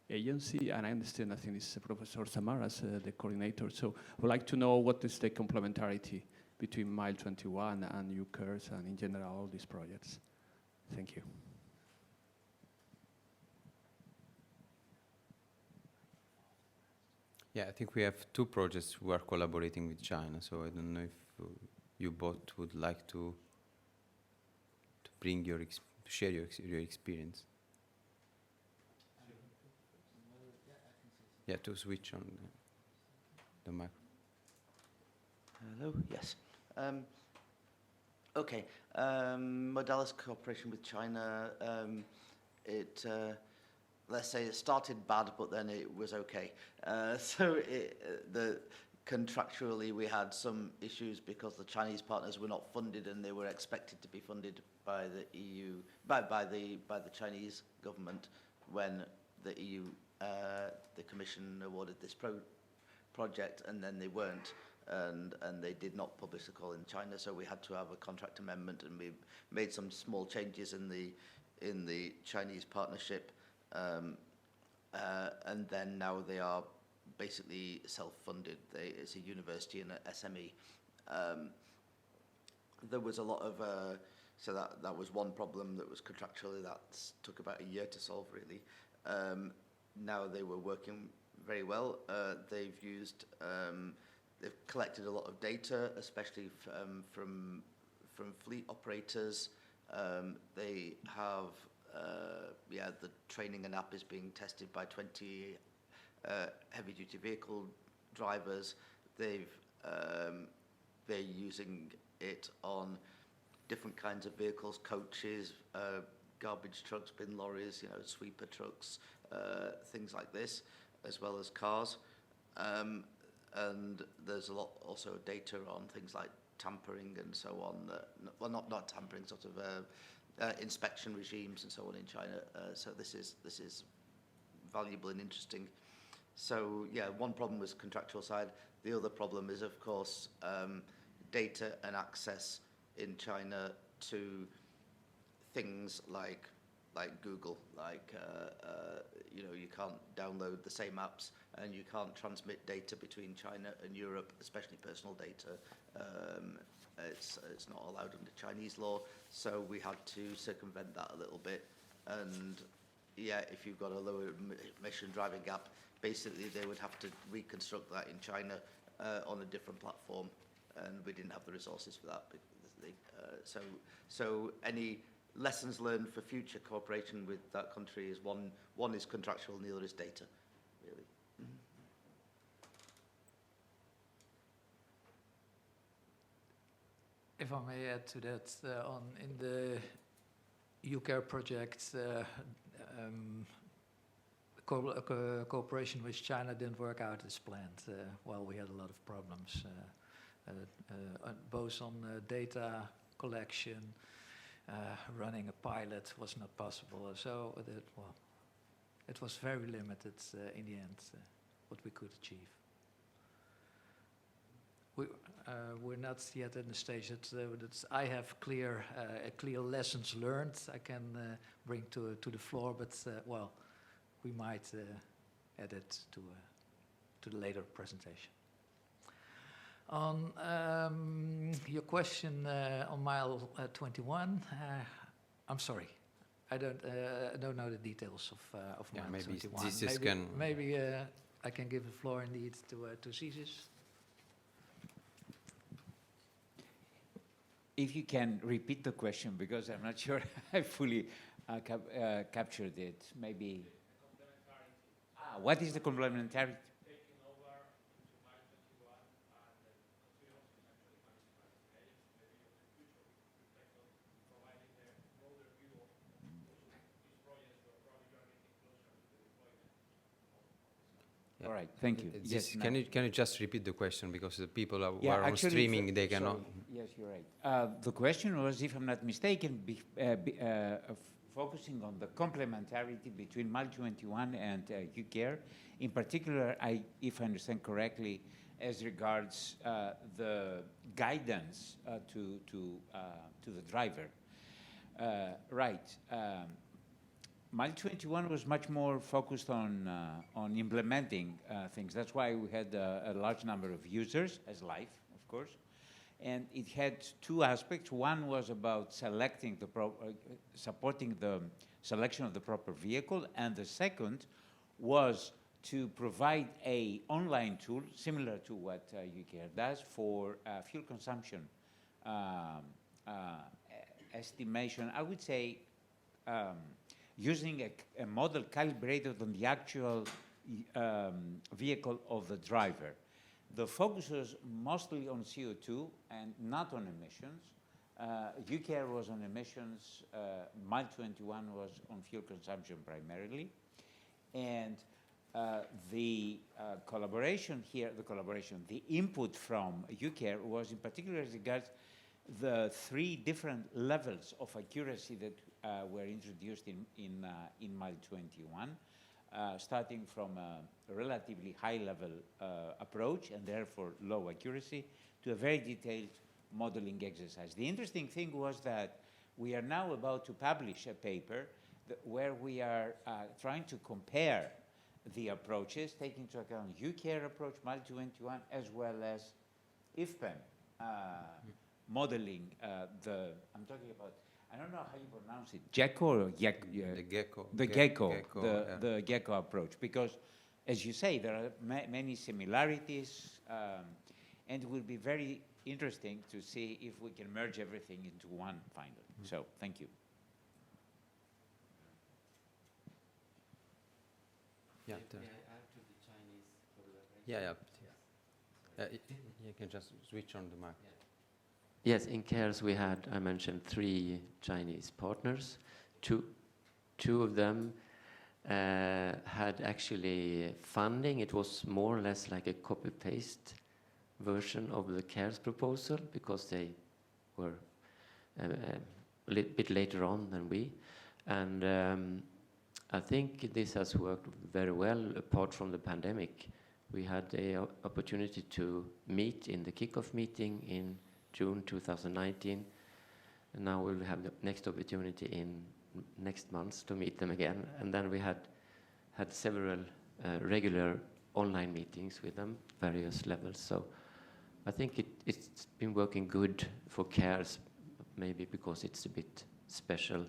Speaker 9: agency. And I understand, I think it's Professor Tzamalis, the coordinator. So I would like to know what is the complementarity between Mile 21 and uCARE and in general all these projects. Thank you.
Speaker 7: Yeah, I think we have two projects who are collaborating with China, so I don't know if you both would like to bring your share your experience. Yeah, to switch on the mic.
Speaker 4: Hello. Yes. Okay, Modales cooperation with China, let's say it started bad, but then it was okay. Contractually, we had some issues because the Chinese partners were not funded, and they were expected to be funded by the EU, by the Chinese government when the EU, the Commission awarded this project, and then they weren't, and they did not publish the call in China, so we had to have a contract amendment, and we made some small changes in the Chinese partnership, and then now they are basically self-funded. It's a university and an SME. There was a lot of, so that was one problem that was contractually, that took about a year to solve really. Now they were working very well. They've collected a lot of data, especially from fleet operators. They have, the training and app is being tested by 20 heavy-duty vehicle drivers. They're using it on different kinds of vehicles, coaches, garbage trucks, bin lorries, sweeper trucks, things like this, as well as cars. And there's a lot also data on things like tampering and so on. Well, not tampering, sort of inspection regimes and so on in China. So this is valuable and interesting. So yeah, one problem was contractual side. The other problem is, of course, data and access in China to things like Google, you can't download the same apps, and you can't transmit data between China and Europe, especially personal data. It's not allowed under Chinese law, so we had to circumvent that a little bit. And yeah, if you've got a lower emission driving gap, basically they would have to reconstruct that in China on a different platform, and we didn't have the resources for that. So any lessons learned for future cooperation with that country is one is contractual and the other is data, really.
Speaker 5: If I may add to that, in the uCARE project, cooperation with China didn't work out as planned. Well, we had a lot of problems, both on data collection. Running a pilot was not possible, so it was very limited in the end what we could achieve. We're not yet in the stage that I have clear lessons learned I can bring to the floor, but we might add it to the later presentation. On your question on mile 21, I'm sorry, I don't know the details of mile 21. Maybe I can give the floor indeed to Cesar.
Speaker 10: If you can repeat the question, because I'm not sure I fully captured it. Maybe. What is the complementarity? All right, thank you.
Speaker 7: Can you just repeat the question, because the people who are on streaming, they cannot.
Speaker 10: Yes, you're right. The question was, if I'm not mistaken, focusing on the complementarity between mile 21 and uCARE. In particular, if I understand correctly, as regards the guidance to the driver. Right. Mile 21 was much more focused on implementing things. That's why we had a large number of users, as live, of course. And it had two aspects. One was about selecting supporting the selection of the proper vehicle, and the second was to provide an online tool similar to what uCARE does for fuel consumption estimation. I would say using a model calibrated on the actual vehicle of the driver. The focus was mostly on CO2 and not on emissions, uCARE was on emissions, MILE21 was on fuel consumption primarily, and the collaboration here, the input from uCARE was in particular as regards the 3 different levels of accuracy that were introduced in MILE21, starting from a relatively high level approach and therefore low accuracy to a very detailed modeling exercise. The interesting thing was that we are now about to publish a paper where we are trying to compare the approaches, taking into account uCARE approach, MILE21, as well as IFPEN modeling. I'm talking about, I don't know how you pronounce it, GECO or
Speaker 7: The gecko.
Speaker 10: The GECO approach, because as you say, there are many similarities, and it will be very interesting to see if we can merge everything into one finally. So, thank you.
Speaker 7: Yeah. Yeah. You can just switch on the mic.
Speaker 3: Yes, in CARES we had, I mentioned, 3 Chinese partners. Two of them had actually funding. It was more or less like a copy-paste version of the CARES proposal because they were a little bit later on than we. And I think this has worked very well apart from the pandemic. We had the opportunity to meet in the kickoff meeting in June 2019. And now we'll have the next opportunity in next month to meet them again. And then we had several regular online meetings with them, various levels. So I think it's been working good for CARES, maybe because it's a bit special.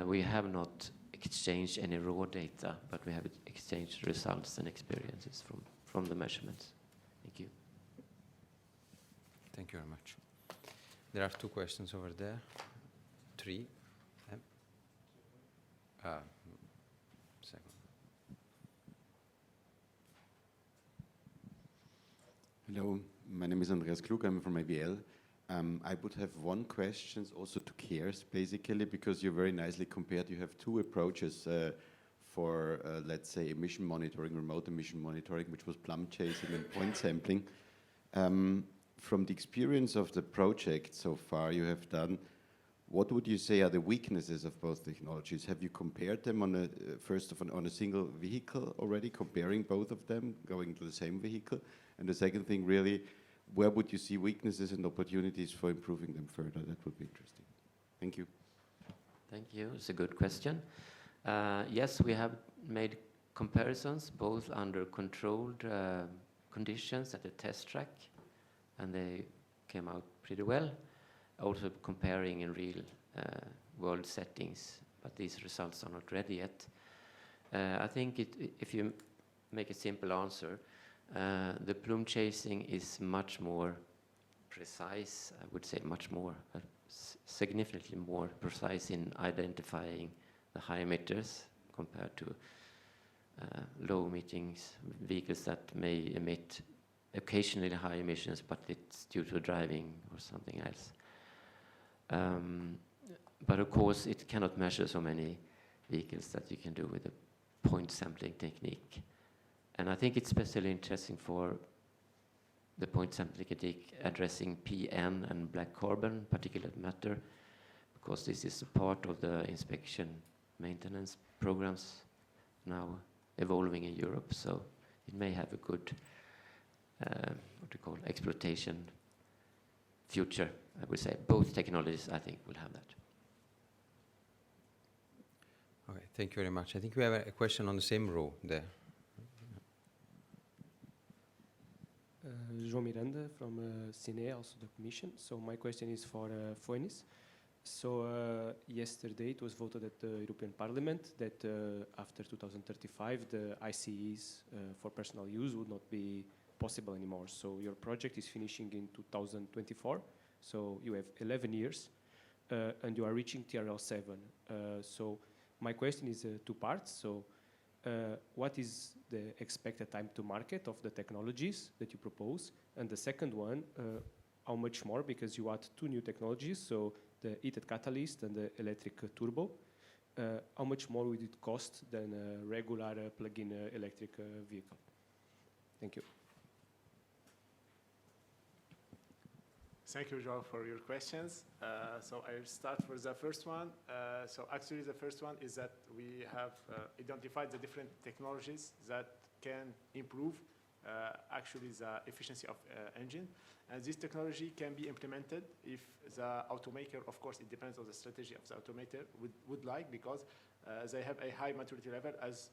Speaker 3: We have not exchanged any raw data, but we have exchanged results and experiences from the measurements. Thank you.
Speaker 7: Thank you very much. There are 2 questions over there. 3. Second.
Speaker 11: Hello, my name is Andreas Klug, I'm from ABL. I would have 1 question also to CARES, basically, because you very nicely compared. You have 2 approaches for, let's say, emission monitoring, remote emission monitoring, which was plum chasing and point sampling. From the experience of the project so far you have done, what would you say are the weaknesses of both technologies? Have you compared them on a single vehicle already, comparing both of them, going to the same vehicle? And the second thing, really, where would you see weaknesses and opportunities for improving them further? That would be interesting. Thank you.
Speaker 3: Thank you. It's a good question. Yes, we have made comparisons both under controlled conditions at the test track, and they came out pretty well. Also comparing in real world settings, but these results are not ready yet. I think if you make a simple answer, the plume chasing is much more precise, I would say much more, significantly more precise in identifying the high emitters compared to low emitting vehicles that may emit occasionally high emissions, but it's due to driving or something else. But of course, it cannot measure so many vehicles that you can do with a point sampling technique. And I think it's especially interesting for the point sampling technique addressing PN and black carbon, particulate matter, because this is a part of the inspection maintenance programs now evolving in Europe. So it may have a good, exploitation future, I would say. Both technologies, I think, will have that.
Speaker 7: Okay, thank you very much. I think we have a question on the same row there.
Speaker 12: João Miranda from CINE, also the Commission. So my question is for PHOENICE. So yesterday it was voted at the European Parliament that after 2035 the ICEs for personal use would not be possible anymore. So your project is finishing in 2024. So you have 11 years and you are reaching TRL7. So my question is 2 parts. So what is the expected time to market of the technologies that you propose? And the second one, how much more, because you add two new technologies, so the heated catalyst and the electric turbo. How much more would it cost than a regular plug-in electric vehicle? Thank you.
Speaker 6: Thank you, João, for your questions. So I'll start with the first one. So actually, the first one is that we have identified the different technologies that can improve actually the efficiency of engine. And this technology can be implemented if the automaker, of course, it depends on the strategy of the automaker, would like, because they have a high maturity level, as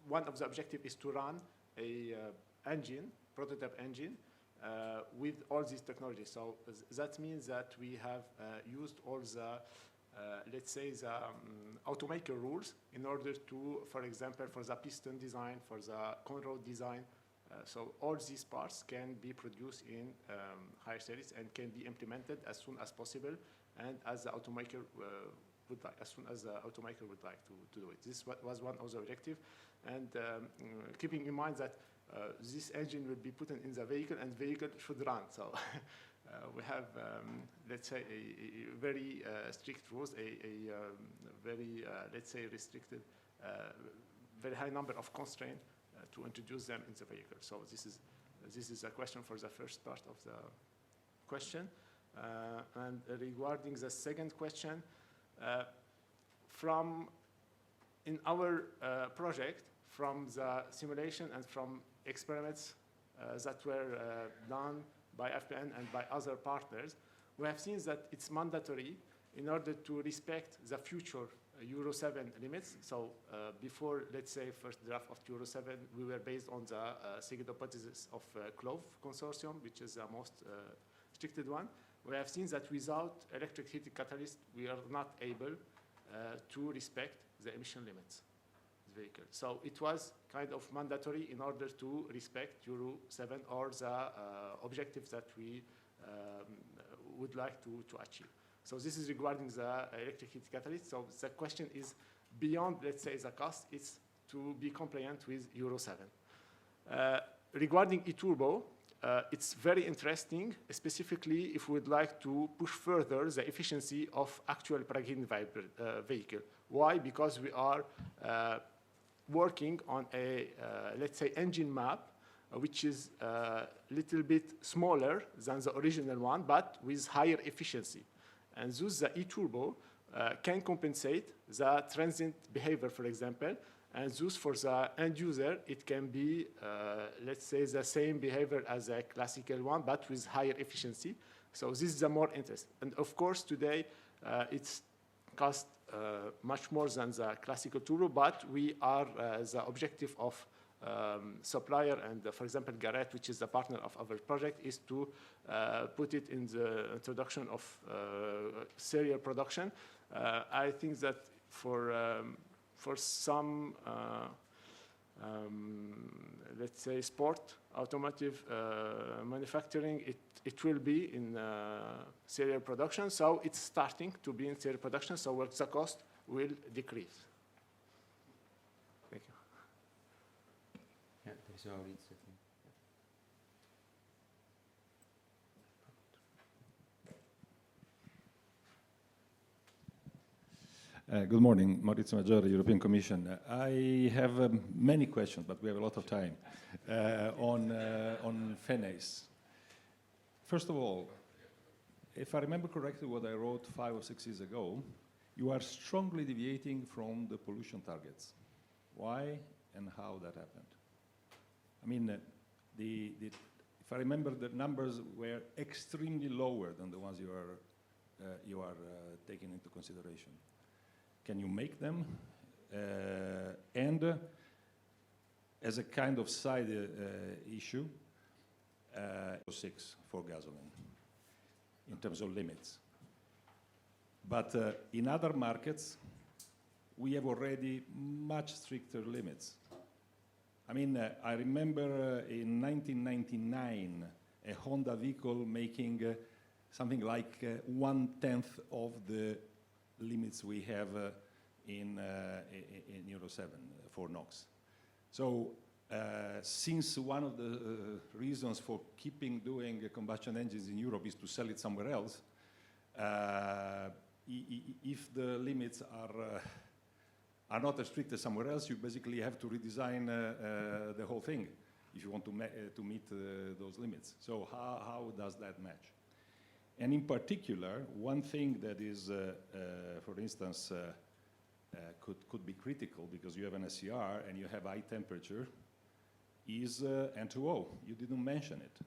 Speaker 6: one of the objectives is to run a prototype engine, with all these technologies. So that means that we have used all the, let's say, the automaker rules in order to, for example, for the piston design, for the conrod design. So all these parts can be produced in higher series and can be implemented as soon as possible, and as the automaker would like, as soon as the automaker would like to do it. This was one of the objectives, and keeping in mind that this engine will be put in the vehicle, and vehicle should run. So we have, let's say, a very strict rules, a very, let's say, restricted, very high number of constraints to introduce them in the vehicle. So this is a question for the first part of the question. And regarding the second question, in our project, from the simulation and from experiments that were done by IFPEN and by other partners, we have seen that it's mandatory in order to respect the future Euro 7 limits. So before, let's say, first draft of Euro 7, we were based on the second hypothesis of CLOVE consortium, which is the most restricted one. We have seen that without electric heated catalyst, we are not able to respect the emission limits of the vehicle. So it was kind of mandatory in order to respect Euro 7 or the objectives that we would like to achieve. So this is regarding the electric heat catalyst. So the question is beyond, let's say, the cost, it's to be compliant with Euro 7. Regarding e-turbo, it's very interesting, specifically if we would like to push further the efficiency of actual plug-in vehicle. Why? Because we are working on a, let's say, engine map, which is a little bit smaller than the original one, but with higher efficiency. And thus the e-turbo can compensate the transient behavior, for example, and thus for the end user, it can be, let's say, the same behavior as a classical one, but with higher efficiency. So this is the more interest. And of course, today, it's cost much more than the classical turbo, but we are, the objective of supplier and, for example, Garrett, which is the partner of our project, is to put it in the introduction of serial production. I think that for some, let's say, sport automotive manufacturing, it will be in serial production. So it's starting to be in serial production, so the cost will decrease. Thank you.
Speaker 7: Yeah, there is Maurizio.
Speaker 13: Good morning, Maurizio Maggiore, European Commission. I have many questions, but we have a lot of time on PHOENICE. First of all, if I remember correctly what I wrote 5 or 6 years ago, you are strongly deviating from the pollution targets. Why and how that happened? I mean, if I remember, the numbers were extremely lower than the ones you are taking into consideration. Can you make them? And as a kind of side issue, 6 for gasoline in terms of limits. But in other markets, we have already much stricter limits. I mean, I remember in 1999, a Honda vehicle making something like 1/10 of the limits we have in Euro 7 for NOx. So Since one of the reasons for keeping doing combustion engines in Europe is to sell it somewhere else, if the limits are not restricted somewhere else, you basically have to redesign the whole thing if you want to meet those limits. So how does that match? And in particular, one thing that is, for instance, could be critical because you have an SCR and you have high temperature is N2O. You didn't mention it.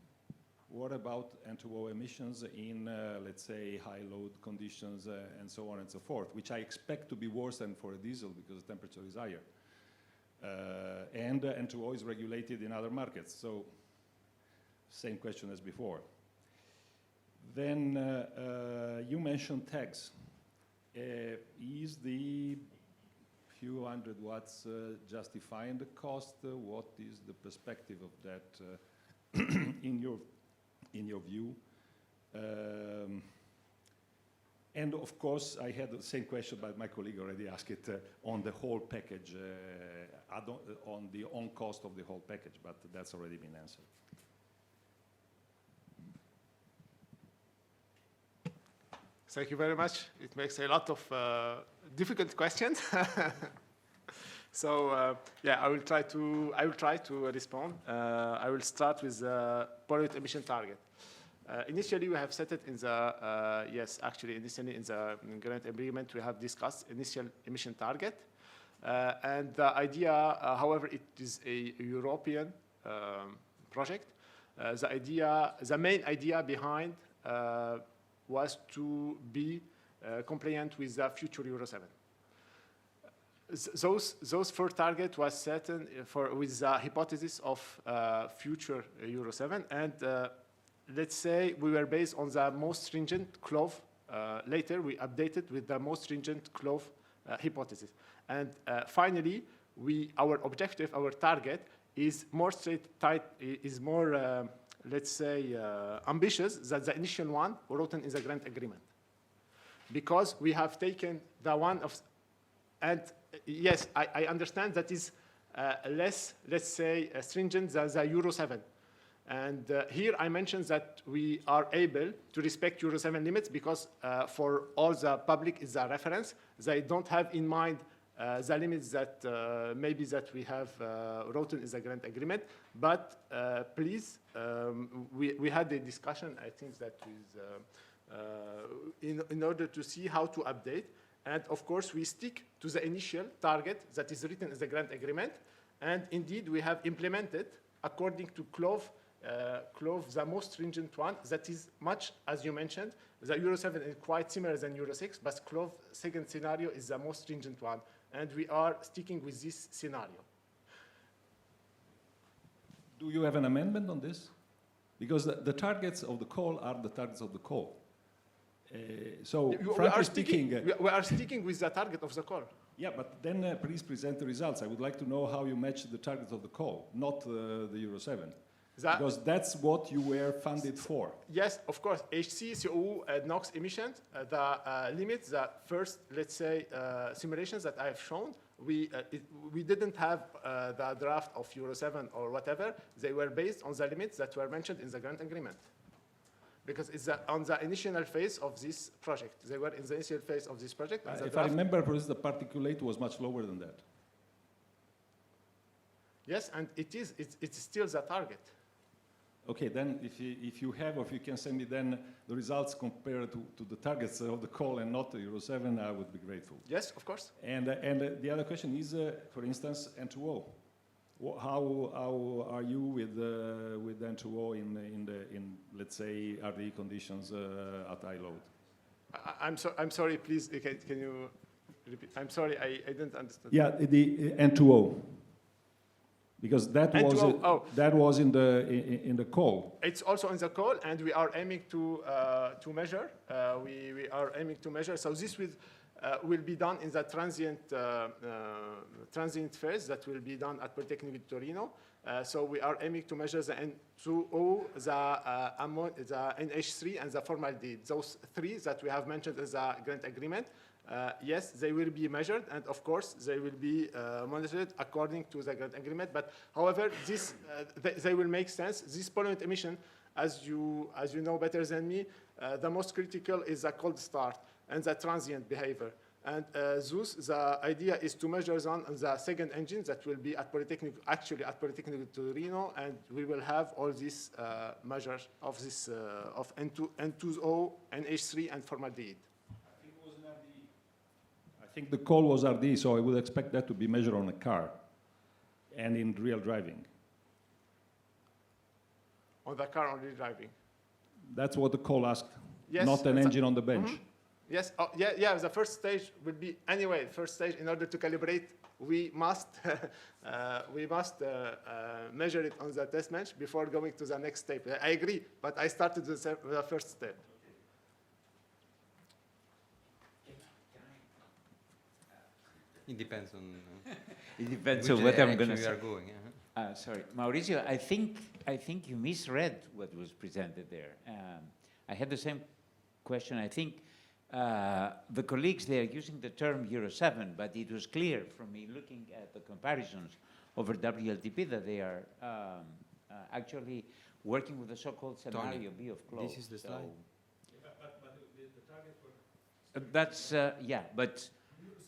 Speaker 13: What about N2O emissions in, let's say, high load conditions and so on and so forth, which I expect to be worse than for a diesel because the temperature is higher. And N2O is regulated in other markets. So same question as before. Then you mentioned tags. Is the few hundred watts justifying the cost? What is the perspective of that in your view? And of course, I had the same question, but my colleague already asked it on the whole package, on the on-cost of the whole package, but that's already been answered.
Speaker 6: Thank you very much. It makes a lot of difficult questions. So yeah, I will try to respond. I will start with the pollutant emission target. Initially, we have set it in the yes, actually, initially in the grant agreement, we have discussed initial emission target, and the idea, however, it is a European project. The main idea behind was to be compliant with the future Euro 7. Those four targets was set with the hypothesis of future Euro 7, and let's say we were based on the most stringent CLOV. Later, we updated with the most stringent CLOV hypothesis. And finally, our objective, our target, is more let's say, ambitious than the initial one written in the grant agreement. Because we have taken the one of, and yes, I understand that is less, let's say, stringent than the Euro 7. And here I mentioned that we are able to respect Euro 7 limits because for all the public is a reference. They don't have in mind the limits that maybe that we have written in the grant agreement. But please, we had a discussion, I think that with, in order to see how to update. And of course, we stick to the initial target that is written in the grant agreement. And indeed, we have implemented, according to CLOV, the most stringent one, that is much, as you mentioned, the Euro 7 is quite similar than Euro 6, but CLOV second scenario is the most stringent one. And we are sticking with this scenario.
Speaker 13: Do you have an amendment on this? Because the targets of the call are the targets of the call. So, frankly speaking...
Speaker 6: We are sticking with the target of the call.
Speaker 13: Yeah, but then please present the results. I would like to know how you match the targets of the call, not the Euro 7. Because that's what you were funded for.
Speaker 6: Yes, of course. HC, CO, NOx emissions, the limits, the first, let's say, simulations that I have shown, we didn't have the draft of Euro 7 or whatever. They were based on the limits that were mentioned in the grant agreement. Because it's on the initial phase of this project. They were in the initial phase of this project.
Speaker 13: If I remember, the particulate was much lower than that.
Speaker 6: Yes, and it's still the target.
Speaker 13: Okay, then if you have, or if you can send me then the results compared to the targets of the call and not the Euro 7, I would be grateful.
Speaker 6: Yes, of course.
Speaker 13: And the other question is, for instance, N2O. How are you with N2O in let's say RDE conditions at high load?
Speaker 6: I'm sorry. Please, can you repeat? I'm sorry, I didn't understand.
Speaker 13: Yeah, the N2O. Because that was in the call.
Speaker 6: It's also in the call, and we are aiming to measure. We are aiming to measure. So this will be done in the transient phase that will be done at Polytechnic di Torino. So we are aiming to measure the N2O, the NH3, and the formaldehyde. Those three that we have mentioned as a grant agreement. Yes, they will be measured, and of course, they will be monitored according to the grant agreement. But however, this, they will make sense. This pollutant emission, as you know better than me, the most critical is the cold start and the transient behavior. And thus, the idea is to measure on the second engine that will be at Polytechnic, actually at Polytechnic Torino, and we will have all these measures of this of N2O, NH3, and formaldehyde.
Speaker 13: I think the call was RD, so I would expect that to be measured on a car and in real driving.
Speaker 6: On the car only driving.
Speaker 13: That's what the call asked,
Speaker 6: Yes,
Speaker 13: not an engine on the bench.
Speaker 6: Yes, yeah, the first stage will be, anyway, first stage, in order to calibrate, we must, measure it on the test bench before going to the next step. I agree, but I started with the first step.
Speaker 7: It depends on
Speaker 10: It depends
Speaker 7: which
Speaker 10: on what I'm going to
Speaker 7: direction
Speaker 10: say.
Speaker 7: we are going.
Speaker 10: Sorry, Mauricio, I think you misread what was presented there. I had the same question. I think the colleagues, they are using the term Euro 7, but it was clear from me looking at the comparisons over WLTP that they are actually working with the so-called scenario B of close.
Speaker 7: This is the slide.
Speaker 13: But the target for...
Speaker 10: That's, yeah, but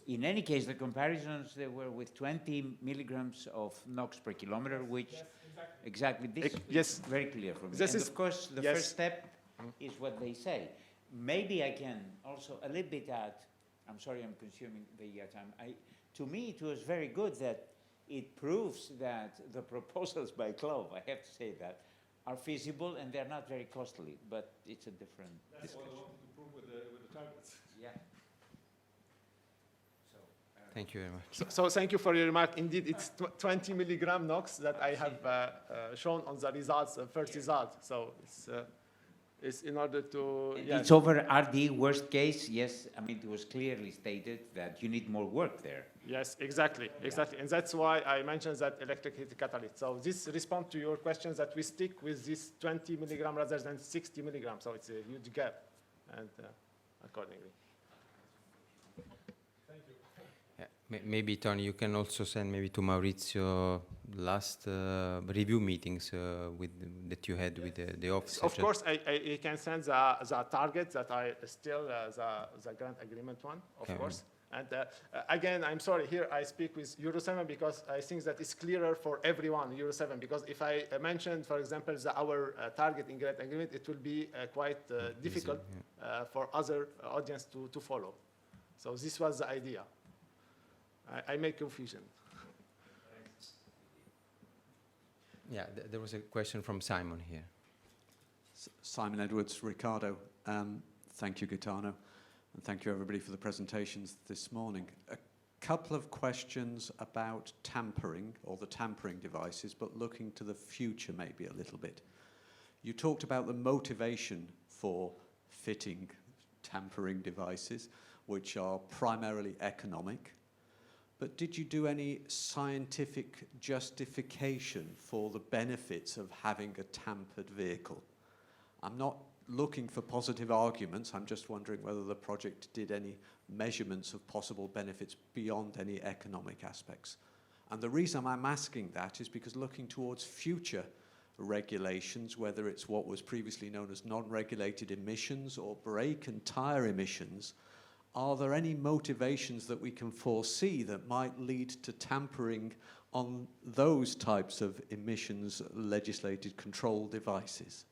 Speaker 10: in any case, the comparisons, they were with 20 milligrams of NOx per kilometer, which exactly this
Speaker 6: yes.
Speaker 10: is very clear for me.
Speaker 6: This
Speaker 10: and
Speaker 6: is,
Speaker 10: of course, the
Speaker 6: yes.
Speaker 10: first step is what they say. Maybe I can also a little bit add, I'm sorry I'm consuming the time. To me, it was very good that it proves that the proposals by Clove, I have to say that, are feasible and they're not very costly, but it's a different discussion.
Speaker 13: That's what I wanted to prove with the targets.
Speaker 10: Yeah.
Speaker 7: Thank you very much.
Speaker 6: So thank you for your remark. Indeed, it's 20 milligram NOx that I have shown on the results, first result. So it's in order to...
Speaker 10: Yeah. It's over RD, worst case, yes. I mean, it was clearly stated that you need more work there.
Speaker 6: Yes, exactly, exactly. And that's why I mentioned that electric heat catalyst. So this responds to your questions that we stick with this 20 milligram rather than 60 milligrams. So it's a huge gap, and accordingly.
Speaker 7: Maybe, Tony, you can also send maybe to Maurizio last review meetings that you had with the office.
Speaker 6: Of course, I can send the target that I still, the grant agreement one, of course. And again, I'm sorry, here I speak with Euro 7 because I think that it's clearer for everyone, Euro 7, because if I mentioned, for example, our target in grant agreement, it will be quite difficult for other audience to follow. So this was the idea. I make confusion.
Speaker 7: Yeah, there was a question from Simon here.
Speaker 14: Simon Edwards, Ricardo. Thank you, Gaetano, and thank you, everybody, for the presentations this morning. A couple of questions about tampering, or the tampering devices, but looking to the future maybe a little bit. You talked about the motivation for fitting tampering devices, which are primarily economic. But did you do any scientific justification for the benefits of having a tampered vehicle? I'm not looking for positive arguments. I'm just wondering whether the project did any measurements of possible benefits beyond any economic aspects. And the reason I'm asking that is because looking towards future regulations, whether it's what was previously known as non-regulated emissions or brake and tire emissions, are there any motivations that we can foresee that might lead to tampering on those types of emissions legislated control devices?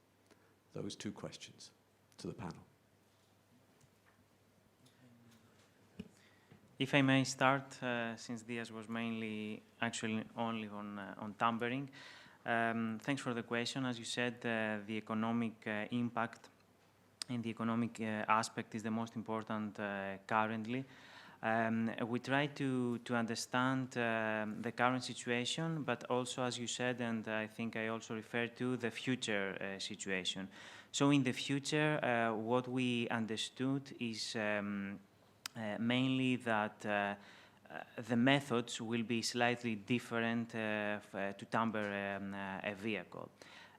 Speaker 14: Those two questions to the panel.
Speaker 2: If I may start, since Diaz was mainly actually only on tampering. Thanks for the question. As you said, the economic impact and the economic aspect is the most important currently. We try to understand the current situation, but also, as you said, and I think I also referred to, the future situation. So in the future, what we understood is mainly that the methods will be slightly different to tamper a vehicle.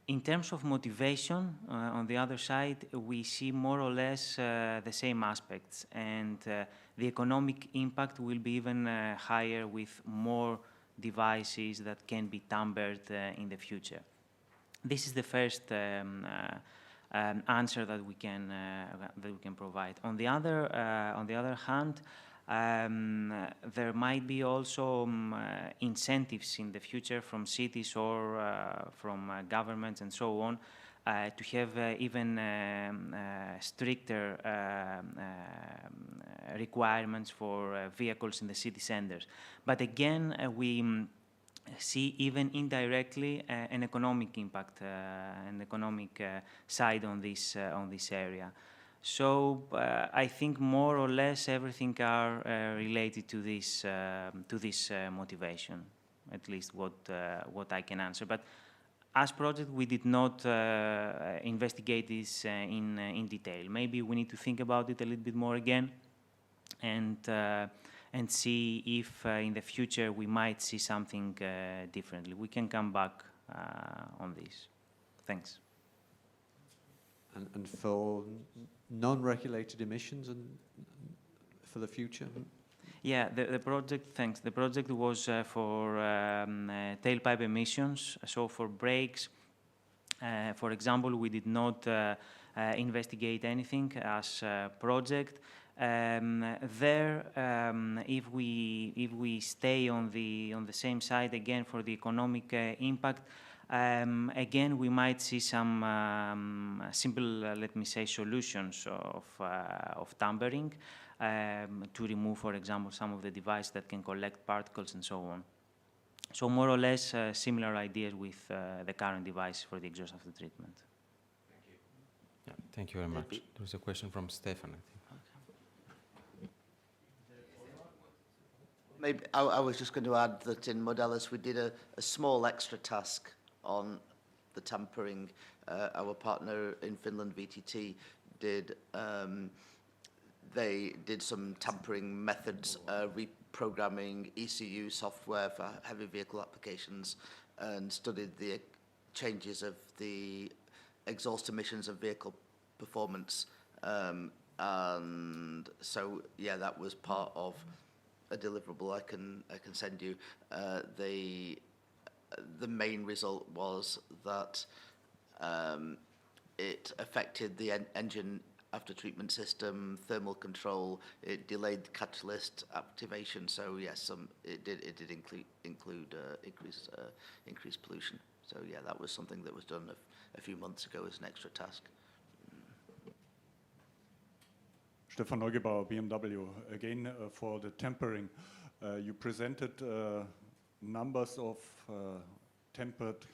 Speaker 2: In terms of motivation, on the other side, we see more or less the same aspects, and the economic impact will be even higher with more devices that can be tampered in the future. This is the first answer that we can provide. On the other hand, there might be also incentives in the future from cities or from governments and so on to have even stricter requirements for vehicles in the city centers. But again, we see even indirectly an economic impact, an economic side on this area. So I think more or less everything are related to this motivation, at least what I can answer. But as project, we did not investigate this in detail. Maybe we need to think about it a little bit more again, and see if in the future we might see something differently. We can come back on this. Thanks.
Speaker 14: And for non-regulated emissions and for the future?
Speaker 2: Yeah, the project, thanks. The project was for tailpipe emissions. So for brakes, for example, we did not investigate anything as a project. There, if we stay on the same side again for the economic impact, again we might see some simple, let me say, solutions of tampering to remove, for example, some of the devices that can collect particles and so on. So more or less similar ideas with the current device for the exhaust after treatment.
Speaker 7: Thank you. Yeah, thank you very much. There was a question from Stefan, I think.
Speaker 4: Maybe I was just going to add that in Modalis we did a small extra task on the tampering. Our partner in Finland, VTT, they did some tampering methods, reprogramming ECU software for heavy vehicle applications, and studied the changes of the exhaust emissions of vehicle performance. And so, yeah, that was part of a deliverable I can send you. The main result was that it affected the engine after treatment system, thermal control. It delayed catalyst activation. So yes, it did include increased pollution. So yeah, that was something that was done a few months ago as an extra task.
Speaker 8: Stefan Neugebauer, BMW. Again, for the tampering, you presented numbers of tempered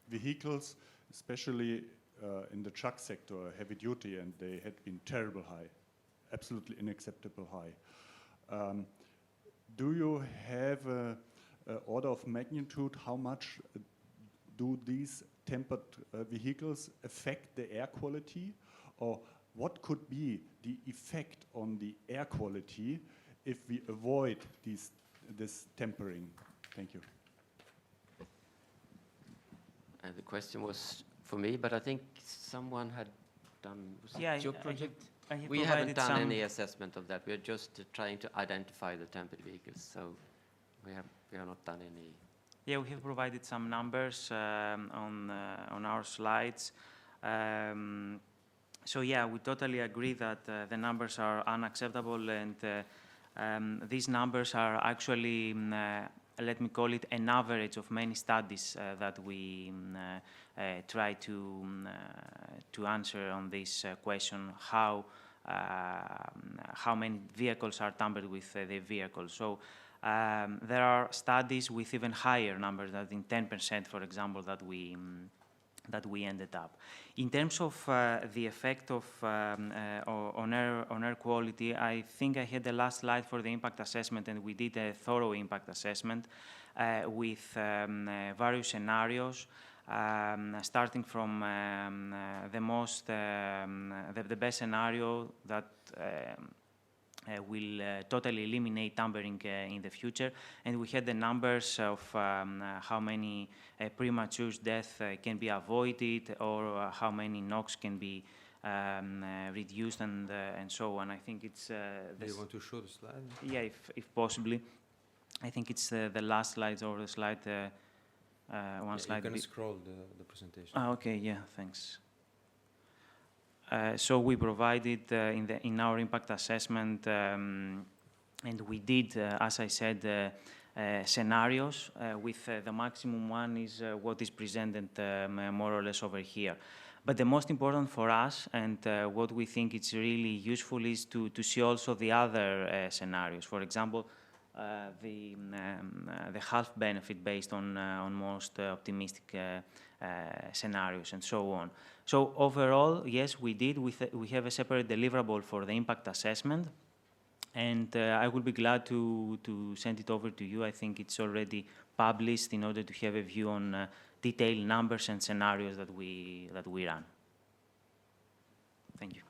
Speaker 8: vehicles, especially in the truck sector, heavy duty, and they had been terrible high, absolutely unacceptable high. Do you have an order of magnitude? How much do these tempered vehicles affect the air quality? Or what could be the effect on the air quality if we avoid this tempering? Thank you.
Speaker 3: The question was for me, but I think someone had done, was it your project? We haven't done any assessment of that. We're just trying to identify the tempered vehicles, so we have not done any.
Speaker 2: Yeah, we have provided some numbers on our slides. So yeah, we totally agree that the numbers are unacceptable, and these numbers are actually, let me call it, an average of many studies that we try to answer on this question, how many vehicles are tampered with the vehicle. So there are studies with even higher numbers, that in 10%, for example, that we ended up. In terms of the effect of on air quality, I think I had the last slide for the impact assessment, and we did a thorough impact assessment with various scenarios, starting from the best scenario that will totally eliminate tampering in the future. And we had the numbers of how many premature deaths can be avoided, or how many NOx can be reduced, and so on. I think it's...
Speaker 7: Do you want to show the slide?
Speaker 2: Yeah, if possibly. I think it's the last slide, or the slide, one slide.
Speaker 7: You can scroll the presentation.
Speaker 2: Okay, yeah, thanks. So we provided in our impact assessment, and we did, as I said, scenarios with the maximum one is what is presented more or less over here. But the most important for us, and what we think it's really useful, is to see also the other scenarios. For example, the half benefit based on most optimistic scenarios, and so on. So overall, yes, we did. We have a separate deliverable for the impact assessment, and I will be glad to send it over to you. I think it's already published in order to have a view on detailed numbers and scenarios that we run. Thank you.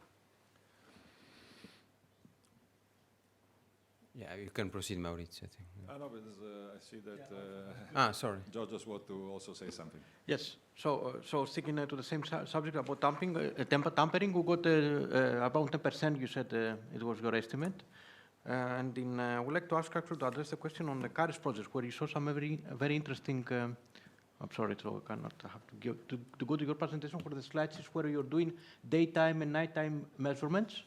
Speaker 7: Yeah, you can proceed, Maurizio, I think.
Speaker 13: No, but I see that
Speaker 7: sorry.
Speaker 13: Georgios wants to also say something.
Speaker 1: Yes. So sticking to the same subject about tampering, we got about 10%. You said it was your estimate, and I would like to ask actually to address the question on the CARES project, where you saw some very interesting. I'm sorry, so I cannot have to go to your presentation for the slides where you're doing daytime and nighttime measurements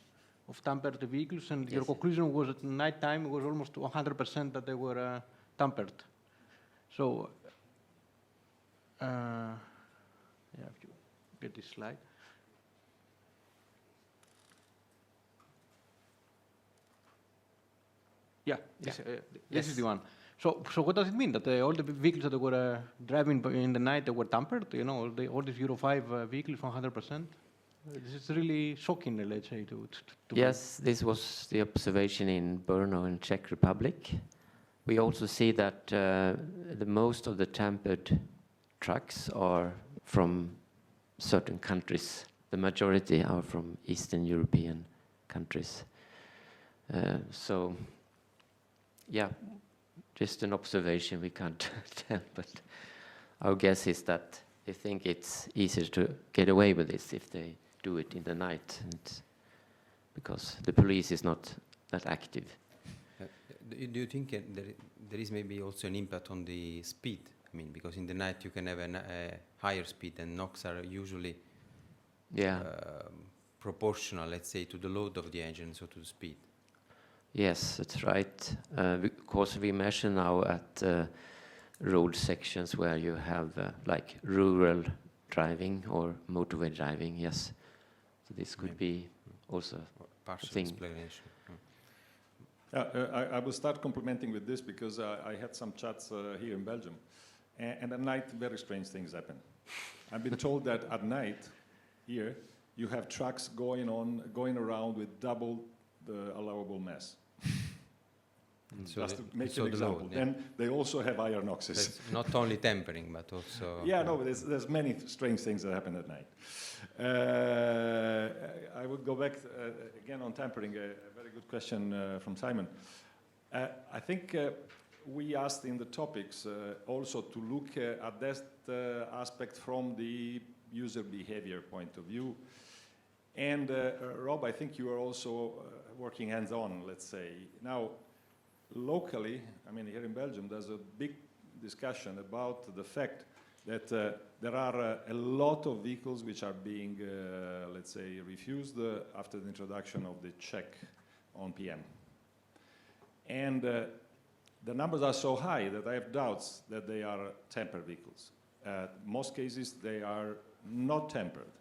Speaker 1: of tampered vehicles, and your conclusion was at nighttime it was almost 100% that they were tampered. So, yeah, if you get this slide. Yeah, this is the one. So what does it mean that all the vehicles that they were driving in the night, they were tampered? You know, all these Euro 5 vehicles, 100%. This is really shocking, let's say.
Speaker 3: Yes, this was the observation in Brno in Czech Republic. We also see that the most of the tampered trucks are from certain countries. The majority are from Eastern European countries. So, yeah, just an observation, we can't tell, but our guess is that they think it's easier to get away with this if they do it in the night, and because the police is not that active.
Speaker 7: Do you think there is maybe also an impact on the speed? I mean, because in the night you can have a higher speed, and NOx are usually proportional, let's say, to the load of the engine, so to the speed.
Speaker 3: Yes, that's right. Because we measure now at road sections where you have like rural driving or motorway driving, yes. So this could be also a thing.
Speaker 7: Explanation.
Speaker 13: I will start complementing with this because I had some chats here in Belgium, and at night very strange things happen. I've been told that at night here you have trucks going around with double the allowable mass.
Speaker 7: So
Speaker 13: just to make an example. And they also have higher NOxes.
Speaker 7: That's not only tampering, but also...
Speaker 13: Yeah, no, but there's many strange things that happen at night. I would go back again on tampering, a very good question from Simon. I think we asked in the topics also to look at that aspect from the user behavior point of view. And Rob, I think you are also working hands-on, let's say. Now, locally, I mean, here in Belgium, there's a big discussion about the fact that there are a lot of vehicles which are being, let's say, refused after the introduction of the check on PM. And the numbers are so high that I have doubts that they are tampered vehicles. Most cases, they are not tampered.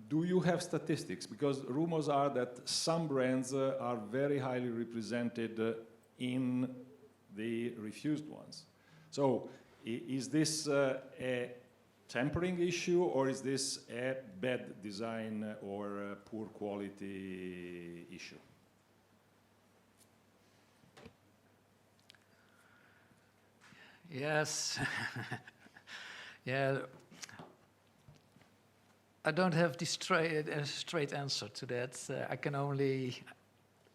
Speaker 13: Do you have statistics? Because rumors are that some brands are very highly represented in the refused ones. So is this a tampering issue, or is this a bad design or a poor quality issue?
Speaker 5: Yes. Yeah. I don't have the straight answer to that. I can only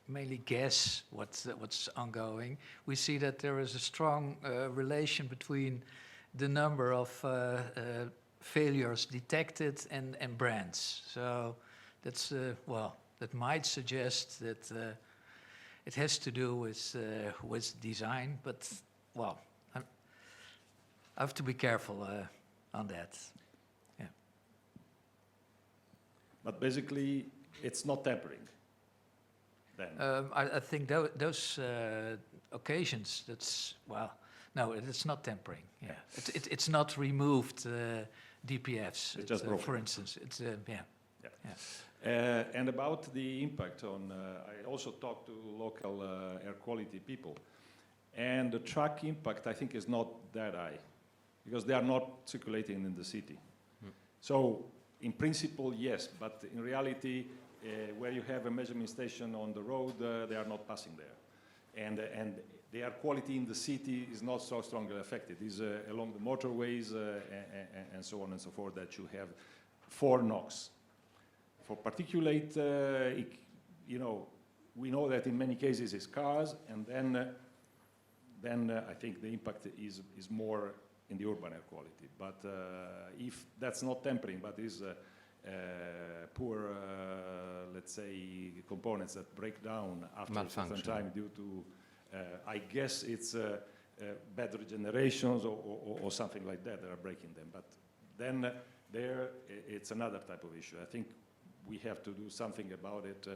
Speaker 5: mainly guess what's ongoing. We see that there is a strong relation between the number of failures detected and brands. So that's, well, that might suggest that it has to do with design, but, well, I have to be careful on that. Yeah.
Speaker 13: But basically, it's not tampering, then?
Speaker 5: I think those occasions, that's, well, no, it's not tampering. Yeah, it's not removed DPFs.
Speaker 13: It's just broken.
Speaker 5: For instance, it's yeah.
Speaker 13: And about the impact on, I also talked to local air quality people, and the truck impact I think is not that high, because they are not circulating in the city. So in principle, yes, but in reality, where you have a measurement station on the road, they are not passing there. And the air quality in the city is not so strongly affected. It's along the motorways and so on and so forth that you have 4 NOx. For particulate, you know, we know that in many cases it's cars, and then I think the impact is more in the urban air quality. But if that's not tampering, but is poor, let's say, components that break down after a certain time due to, I guess it's bad regenerations or something like that that are breaking them. But then there, it's another type of issue. I think we have to do something about it.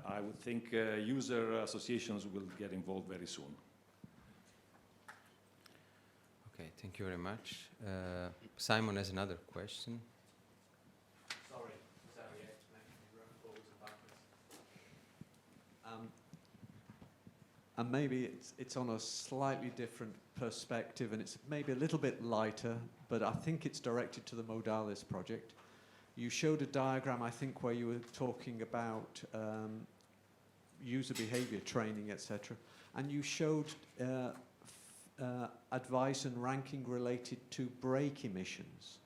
Speaker 13: I would think user associations will get involved very soon.
Speaker 7: Okay, thank you very much. Simon has another question.
Speaker 14: Sorry, and maybe it's on a slightly different perspective, and it's maybe a little bit lighter, but I think it's directed to the MODALES project. You showed a diagram, I think, where you were talking about user behavior training, etc. And you showed advice and ranking related to brake emissions.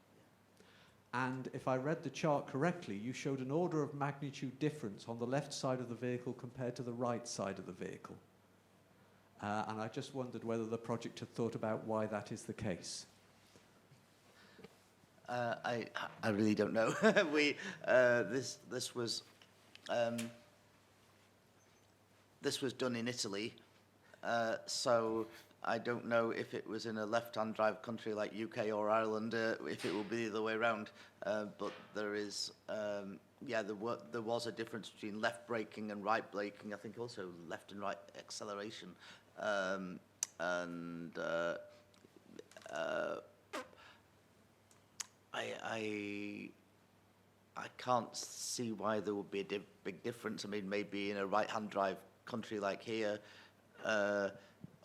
Speaker 14: And if I read the chart correctly, you showed an order of magnitude difference on the left side of the vehicle compared to the right side of the vehicle. And I just wondered whether the project had thought about why that is the case.
Speaker 4: I really don't know. This was done in Italy, so I don't know if it was in a left-hand drive country like UK or Ireland, if it will be the other way around. But there is, there was a difference between left braking and right braking. I think also left and right acceleration, I can't see why there would be a big difference. I mean, maybe in a right-hand drive country like here,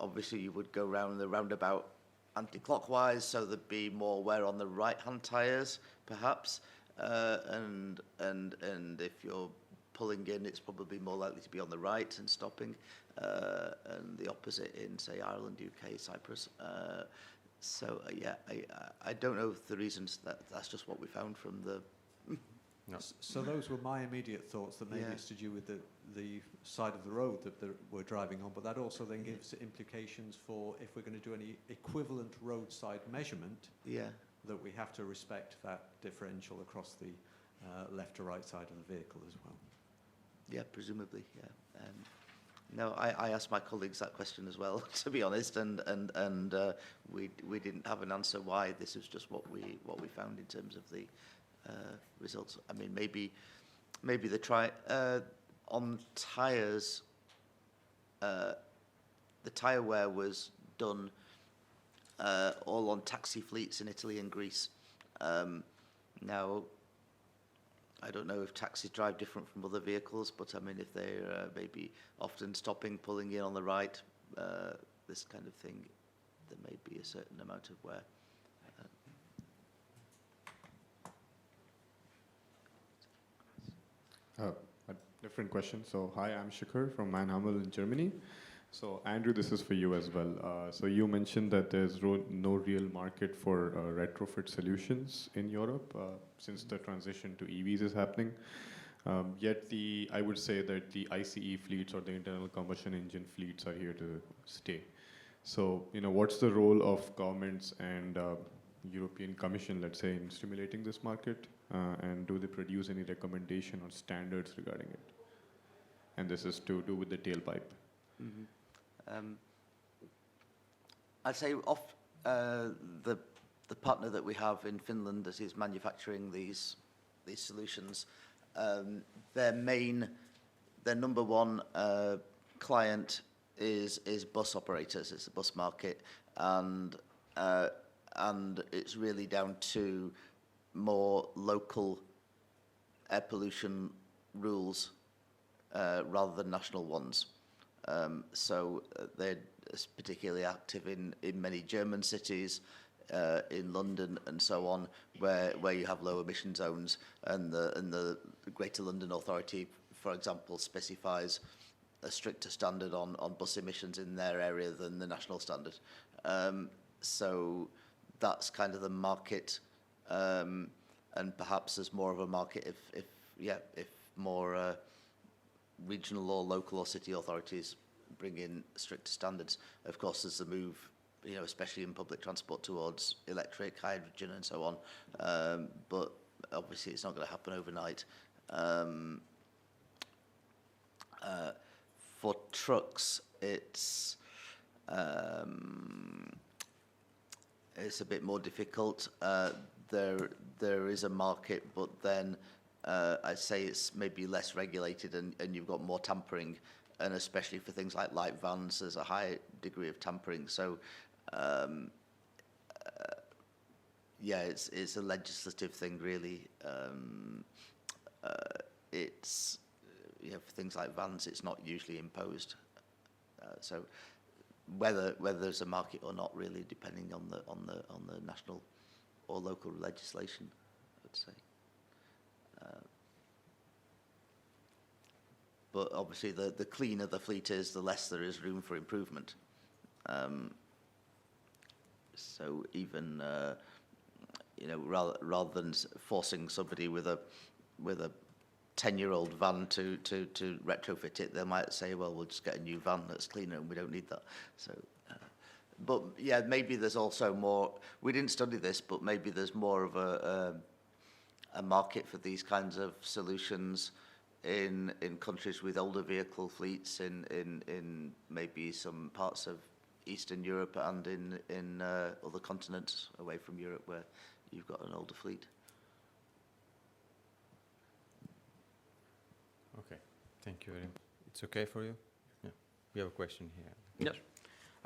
Speaker 4: obviously you would go round the roundabout anti-clockwise, so there'd be more wear on the right-hand tyres, perhaps. And if you're pulling in, it's probably more likely to be on the right and stopping. And the opposite in, say, Ireland, UK, Cyprus. Yeah, I don't know if the reasons that's just what we found from the.
Speaker 14: No. So those were my immediate thoughts, that maybe it's to do with the side of the road that we're driving on, but that also then gives implications for if we're going to do any equivalent roadside measurement, that we have to respect that differential across the left to right side of the vehicle as well.
Speaker 4: Yeah, presumably, yeah. No, I asked my colleagues that question as well, to be honest, and we didn't have an answer why. This is just what we found in terms of the results. I mean, maybe the on tyres. The tyre wear was done all on taxi fleets in Italy and Greece. Now, I don't know if taxis drive different from other vehicles, but I mean, if they're maybe often stopping, pulling in on the right, this kind of thing, there may be a certain amount of wear.
Speaker 15: A different question. So, hi, I'm Shakur from Mainhamel in Germany. So, Andrew, this is for you as well. So, you mentioned that there's no real market for retrofit solutions in Europe since the transition to EVs is happening. Yet I would say that the ICE fleets or the internal combustion engine fleets are here to stay. So, what's the role of governments and European Commission, let's say, in stimulating this market? And do they produce any recommendation or standards regarding it? And this is to do with the tailpipe.
Speaker 4: Mm-hmm. I'd say the partner that we have in Finland that is manufacturing these solutions, their number one client is bus operators. It's the bus market, and it's really down to more local air pollution rules rather than national ones. So they're particularly active in many German cities, in London and so on, where you have low emission zones, and the Greater London Authority, for example, specifies a stricter standard on bus emissions in their area than the national standard. So that's kind of the market, and perhaps there's more of a market if more regional or local or city authorities bring in stricter standards. Of course, there's the move, especially in public transport, towards electric, hydrogen, and so on. But obviously, it's not going to happen overnight. For trucks, it's a bit more difficult. There is a market, but then I'd say it's maybe less regulated, and you've got more tampering, and especially for things like light vans, there's a high degree of tampering. So, yeah, it's a legislative thing, really. It's for things like vans, it's not usually imposed. So, whether there's a market or not, really, depending on the national or local legislation, I'd say. But obviously, the cleaner the fleet is, the less there is room for improvement. So even rather than forcing somebody with a 10-year-old van to retrofit it, they might say, well, we'll just get a new van that's cleaner, and we don't need that. So, but yeah, maybe there's also more. We didn't study this, but maybe there's more of a market for these kinds of solutions in countries with older vehicle fleets, in maybe some parts of Eastern Europe and in other continents away from Europe where you've got an older fleet.
Speaker 7: Okay, thank you very much. It's okay for you? Yeah, we have a question here.
Speaker 1: Yes,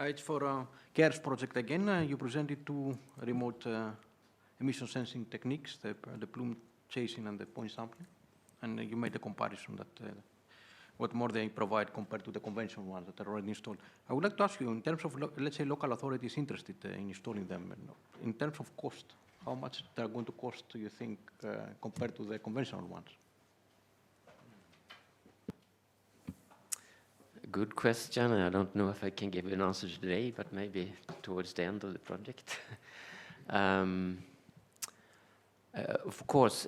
Speaker 1: it's for CARES project again. You presented two remote emission sensing techniques, the plume chasing and the point sampling, and you made a comparison that what more they provide compared to the conventional ones that are already installed. I would like to ask you, in terms of, let's say, local authorities interested in installing them, in terms of cost, how much they're going to cost, do you think, compared to the conventional ones?
Speaker 3: Good question. I don't know if I can give you an answer today, but maybe towards the end of the project. Of course,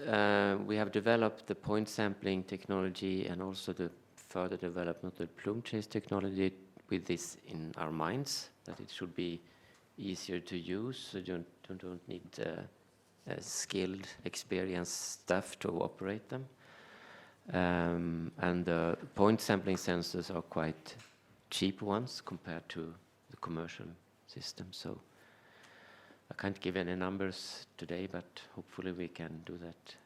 Speaker 3: we have developed the point sampling technology and also the further development of the plume chase technology with this in our minds, that it should be easier to use, so you don't need skilled, experienced staff to operate them. And the point sampling sensors are quite cheap ones compared to the commercial system. So I can't give any numbers today, but hopefully we can do that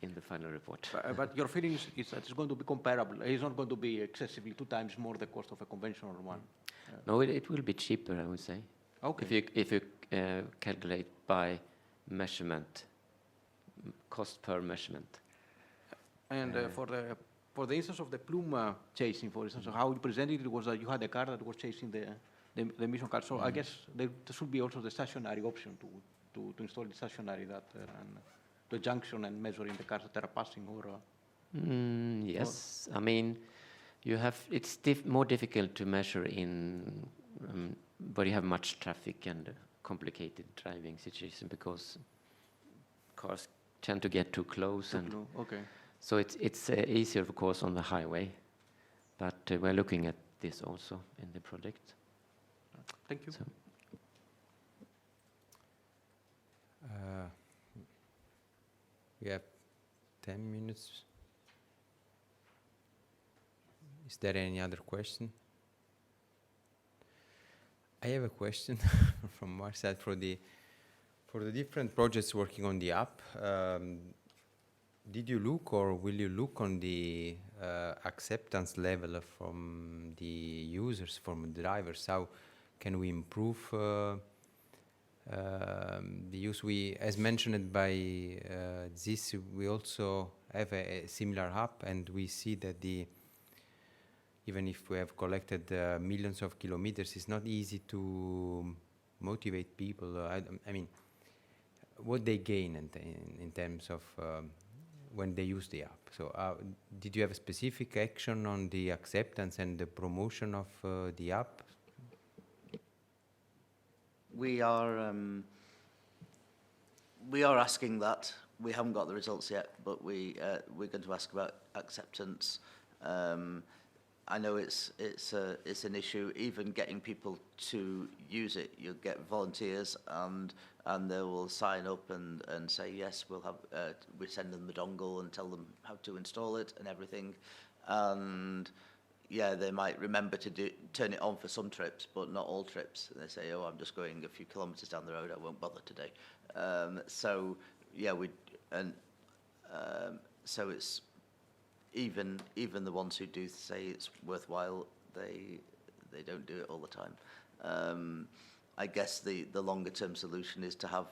Speaker 3: in the final report.
Speaker 1: But your feeling is that it's going to be comparable. It's not going to be excessively 2 times more the cost of a conventional one.
Speaker 3: No, it will be cheaper, I would say.
Speaker 1: Okay.
Speaker 3: If you calculate by measurement, cost per measurement.
Speaker 1: And for the instance of the plume chasing, for instance, how you presented it was that you had a car that was chasing the emission car. So I guess there should be also the stationary option to install the stationary and the junction and measuring the cars that are passing or.
Speaker 3: Yes, I mean, it's more difficult to measure where you have much traffic and complicated driving situation because cars tend to get too close.
Speaker 1: Okay.
Speaker 3: So it's easier, of course, on the highway, but we're looking at this also in the project.
Speaker 1: Thank you.
Speaker 3: So.
Speaker 7: We have 10 minutes. Is there any other question? I have a question from my side for the different projects working on the app. Did you look or will you look on the acceptance level from the users, from the drivers? How can we improve the use? As mentioned by this, we also have a similar app, and we see that even if we have collected millions of kilometers, it's not easy to motivate people. I mean, what they gain in terms of when they use the app. So did you have a specific action on the acceptance and the promotion of the app?
Speaker 4: We are asking that. We haven't got the results yet, but we're going to ask about acceptance. I know it's an issue. Even getting people to use it, you'll get volunteers, and they will sign up and say yes. We send them the dongle and tell them how to install it and everything, and yeah, they might remember to turn it on for some trips, but not all trips. And they say, oh, I'm just going a few kilometres down the road, I won't bother today. So yeah, so it's even the ones who do say it's worthwhile, they don't do it all the time. I guess the longer term solution is to have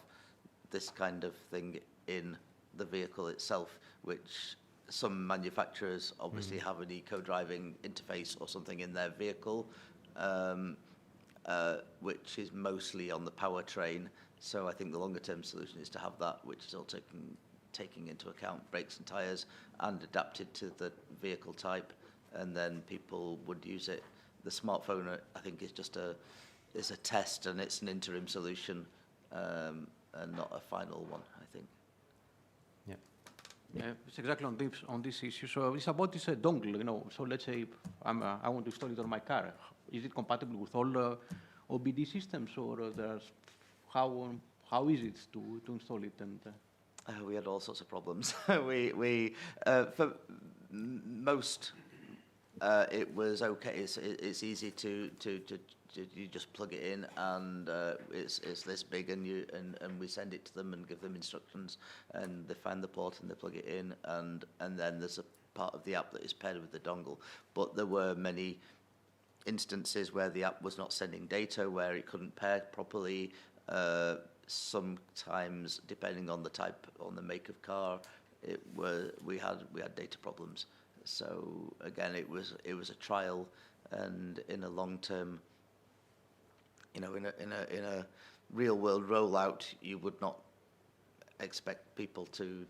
Speaker 4: this kind of thing in the vehicle itself, which some manufacturers obviously have an eco-driving interface or something in their vehicle, which is mostly on the powertrain. So I think the longer-term solution is to have that, which is all taking into account brakes and tyres and adapted to the vehicle type, and then people would use it. The smartphone, I think, is just a test, and it's an interim solution, and not a final one, I think.
Speaker 1: Yeah, it's exactly on this issue. So it's about this dongle, you know. So let's say I want to install it on my car. Is it compatible with all OBD systems, or how is it to install it? And
Speaker 4: we had all sorts of problems. For most, it was okay. It's easy to you just plug it in, and it's this big, and we send it to them and give them instructions, and they find the port and they plug it in, and then there's a part of the app that is paired with the dongle. But there were many instances where the app was not sending data, where it couldn't pair properly. Sometimes, depending on the type, on the make of car, we had data problems. So again, it was a trial, and in a long term, you know, in a real world rollout, you would not expect people to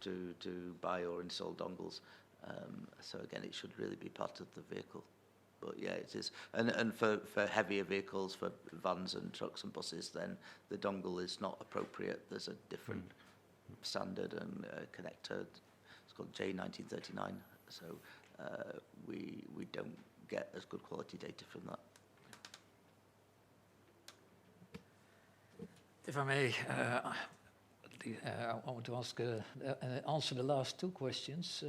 Speaker 4: buy or install dongles. So again, it should really be part of the vehicle. But yeah, it is. And for heavier vehicles, for vans and trucks and buses, then the dongle is not appropriate. There's a different standard and connector. It's called J1939. So we don't get as good quality data from that.
Speaker 5: If I may, I want to answer the last two questions.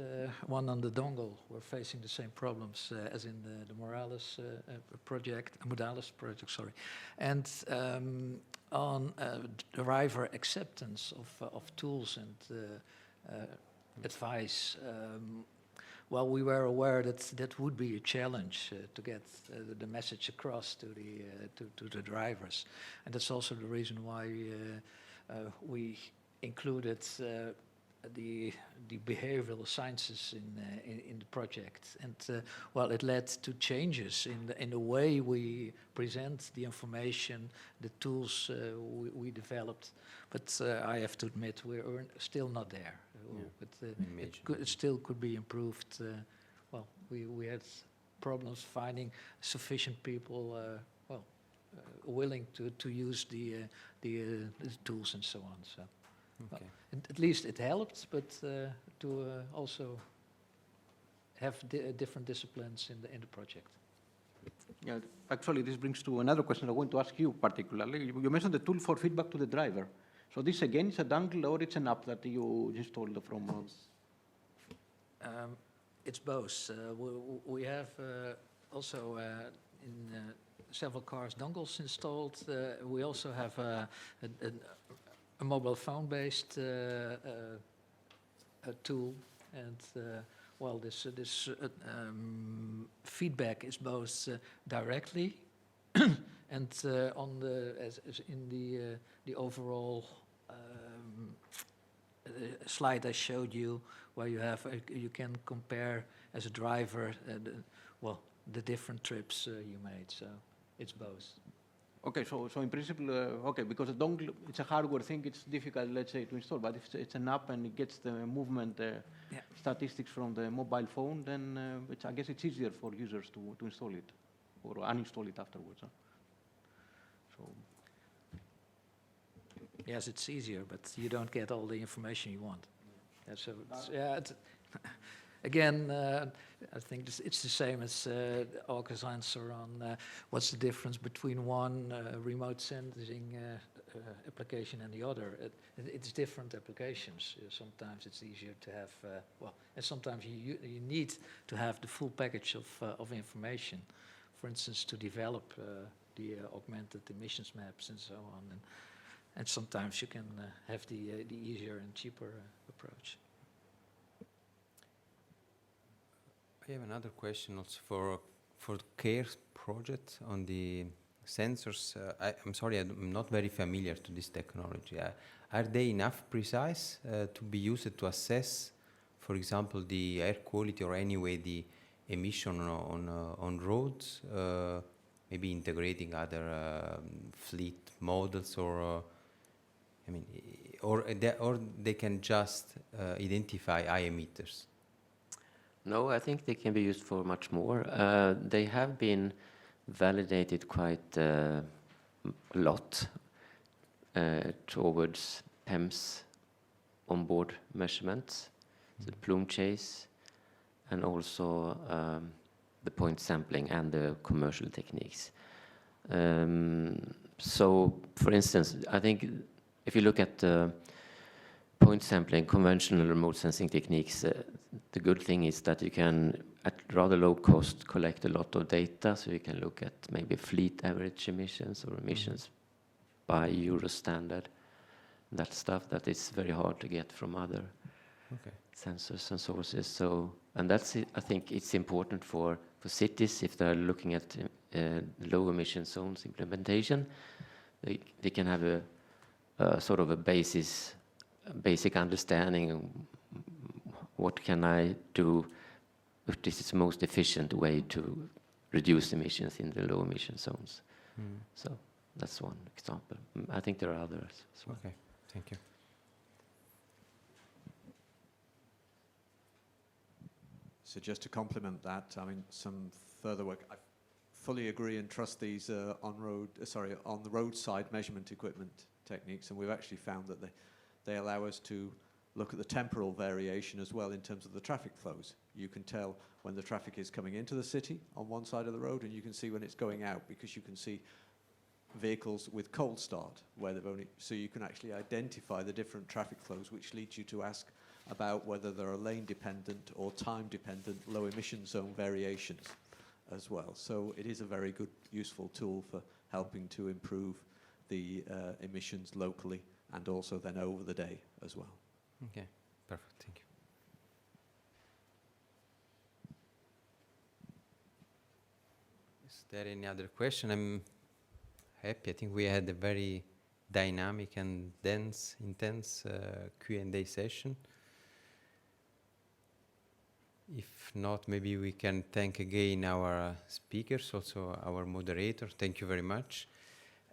Speaker 5: One on the dongle. We're facing the same problems as in the MODALES project, sorry. And on driver acceptance of tools and advice, well, we were aware that would be a challenge to get the message across to the drivers, and that's also the reason why we included the behavioral sciences in the project, and well, it led to changes in the way we present the information, the tools we developed. But I have to admit, we're still not there. But it still could be improved. Well, we had problems finding sufficient people willing to use the tools and so on. So,
Speaker 7: okay.
Speaker 5: well, at least it helped, but to also have different disciplines in the project.
Speaker 1: Yeah, actually, this brings to another question I want to ask you particularly. You mentioned the tool for feedback to the driver. So this again is a dongle or it's an app that you installed from?
Speaker 5: It's both. We have also in several cars dongles installed. We also have a mobile phone-based tool, and well, this feedback is both directly and on the as in the overall slide I showed you, where you have you can compare as a driver the different trips you made. So it's both.
Speaker 1: Okay, so in principle, okay, because the dongle, it's a hardware thing, it's difficult, let's say, to install, but if it's an app and it gets the movement statistics from the mobile phone, then I guess it's easier for users to install it or uninstall it afterwards. Huh? So.
Speaker 5: Yes, it's easier, but you don't get all the information you want. Yeah, so it's, again, I think it's the same as Auke's answer on what's the difference between one remote sensing application and the other. It's different applications. Sometimes it's easier to have, and sometimes you need to have the full package of information, for instance, to develop the augmented emissions maps and so on. And sometimes you can have the easier and cheaper approach.
Speaker 7: I have another question also for the CARE project on the sensors. I'm sorry, I'm not very familiar to this technology. Are they enough precise to be used to assess, for example, the air quality or anyway the emission on roads? Maybe integrating other fleet models, or I mean, or they can just identify eye emitters.
Speaker 3: No, I think they can be used for much more. They have been validated quite a lot towards PEMS onboard measurements, the plume chase, and also the point sampling and the commercial techniques. So, for instance, I think if you look at point sampling, conventional remote sensing techniques, the good thing is that you can, at rather low cost, collect a lot of data, so you can look at maybe fleet average emissions or emissions by Euro standard, that stuff that is very hard to get from other sensors and sources. So, and that's it. I think it's important for cities if they're looking at low emission zones implementation. They can have a sort of a basic understanding of what can I do if this is the most efficient way to reduce emissions in the low emission zones. So that's one example. I think there are others as well.
Speaker 7: Okay, thank you.
Speaker 14: So just to complement that, I mean, some further work. I fully agree and trust these on the roadside measurement equipment techniques, and we've actually found that they allow us to look at the temporal variation as well in terms of the traffic flows. You can tell when the traffic is coming into the city on one side of the road, and you can see when it's going out, because you can see vehicles with cold start, where they've only, so you can actually identify the different traffic flows, which leads you to ask about whether there are lane-dependent or time-dependent low emission zone variations as well. So it is a very good, useful tool for helping to improve the emissions locally and also then over the day as well.
Speaker 7: Okay, perfect, thank you. Is there any other question? I'm happy. I think we had a very dynamic and dense, intense Q&A session. If not, maybe we can thank again our speakers, also our moderator. Thank you very much.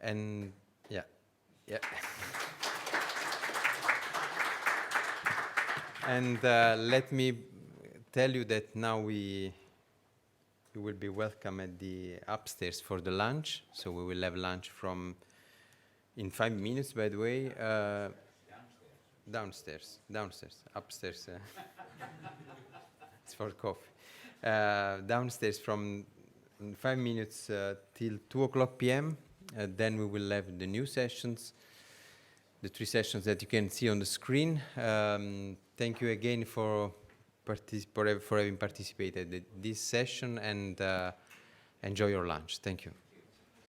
Speaker 7: And yeah. And let me tell you that now you will be welcome at the upstairs for the lunch. So we will have lunch in 5 minutes, by the way. Downstairs. Upstairs. It's for coffee. downstairs from 5 minutes till 2 o'clock p.m. Then we will have the new sessions, the 3 sessions that you can see on the screen. Thank you again for having participated in this session, and enjoy your lunch. Thank you.